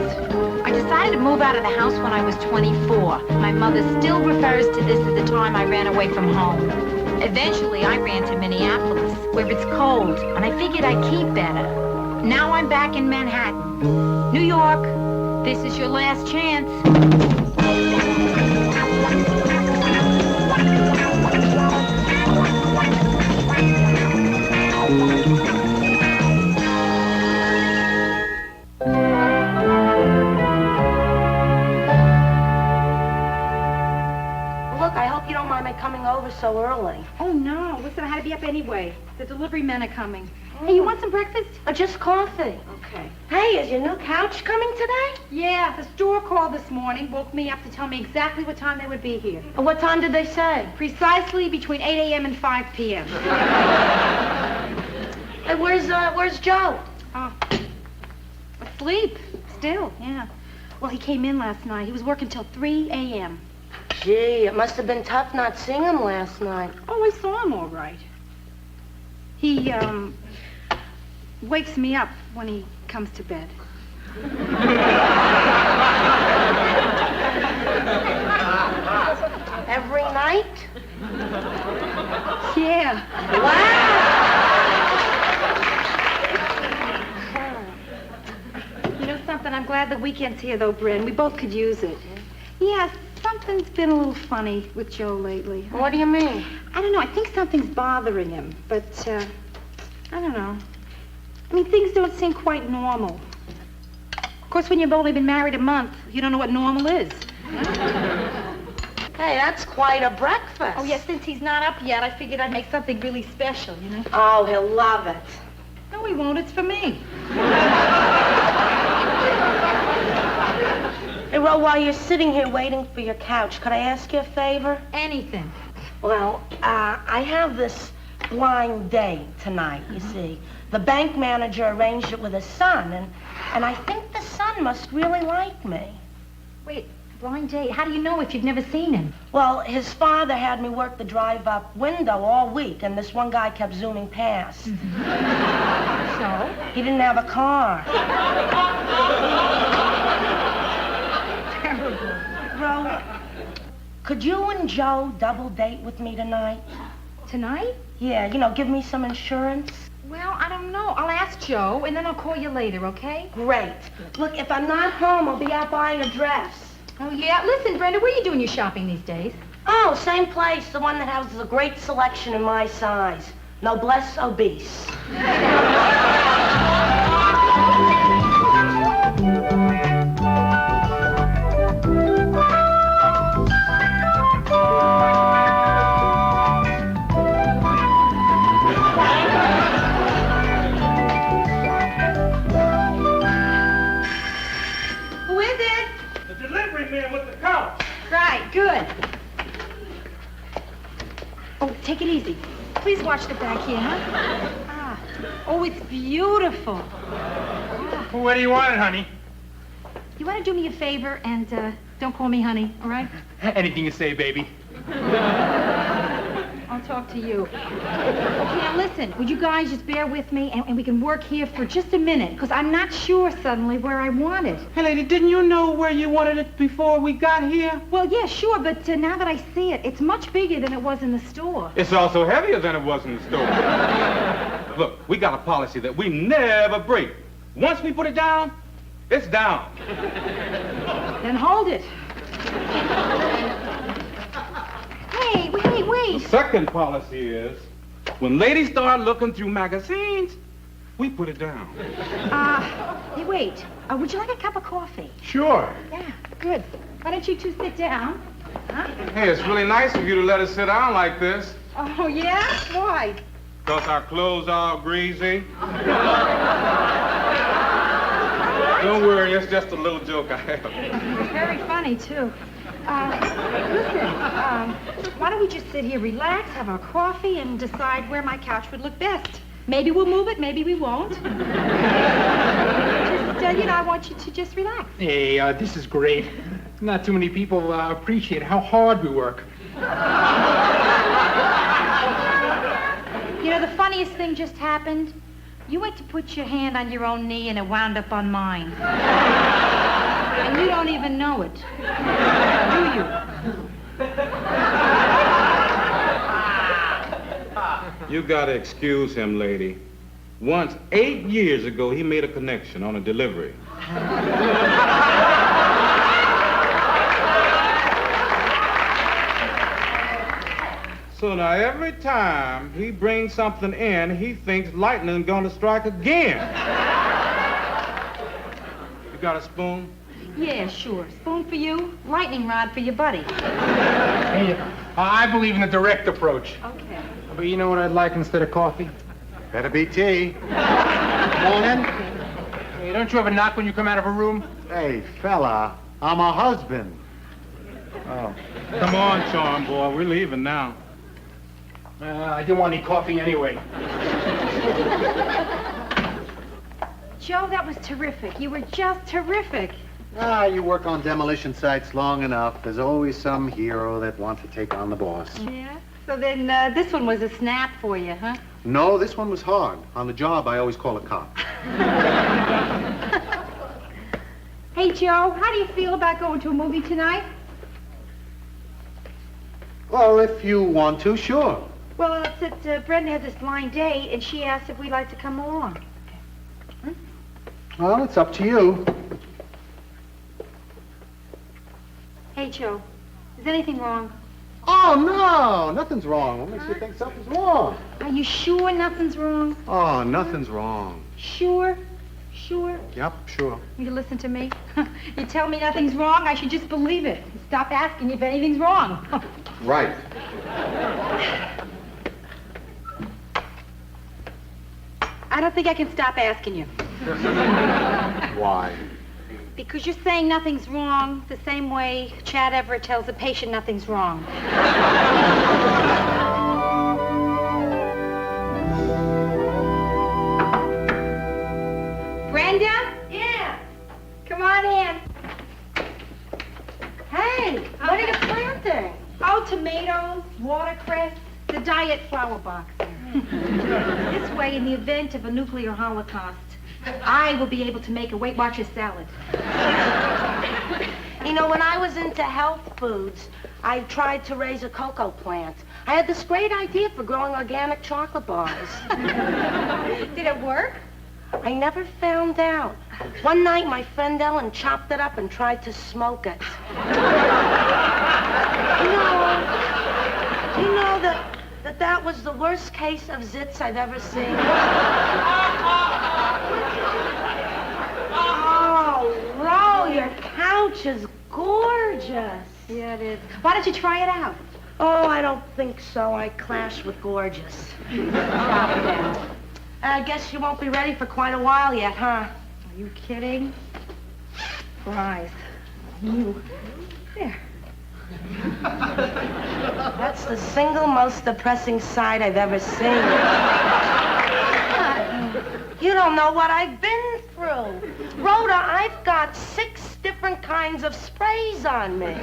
I decided to move out of the house when I was 24. My mother still refers to this as the time I ran away from home. Eventually, I ran to Minneapolis, where it's cold, and I figured I'd keep better. Now I'm back in Manhattan. New York, this is your last chance. Look, I hope you don't mind my coming over so early. Oh, no. Listen, I had to be up anyway. The delivery men are coming. Hey, you want some breakfast? Or just coffee? Okay. Hey, is your new couch coming today? Yeah, the store called this morning, woke me up to tell me exactly what time they would be here. And what time did they say? Precisely between 8 a.m. and 5 p.m. Hey, where's Joe? Oh, asleep. Still, yeah. Well, he came in last night. He was working till 3 a.m. Gee, it must have been tough not seeing him last night. Oh, I saw him all right. He, wakes me up when he comes to bed. Every night? Yeah. You know something? I'm glad the weekend's here, though, Bryn. We both could use it. Yeah, something's been a little funny with Joe lately. What do you mean? I don't know. I think something's bothering him, but, I don't know. I mean, things don't seem quite normal. Of course, when you've only been married a month, you don't know what normal is. Hey, that's quite a breakfast. Oh, yeah, since he's not up yet, I figured I'd make something really special, you know? Oh, he'll love it. No, he won't. It's for me. Hey, Ro, while you're sitting here waiting for your couch, could I ask you a favor? Anything. Well, I have this blind date tonight, you see. The bank manager arranged it with his son, and I think the son must really like me. Wait, blind date? How do you know if you've never seen him? Well, his father had me work the drive-up window all week, and this one guy kept zooming past. So? He didn't have a car. Terrible. Ro, could you and Joe double date with me tonight? Tonight? Yeah, you know, give me some insurance. Well, I don't know. I'll ask Joe, and then I'll call you later, okay? Great. Look, if I'm not home, I'll be out buying a dress. Oh, yeah? Listen, Brenda, where are you doing your shopping these days? Oh, same place, the one that has a great selection in my size. Noblesse obese. Who is it? The delivery man with the couch. Right, good. Oh, take it easy. Please watch the back here, huh? Ah. Oh, it's beautiful. Ah. Where do you want it, honey? You want to do me a favor and don't call me honey, all right? Anything you say, baby. I'll talk to you. Okay, now listen, would you guys just bear with me and we can work here for just a minute, because I'm not sure suddenly where I want it. Hey, lady, didn't you know where you wanted it before we got here? Well, yeah, sure, but now that I see it, it's much bigger than it was in the store. It's also heavier than it was in the store. Look, we got a policy that we never break. Once we put it down, it's down. Then hold it. Hey, Hey, wait. The second policy is, when ladies start looking through magazines, we put it down. Hey, wait. Would you like a cup of coffee? Sure. Yeah, good. Why don't you two sit down? Huh? Hey, it's really nice of you to let us sit down like this. Oh, yeah? Why? Because our clothes are all greasy. Don't worry, it's just a little joke I have. Very funny, too. Listen, why don't we just sit here, relax, have our coffee, and decide where my couch would look best? Maybe we'll move it, maybe we won't. Just, I want you to just relax. Hey, this is great. Not too many people appreciate how hard we work. You know, the funniest thing just happened. You went to put your hand on your own knee and it wound up on mine. And you don't even know it. Do you? You gotta excuse him, lady. Once, 8 years ago, he made a connection on a delivery. So now every time he brings something in, he thinks lightning's gonna strike again. You got a spoon? Yeah, sure. Spoon for you, lightning rod for your buddy. Hey, I believe in the direct approach. Okay. But you know what I'd like instead of coffee? Better be tea. Morning. Hey, don't you ever knock when you come out of a room? Hey, fella, I'm a husband. Oh. Come on, Charm boy, we're leaving now. I didn't want any coffee anyway. Joe, that was terrific. You were just terrific. You work on demolition sites long enough. There's always some hero that wants to take on the boss. Yeah? So then this one was a snap for you, huh? No, this one was hard. On the job, I always call a cop. Hey, Joe, how do you feel about going to a movie tonight? Well, if you want to, sure. Well, it's that Brenda has this blind date, and she asked if we'd like to come along. Well, it's up to you. Hey, Joe, is anything wrong? Oh, no, nothing's wrong. What makes you think something's wrong? Are you sure nothing's wrong? Oh, nothing's wrong. Sure? Sure? Yep, sure. You listen to me. You tell me nothing's wrong, I should just believe it. Stop asking if anything's wrong. Right. I don't think I can stop asking you. Why? Because you're saying nothing's wrong the same way Chad Everett tells a patient nothing's wrong. Brenda? Yeah. Come on in. Hey, what are you planting? Oh, tomatoes, watercress, the diet flower box. This way, in the event of a nuclear holocaust, I will be able to make a Weight Watchers salad. You know, when I was into health foods, I tried to raise a cocoa plant. I had this great idea for growing organic chocolate bars. Did it work? I never found out. One night, my friend Ellen chopped it up and tried to smoke it. You know that was the worst case of zits I've ever seen. Oh, Ro, your couch is gorgeous. Yeah, it is. Why don't you try it out? Oh, I don't think so. I clash with gorgeous. I guess you won't be ready for quite a while yet, huh? Are you kidding? Surprise. You. There. That's the single most depressing sight I've ever seen. You don't know what I've been through. Rhoda, I've got 6 different kinds of sprays on me.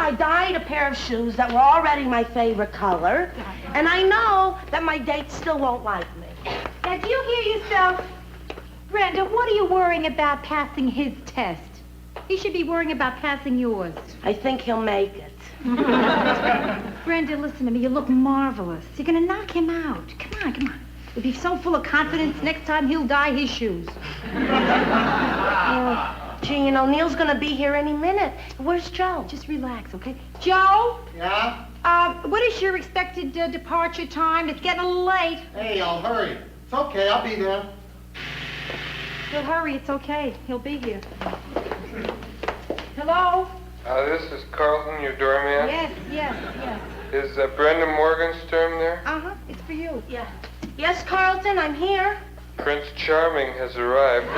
I dyed a pair of shoes that were already my favorite color, and I know that my date still won't like me. Now, do you hear yourself? Brenda, what are you worrying about passing his test? He should be worrying about passing yours. I think he'll make it. Brenda, listen to me. You look marvelous. You're going to knock him out. Come on, come on. If he's so full of confidence, next time he'll dye his shoes. Gee, you know, Neil's gonna be here any minute. Where's Joe? Just relax, okay? Joe? Yeah? What is your expected departure time? It's getting a little late. Hey, I'll hurry. It's okay, I'll be there. He'll hurry, it's okay. He'll be here. Hello? This is Carlton, your doorman. Yes. Is Brenda Morgenstern there? Uh-huh, it's for you. Yeah. Yes, Carlton, I'm here. Prince Charming has arrived.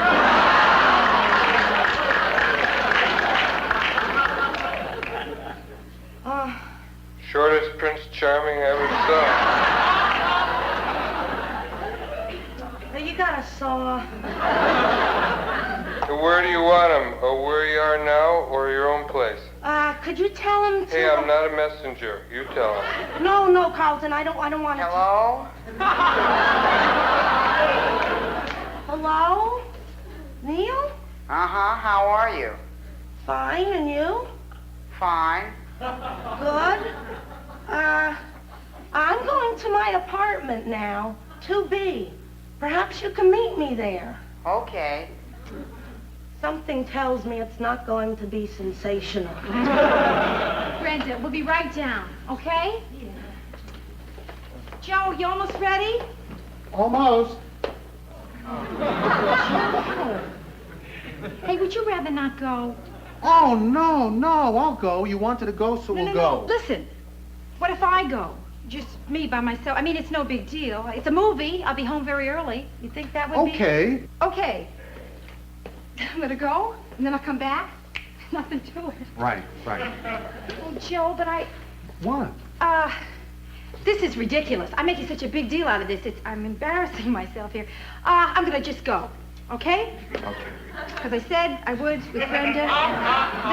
Shortest Prince Charming I ever saw. You got a saw. Where do you want him? Where you are now or your own place? Could you tell him to... Hey, I'm not a messenger. You tell him. No, Carlton, I don't want to... Hello? Hello? Neil? Uh-huh, how are you? Fine, and you? Fine. Good. I'm going to my apartment now, 2B. Perhaps you can meet me there. Okay. Something tells me it's not going to be sensational. Brenda, we'll be right down, okay? Yeah. Joe, you almost ready? Almost. Hey, would you rather not go? Oh, no, I'll go. You wanted to go, so we'll go. No, listen. What if I go? Just me by myself. I mean, it's no big deal. It's a movie. I'll be home very early. You think that would be... Okay. Okay. I'm gonna go, and then I'll come back. Nothing to it. Right. Oh, Joe, but I... What? This is ridiculous. I'm making such a big deal out of this. I'm embarrassing myself here. I'm gonna just go, okay? Okay. Because I said I would with Brenda.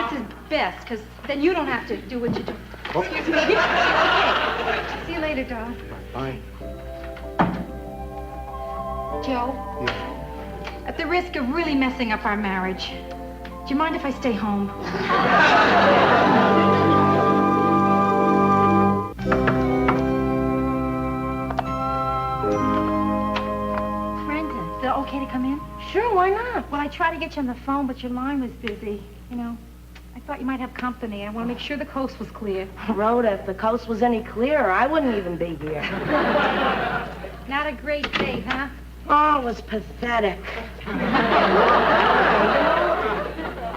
This is best, because then you don't have to do what you do. Excuse me. Okay. See you later, darling. Bye. Joe? Yeah. At the risk of really messing up our marriage, do you mind if I stay home? Brenda, is it okay to come in? Sure, why not? Well, I tried to get you on the phone, but your line was busy. You know, I thought you might have company. I want to make sure the coast was clear. Rhoda, if the coast was any clearer, I wouldn't even be here. Not a great day, huh? Oh, it was pathetic.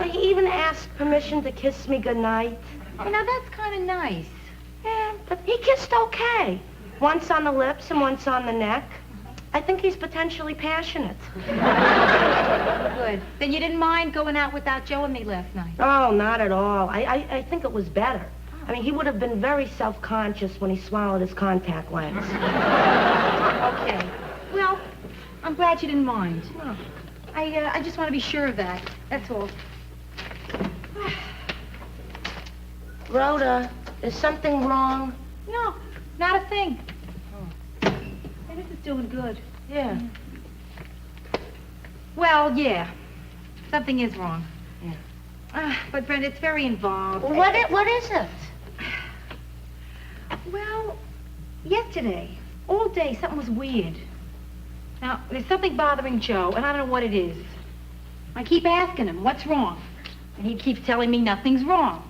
They even asked permission to kiss me goodnight. You know, that's kind of nice. Yeah, but he kissed okay. Once on the lips and once on the neck. I think he's potentially passionate. Good. Then you didn't mind going out without Joe and me last night? Oh, not at all. I think it was better. I mean, he would have been very self-conscious when he swallowed his contact lens. Okay. Well, I'm glad you didn't mind. Oh. I just want to be sure of that. That's all. Rhoda, is something wrong? No, not a thing. Hey, this is doing good. Yeah. Well, yeah. Something is wrong. Yeah. But Brenda, it's very involved. What is it? Well, yesterday, all day, something was weird. Now, there's something bothering Joe, and I don't know what it is. I keep asking him, what's wrong? And he keeps telling me nothing's wrong.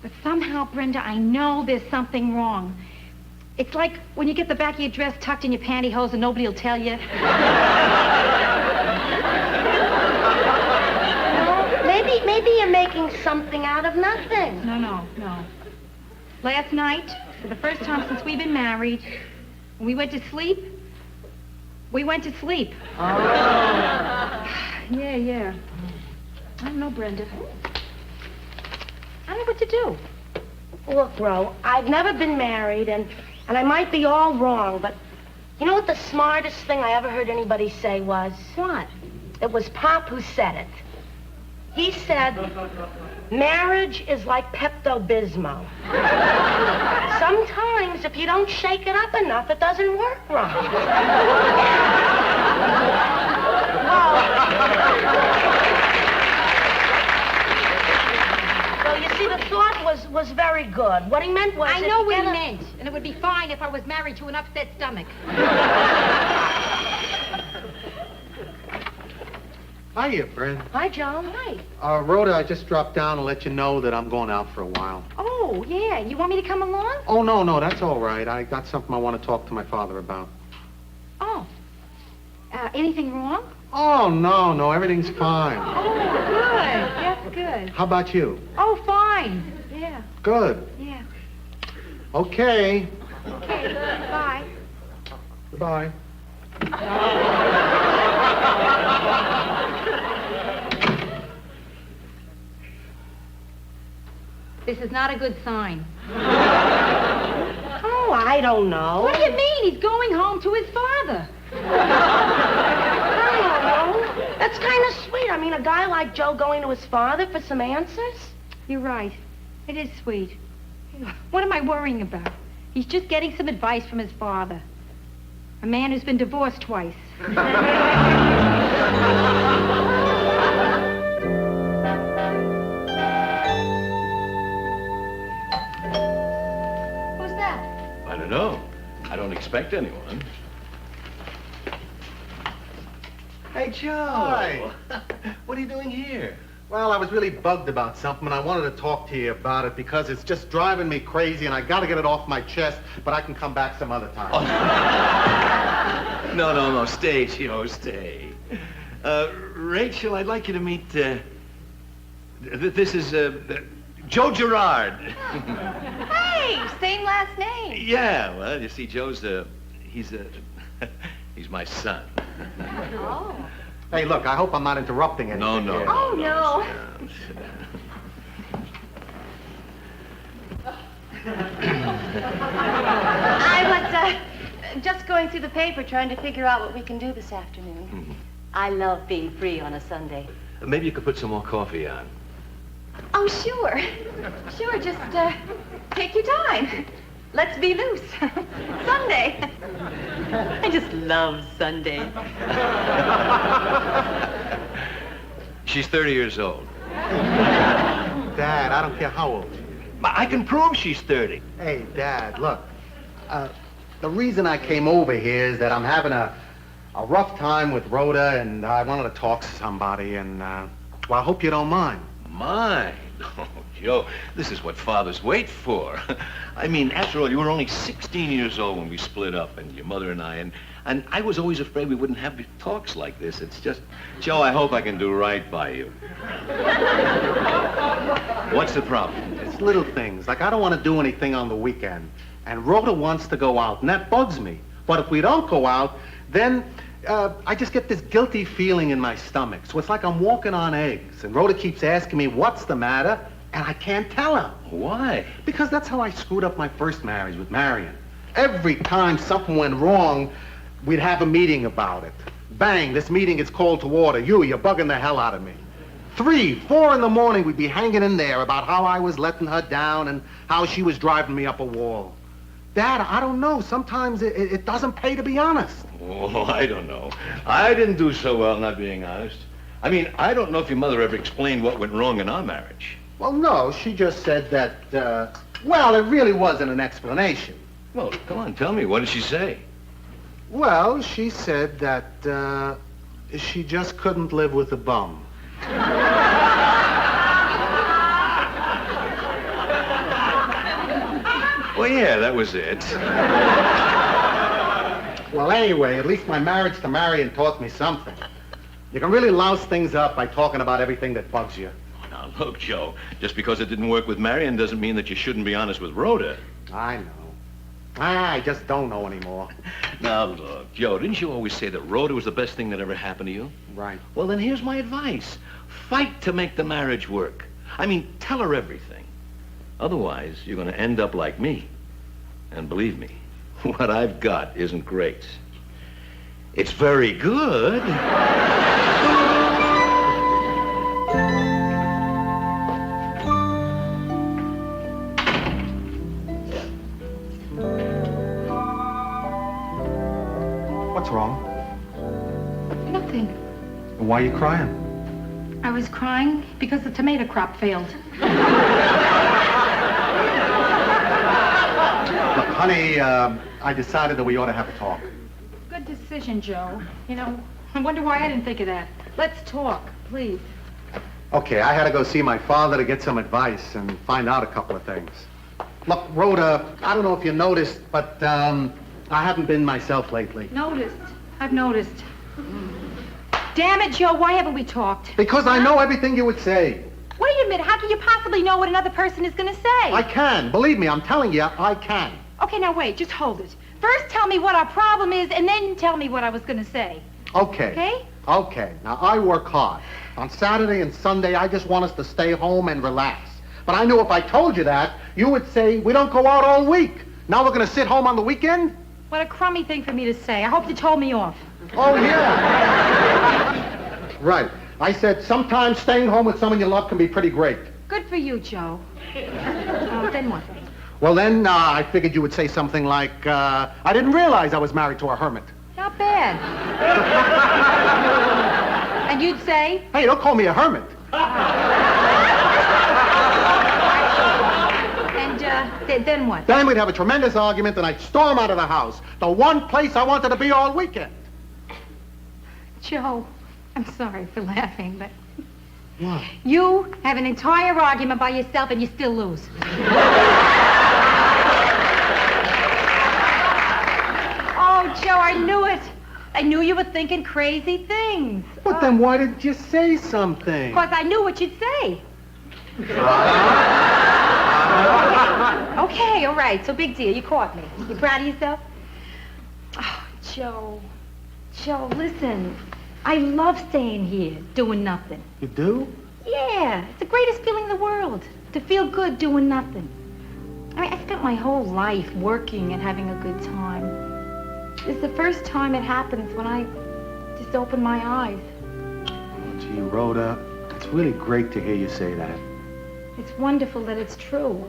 But somehow, Brenda, I know there's something wrong. It's like when you get the back of your dress tucked in your pantyhose and nobody will tell you. Maybe you're making something out of nothing. No. Last night, for the first time since we've been married, when we went to sleep, we went to sleep. Oh. Yeah. I don't know, Brenda. I don't know what to do. Look, Ro, I've never been married, and I might be all wrong, but you know what the smartest thing I ever heard anybody say was? What? It was Pop who said it. He said, marriage is like Pepto-Bismol. Sometimes, if you don't shake it up enough, it doesn't work right. Well, you see, the thought was very good. What he meant was... I know what he meant, and it would be fine if I was married to an upset stomach. Hiya, Brent. Hi, Joe. Hi. Rhoda, I just dropped down to let you know that I'm going out for a while. Oh, yeah. You want me to come along? Oh, no, that's all right. I got something I want to talk to my father about. Oh. Anything wrong? Oh, no, everything's fine. Oh, good. Yes, good. How about you? Oh, fine. Yeah. Good. Yeah. Okay. Okay. Bye. Goodbye. This is not a good sign. Oh, I don't know. What do you mean? He's going home to his father. I don't know. That's kind of sweet. I mean, a guy like Joe going to his father for some answers? You're right. It is sweet. What am I worrying about? He's just getting some advice from his father. A man who's been divorced twice. Who's that? I don't know. I don't expect anyone. Hey, Joe. Hi. What are you doing here? Well, I was really bugged about something, and I wanted to talk to you about it because it's just driving me crazy, and I got to get it off my chest, but I can come back some other time. No. Stay, Joe, stay. Rachel, I'd like you to meet, this is, Joe Gerard. Hey, same last name. Yeah, well, you see, Joe's, he's my son. Oh. Hey, look, I hope I'm not interrupting anything. No. here. Oh, no. I was just going through the paper trying to figure out what we can do this afternoon. Mm-hmm. I love being free on a Sunday. Maybe you could put some more coffee on. Oh, sure. Sure, just take your time. Let's be loose. Sunday. I just love Sunday. She's 30 years old. Dad, I don't care how old she is. I can prove she's 30. Hey, Dad, look. The reason I came over here is that I'm having a rough time with Rhoda, and I wanted to talk to somebody, and, well, I hope you don't mind. Mine? Oh, Joe, this is what fathers wait for. I mean, after all, you were only 16 years old when we split up, and your mother and I, and I was always afraid we wouldn't have talks like this. It's just, Joe, I hope I can do right by you. What's the problem? It's little things, like I don't want to do anything on the weekend, and Rhoda wants to go out, and that bugs me. But if we don't go out, then I just get this guilty feeling in my stomach. So it's like I'm walking on eggs. And Rhoda keeps asking me, what's the matter? And I can't tell her. Why? Because that's how I screwed up my first marriage with Marion. Every time something went wrong, we'd have a meeting about it. Bang, this meeting is called to order. You're bugging the hell out of me. 3, 4 in the morning, we'd be hanging in there about how I was letting her down and how she was driving me up a wall. Dad, I don't know. Sometimes it doesn't pay to be honest. Oh, I don't know. I didn't do so well not being honest. I mean, I don't know if your mother ever explained what went wrong in our marriage. Well, no, she just said that, well, it really wasn't an explanation. Well, come on, tell me. What did she say? Well, she said that, she just couldn't live with a bum. Well, yeah, that was it. Well, anyway, at least my marriage to Marion taught me something. You can really louse things up by talking about everything that bugs you. Now, look, Joe, just because it didn't work with Marion doesn't mean that you shouldn't be honest with Rhoda. I know. I just don't know anymore. Now, look, Joe, didn't you always say that Rhoda was the best thing that ever happened to you? Right. Well, then here's my advice. Fight to make the marriage work. I mean, tell her everything. Otherwise, you're going to end up like me. And believe me, what I've got isn't great. It's very good. What's wrong? Nothing. Why are you crying? I was crying because the tomato crop failed. Look, honey, I decided that we ought to have a talk. Good decision, Joe. You know, I wonder why I didn't think of that. Let's talk, please. Okay, I had to go see my father to get some advice and find out a couple of things. Look, Rhoda, I don't know if you noticed, but I haven't been myself lately. Noticed. I've noticed. Damn it, Joe, why haven't we talked? Because I know everything you would say. Wait a minute, how can you possibly know what another person is going to say? I can. Believe me, I'm telling you, I can. Okay, now wait, just hold it. First tell me what our problem is, and then tell me what I was going to say. Okay. Okay? Okay. Now, I work hard. On Saturday and Sunday, I just want us to stay home and relax. But I knew if I told you that, you would say, we don't go out all week. Now we're going to sit home on the weekend? What a crummy thing for me to say. I hope you told me off. Oh, yeah. Right. I said sometimes staying home with someone you love can be pretty great. Good for you, Joe. Then what? Well, then I figured you would say something like, I didn't realize I was married to a hermit. Not bad. And you'd say? Hey, don't call me a hermit. And then what? Then we'd have a tremendous argument and I'd storm out of the house. The one place I wanted to be all weekend. Joe, I'm sorry for laughing, but what? You have an entire argument by yourself and you still lose. Oh, Joe, I knew it. I knew you were thinking crazy things. But then why didn't you say something? Because I knew what you'd say. Okay, all right, so big deal. You caught me. You proud of yourself? Oh, Joe. Joe, listen. I love staying here, doing nothing. You do? Yeah, it's the greatest feeling in the world, to feel good doing nothing. I mean, I spent my whole life working and having a good time. This is the first time it happens when I just open my eyes. Oh, gee, Rhoda, it's really great to hear you say that. It's wonderful that it's true.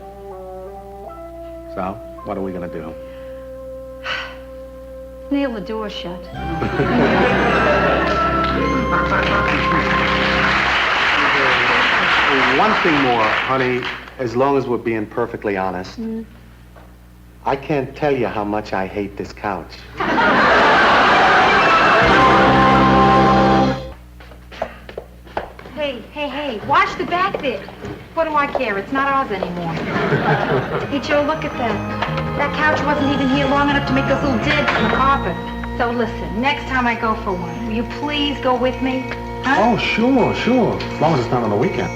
So, what are we gonna do? Nail the door shut. One thing more, honey, as long as we're being perfectly honest. I can't tell you how much I hate this couch. Hey, watch the back bit. What do I care? It's not ours anymore. Hey, Joe, look at that. That couch wasn't even here long enough to make those little dents in the carpet. So listen, next time I go for one, will you please go with me? Huh? Oh, sure. As long as it's not on the weekend.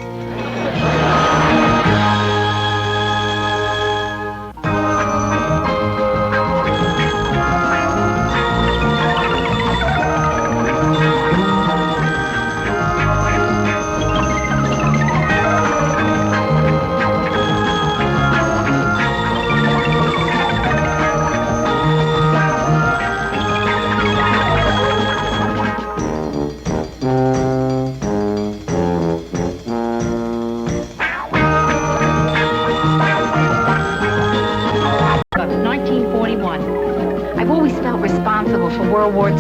World War II.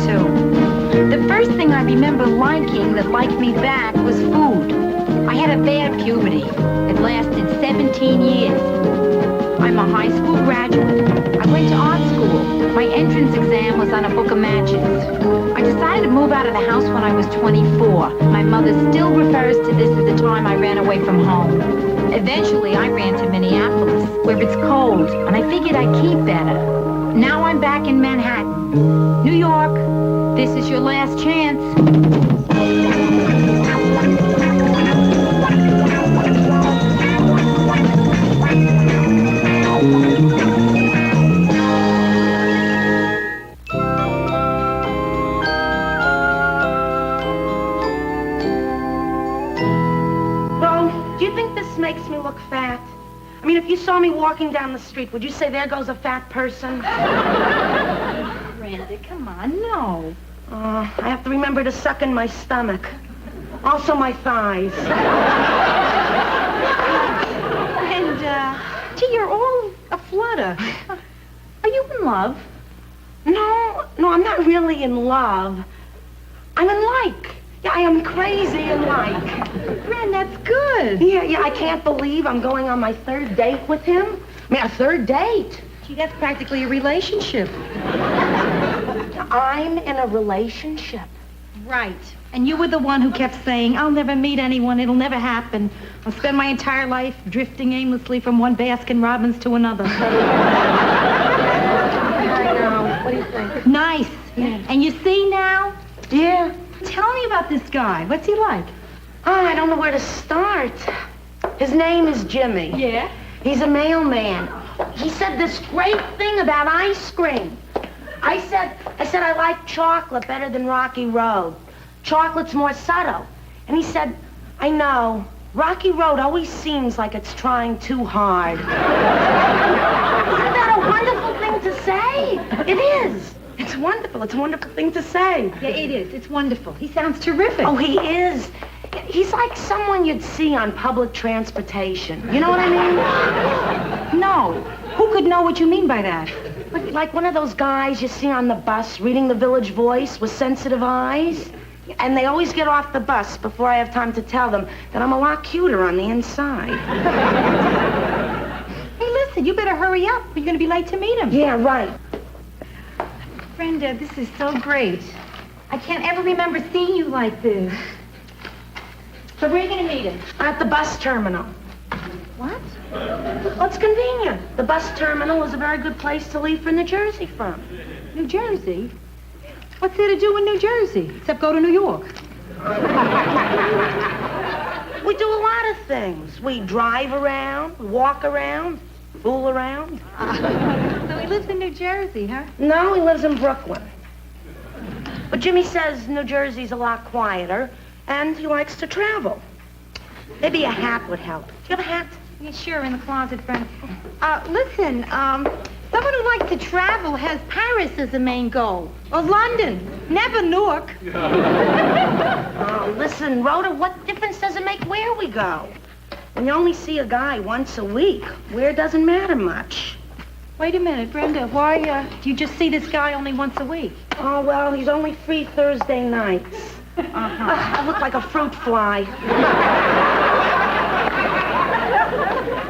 The first thing I remember liking that liked me back was food. I had a bad puberty. It lasted 17 years. I'm a high school graduate. I went to art school. My entrance exam was on a book of matches. I decided to move out of the house when I was 24. My mother still refers to this as the time I ran away from home. Eventually, I ran to Minneapolis, where it's cold, and I figured I'd keep better. Now I'm back in Manhattan. New York, this is your last chance. Bo, do you think this makes me look fat? I mean, if you saw me walking down the street, would you say, there goes a fat person? Randy, come on, no. I have to remember to suck in my stomach. Also my thighs. And, gee, you're all aflutter. Are you in love? No, I'm not really in love. I'm in like. Yeah, I am crazy in like. Ren, that's good. Yeah, I can't believe I'm going on my third date with him. I mean, a third date. Gee, that's practically a relationship. I'm in a relationship. Right. And you were the one who kept saying, I'll never meet anyone, it'll never happen. I'll spend my entire life drifting aimlessly from one Baskin-Robbins to another. I know. What do you think? Nice. Yeah. And you see now? Yeah. Tell me about this guy. What's he like? Oh, I don't know where to start. His name is Jimmy. Yeah? He's a mailman. He said this great thing about ice cream. I said I like chocolate better than Rocky Road. Chocolate's more subtle. And he said, I know. Rocky Road always seems like it's trying too hard. Isn't that a wonderful thing to say? It is. It's wonderful. It's a wonderful thing to say. Yeah, it is. It's wonderful. He sounds terrific. Oh, he is. He's like someone you'd see on public transportation. You know what I mean? No. Who could know what you mean by that? Like one of those guys you see on the bus reading the Village Voice with sensitive eyes. And they always get off the bus before I have time to tell them that I'm a lot cuter on the inside. Hey, listen, you better hurry up. You're going to be late to meet him. Yeah, right. Brenda, this is so great. I can't ever remember seeing you like this. So where are you going to meet him? At the bus terminal. What? Well, it's convenient. The bus terminal is a very good place to leave for New Jersey from. New Jersey? What's there to do in New Jersey, except go to New York? We do a lot of things. We drive around, walk around, fool around. So he lives in New Jersey, huh? No, he lives in Brooklyn. But Jimmy says New Jersey's a lot quieter, and he likes to travel. Maybe a hat would help. Do you have a hat? Yeah, sure, in the closet, friend. Listen, someone who likes to travel has Paris as a main goal. Or London. Never Newark. Oh, listen, Rhoda, what difference does it make where we go? When you only see a guy once a week, where doesn't matter much. Wait a minute, Brenda. Why, do you just see this guy only once a week? Oh, well, he's only free Thursday nights. I look like a fruit fly.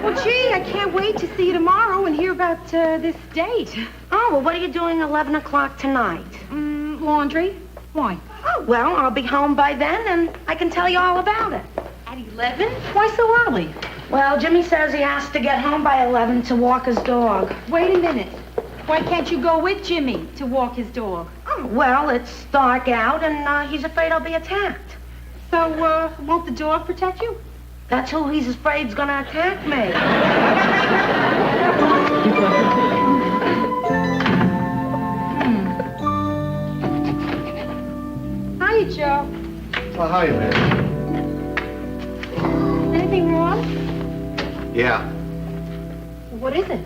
Well, gee, I can't wait to see you tomorrow and hear about this date. Oh, well, what are you doing 11 o'clock tonight? Laundry. Why? Oh, well, I'll be home by then, and I can tell you all about it. At 11? Why so early? Well, Jimmy says he has to get home by 11 to walk his dog. Wait a minute. Why can't you go with Jimmy to walk his dog? Oh, well, it's dark out, and he's afraid I'll be attacked. So, won't the dog protect you? That's who he's afraid's gonna attack me. Hiya, Joe. Oh, hiya, man. Anything wrong? Yeah. What is it?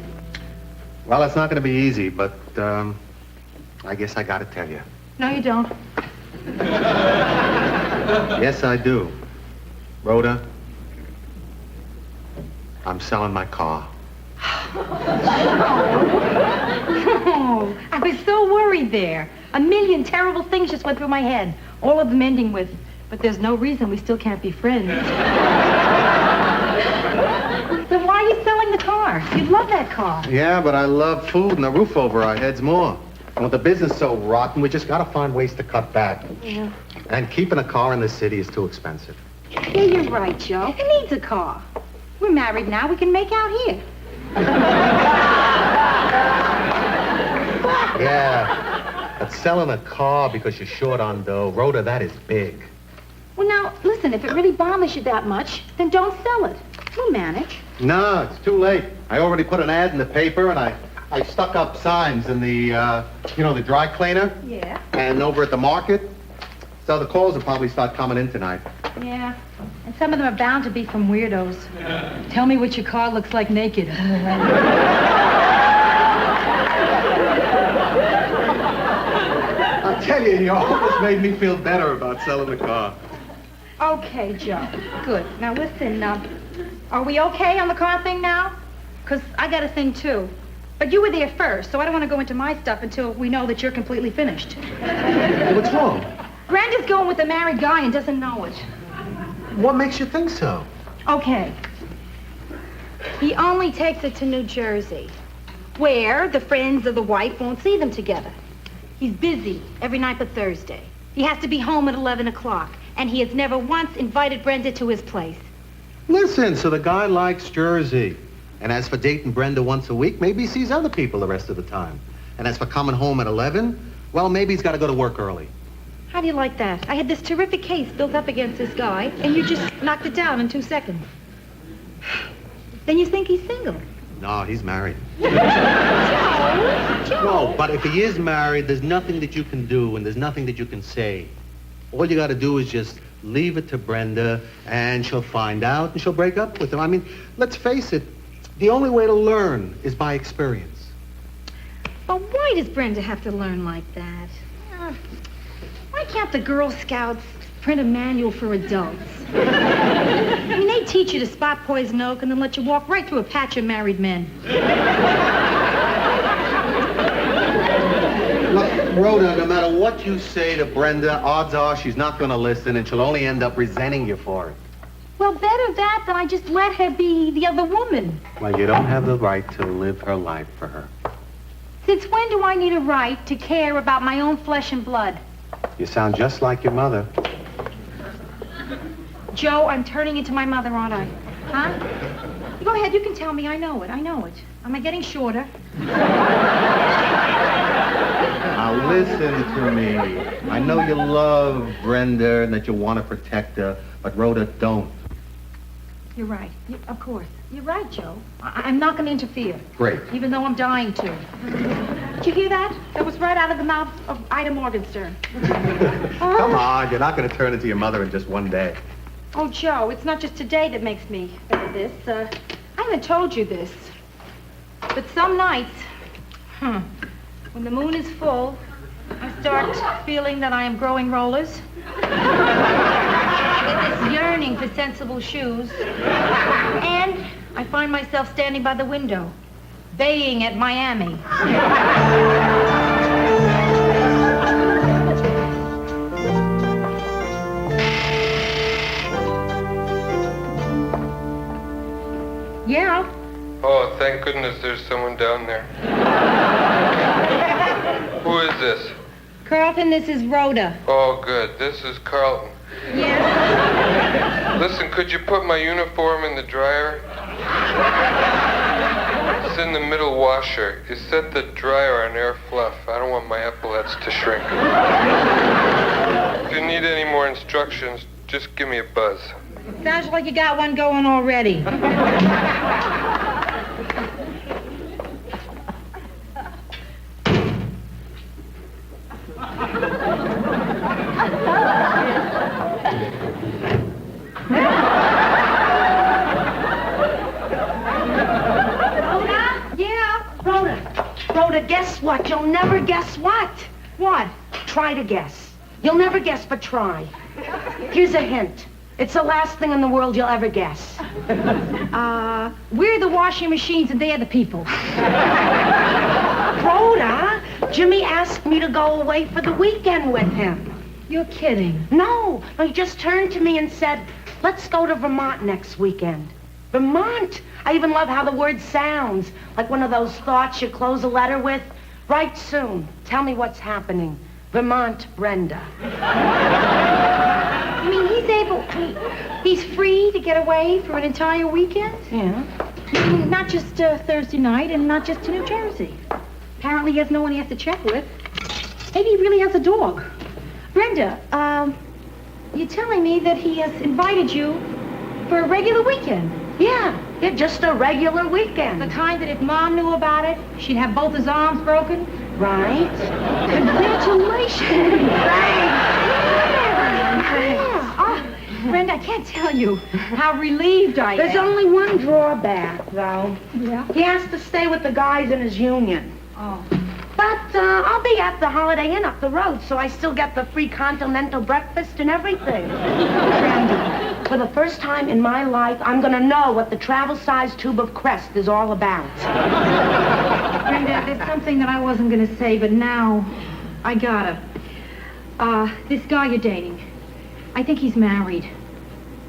Well, it's not going to be easy, but I guess I got to tell you. No, you don't. Yes, I do. Rhoda, I'm selling my car. Oh, I was so worried there. A million terrible things just went through my head. All of them ending with, but there's no reason we still can't be friends. Then why are you selling the car? You love that car. Yeah, but I love food and a roof over our heads more. And with the business so rotten, we just got to find ways to cut back. Yeah. And keeping a car in the city is too expensive. Yeah, you're right, Joe. Who needs a car? We're married now. We can make out here. Yeah, but selling a car because you're short on dough, Rhoda, that is big. Well, now, listen, if it really bothers you that much, then don't sell it. We'll manage. No, it's too late. I already put an ad in the paper, and I stuck up signs in the, the dry cleaner. Yeah. And over at the market. So the calls will probably start coming in tonight. Yeah. And some of them are bound to be from weirdos. Tell me what your car looks like naked. I'll tell you almost made me feel better about selling the car. Okay, Joe. Good. Now, listen, are we okay on the car thing now? Because I got a thing, too. But you were there first, so I don't want to go into my stuff until we know that you're completely finished. What's wrong? Brenda's going with a married guy and doesn't know it. What makes you think so? Okay. He only takes her to New Jersey, where the friends of the wife won't see them together. He's busy every night but Thursday. He has to be home at 11 o'clock, and he has never once invited Brenda to his place. Listen, so the guy likes Jersey. And as for dating Brenda once a week, maybe he sees other people the rest of the time. And as for coming home at 11, well, maybe he's got to go to work early. How do you like that? I had this terrific case built up against this guy, and you just knocked it down in 2 seconds. Then you think he's single. No, he's married. Joe! No, but if he is married, there's nothing that you can do, and there's nothing that you can say. All you got to do is just leave it to Brenda, and she'll find out, and she'll break up with him. I mean, let's face it, the only way to learn is by experience. But why does Brenda have to learn like that? Why can't the Girl Scouts print a manual for adults? I mean, they teach you to spot poison oak and then let you walk right through a patch of married men. Look, Rhoda, no matter what you say to Brenda, odds are she's not going to listen, and she'll only end up resenting you for it. Well, better that than I just let her be the other woman. Well, you don't have the right to live her life for her. Since when do I need a right to care about my own flesh and blood? You sound just like your mother. Joe, I'm turning into my mother, aren't I? Huh? Go ahead, you can tell me. I know it. Am I getting shorter? Now listen to me. I know you love Brenda and that you want to protect her, but Rhoda, don't. You're right. Of course. You're right, Joe. I'm not going to interfere. Great. Even though I'm dying to. Did you hear that? That was right out of the mouth of Ida Morgenstern. Come on, you're not going to turn into your mother in just one day. Oh, Joe, it's not just today that makes me this. I haven't told you this. But some nights, when the moon is full, I start feeling that I am growing rollers. I get this yearning for sensible shoes. And I find myself standing by the window, baying at Miami. Yeah. Oh, thank goodness there's someone down there. Who is this? Carlton, this is Rhoda. Oh, good. This is Carlton. Yes? Listen, could you put my uniform in the dryer? It's in the middle washer. You set the dryer on air fluff. I don't want my epaulets to shrink. If you need any more instructions, just give me a buzz. Sounds like you got one going already. Rhoda, guess what? You'll never guess what? What? Try to guess. You'll never guess, but try. Here's a hint. It's the last thing in the world you'll ever guess. We're the washing machines and they're the people. Rhoda, Jimmy asked me to go away for the weekend with him. You're kidding. No, he just turned to me and said, let's go to Vermont next weekend. Vermont? I even love how the word sounds, like one of those thoughts you close a letter with. Write soon. Tell me what's happening. Vermont, Brenda. I mean, he's free to get away for an entire weekend? Yeah. I mean, not just Thursday night and not just to New Jersey. Apparently he has no one he has to check with. Maybe he really has a dog. Brenda, you're telling me that he has invited you for a regular weekend? Yeah, just a regular weekend. The kind that if Mom knew about it, she'd have both his arms broken? Right. Congratulations. Yeah. Oh, Brenda, I can't tell you how relieved I am. There's only one drawback, though. Yeah? He has to stay with the guys in his union. Oh. But I'll be at the Holiday Inn up the road, so I still get the free continental breakfast and everything. Brenda, for the first time in my life, I'm going to know what the travel-sized tube of Crest is all about. Brenda, there's something that I wasn't going to say, but now I gotta. This guy you're dating, I think he's married.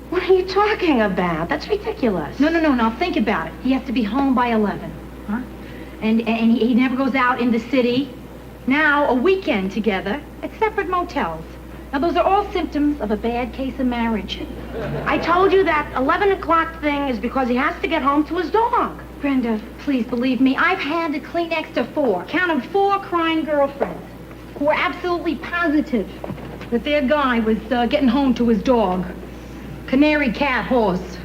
What are you talking about? That's ridiculous. No. Now think about it. He has to be home by 11. Huh? And he never goes out in the city. Now, a weekend together at separate motels. Now, those are all symptoms of a bad case of marriage. I told you that 11 o'clock thing is because he has to get home to his dog. Brenda, please believe me, I've handed Kleenex to 4, counted 4 crying girlfriends who were absolutely positive that their guy was getting home to his dog. Canary, cat, horse.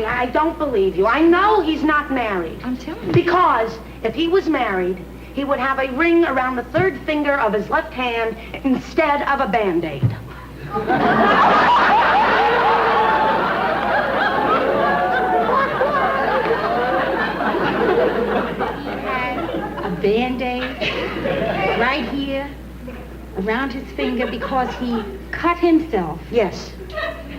I don't believe you. I know he's not married. I'm telling you. Because if he was married, he would have a ring around the 3rd finger of his left hand instead of a Band-Aid. A Band-Aid right here around his finger because he cut himself. Yes.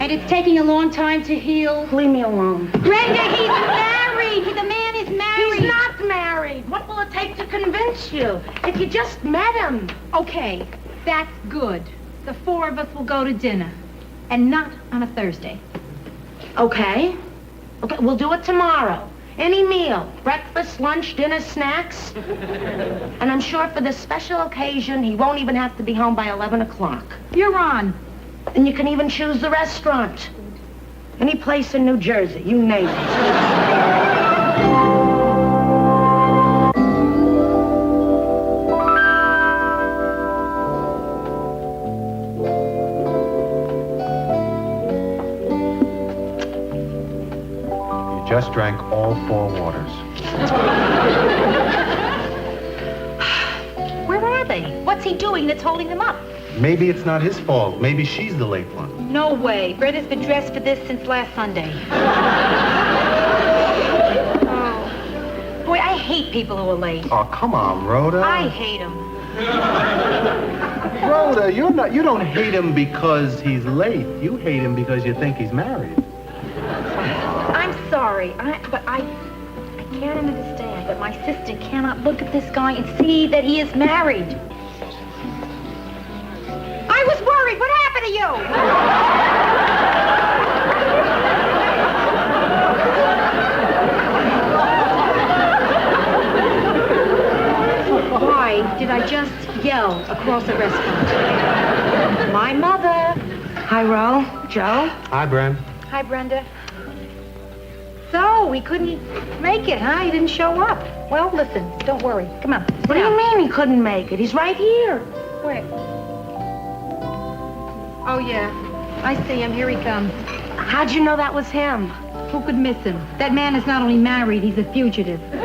And it's taking a long time to heal. Leave me alone. Brenda, he's married. The man is married. He's not married. What will it take to convince you? If you just met him. Okay, that's good. The 4 of us will go to dinner. And not on a Thursday. Okay. Okay, we'll do it tomorrow. Any meal. Breakfast, lunch, dinner, snacks. And I'm sure for this special occasion, he won't even have to be home by 11 o'clock. You're on. And you can even choose the restaurant. Any place in New Jersey, you name it. Just drank all 4 waters. Where are they? What's he doing that's holding them up? Maybe it's not his fault. Maybe she's the late one. No way. Brenda's been dressed for this since last Sunday. Oh. Boy, I hate people who are late. Oh, come on, Rhoda. I hate them. Rhoda, you don't hate him because he's late. You hate him because you think he's married. I'm sorry, but I can't understand that my sister cannot look at this guy and see that he is married. I was worried. What happened to you? Why did I just yell across a restaurant? My mother. Hi, Ro. Joe. Hi, Bren. Hi, Brenda. So, we couldn't make it, huh? He didn't show up. Well, listen, don't worry. Come on. What do you mean he couldn't make it? He's right here. Where? Oh, yeah. I see him. Here he comes. How'd you know that was him? Who could miss him? That man is not only married, he's a fugitive. You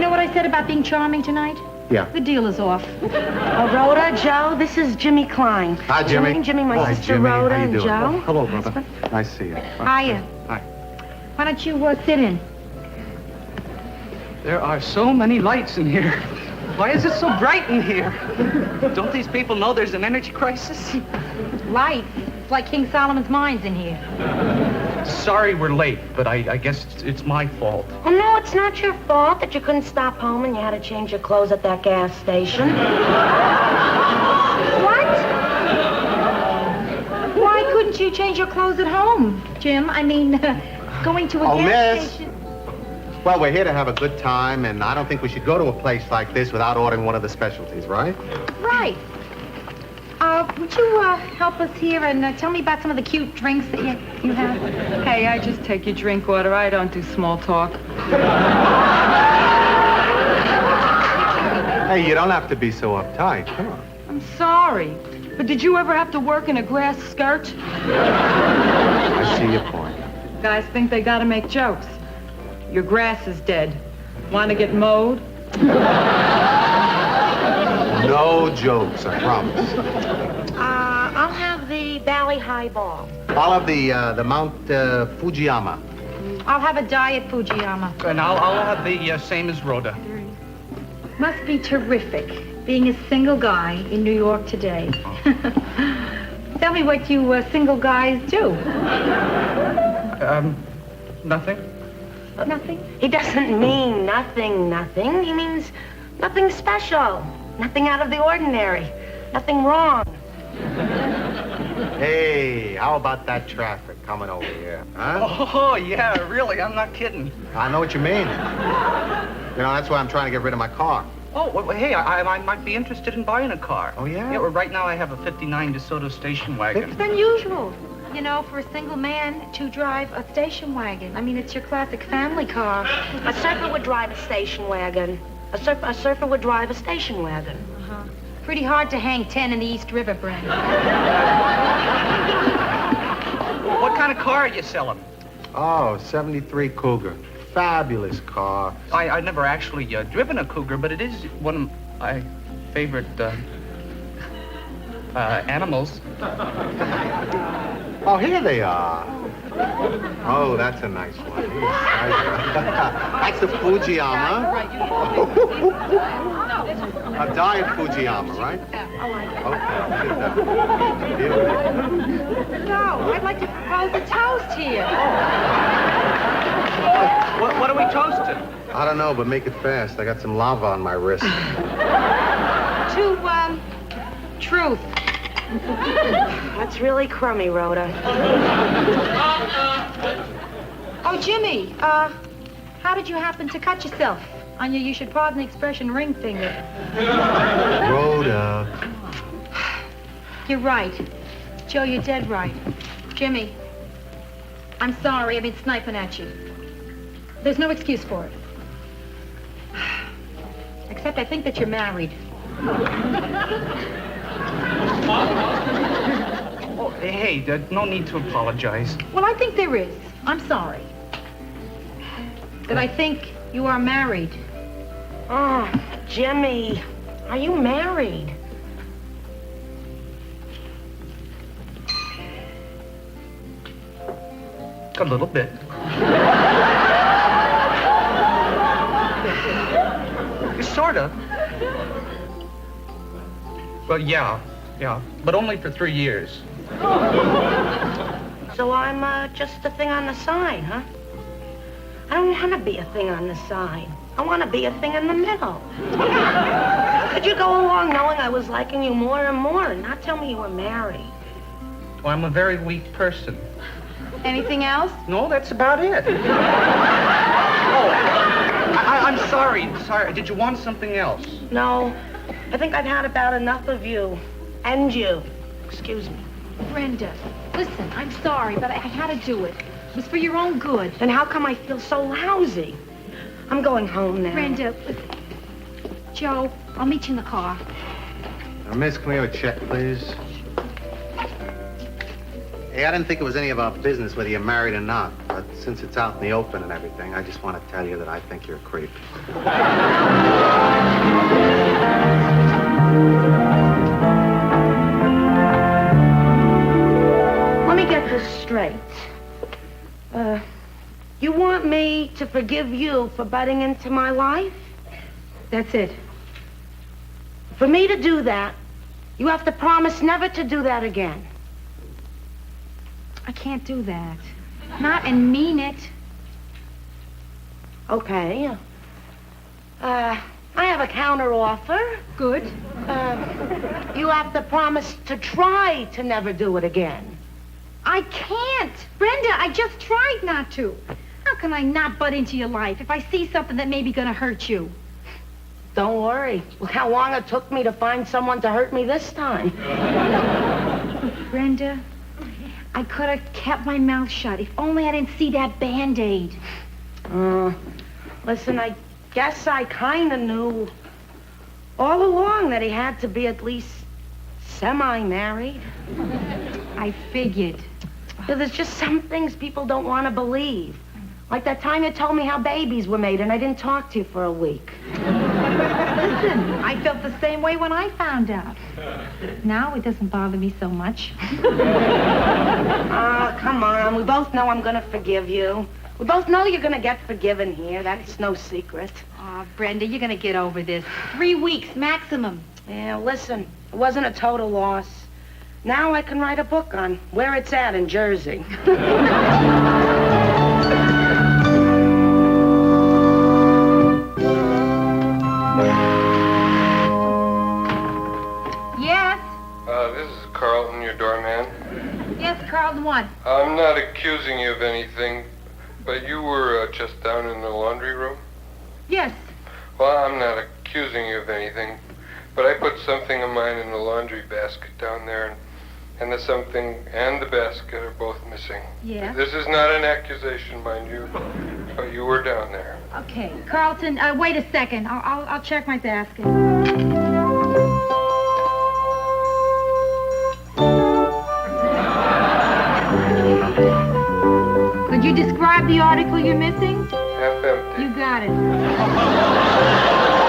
know what I said about being charming tonight? Yeah. The deal is off. Rhoda, Joe, this is Jimmy Klein. Hi, Jimmy. Jimmy, my Hi, sister Jimmy. Rhoda, How you and doing? Joe. Oh, hello, brother. Nice to see you. Hiya. Hi. Why don't you sit in? There are so many lights in here. Why is it so bright in here? Don't these people know there's an energy crisis? Lights. It's like King Solomon's mines in here. Sorry we're late, but I guess it's my fault. Oh, no, it's not your fault that you couldn't stop home and you had to change your clothes at that gas station. What? Why couldn't you change your clothes at home, Jim? I mean, going to a gas station. Well, we're here to have a good time, and I don't think we should go to a place like this without ordering one of the specialties, right? Right. Would you help us here and tell me about some of the cute drinks that you have? Hey, I just take your drink order. I don't do small talk. Hey, you don't have to be so uptight. Come on. I'm sorry, but did you ever have to work in a grass skirt? I see your point. Guys think they gotta make jokes. Your grass is dead. Want to get mowed? No jokes, I promise. I'll have the Valley Highball. I'll have the Mount Fujiyama. I'll have a diet Fujiyama. And I'll have the same as Rhoda. Must be terrific being a single guy in New York today. Tell me what you single guys do. Nothing. Nothing? He doesn't mean nothing. He means nothing special. Nothing out of the ordinary. Nothing wrong. Hey, how about that traffic coming over here? Huh? Oh, yeah, really, I'm not kidding. I know what you mean. You know, that's why I'm trying to get rid of my car. Oh, well, hey, I might be interested in buying a car. Oh, yeah? Yeah, well, right now I have a 59 DeSoto station wagon. It's unusual, you know, for a single man to drive a station wagon. I mean, it's your classic family car. A surfer would drive a station wagon. A surfer would drive a station wagon. Uh-huh. Pretty hard to hang 10 in the East River, Brent. What kind of car are you selling? Oh, 73 Cougar. Fabulous car. I never actually driven a Cougar, but it is one of my favorite animals. Oh, here they are. Oh, that's a nice one. That's a Fujiyama. A diet Fujiyama, right? Okay. Beautiful. No, I'd like to propose a toast here. What are we toasting? I don't know, but make it fast. I got some lava on my wrist. To, truth. That's really crummy, Rhoda. Oh, Jimmy, how did you happen to cut yourself on your, you should pardon the expression, ring finger? Rhoda. You're right. Joe, you're dead right. Jimmy, I'm sorry. I've been sniping at you. There's no excuse for it. Except I think that you're married. Oh, hey, no need to apologize. Well, I think there is. I'm sorry. That I think you are married. Oh, Jimmy, are you married? A little bit. Sort of. Well, yeah, but only for 3 years. So I'm just a thing on the side, huh? I don't want to be a thing on the side. I want to be a thing in the middle. Could you go along knowing I was liking you more and more and not tell me you were married? Well, I'm a very weak person. Anything else? No, that's about it. Oh, I'm sorry. Sorry. Did you want something else? No. I think I've had about enough of you. And you. Excuse me. Brenda, listen, I'm sorry, but I had to do it. It was for your own good. Then how come I feel so lousy? I'm going home now. Brenda, Joe, I'll meet you in the car. Miss, can we have a check, please? Hey, I didn't think it was any of our business whether you're married or not, but since it's out in the open and everything, I just want to tell you that I think you're a creep. Let me get this straight. You want me to forgive you for butting into my life? That's it. For me to do that, you have to promise never to do that again. I can't do that. Not and mean it. Okay. I have a counter offer. Good. You have to promise to try to never do it again. I can't. Brenda, I just tried not to. How can I not butt into your life if I see something that may be going to hurt you? Don't worry. Look how long it took me to find someone to hurt me this time. Brenda, I could have kept my mouth shut if only I didn't see that Band-Aid. Listen, I guess I kind of knew all along that he had to be at least semi-married. I figured. Yeah, there's just some things people don't want to believe. Like that time you told me how babies were made and I didn't talk to you for a week. Listen, I felt the same way when I found out. Now it doesn't bother me so much. Come on. We both know I'm going to forgive you. We both know you're going to get forgiven here. That's no secret. Oh, Brenda, you're going to get over this. 3 weeks maximum. Yeah, listen, it wasn't a total loss. Now I can write a book on where it's at in Jersey. Yes? This is Carlton, your doorman. Yes, Carlton, what? I'm not accusing you of anything, but you were just down in the laundry room? Yes. Well, I'm not accusing you of anything, but I put something of mine in the laundry basket down there, and the something and the basket are both missing. Yeah? This is not an accusation, mind you, but you were down there. Okay, Carlton, wait a second. I'll check my basket. Could you describe the article you're missing? Half empty. You got it.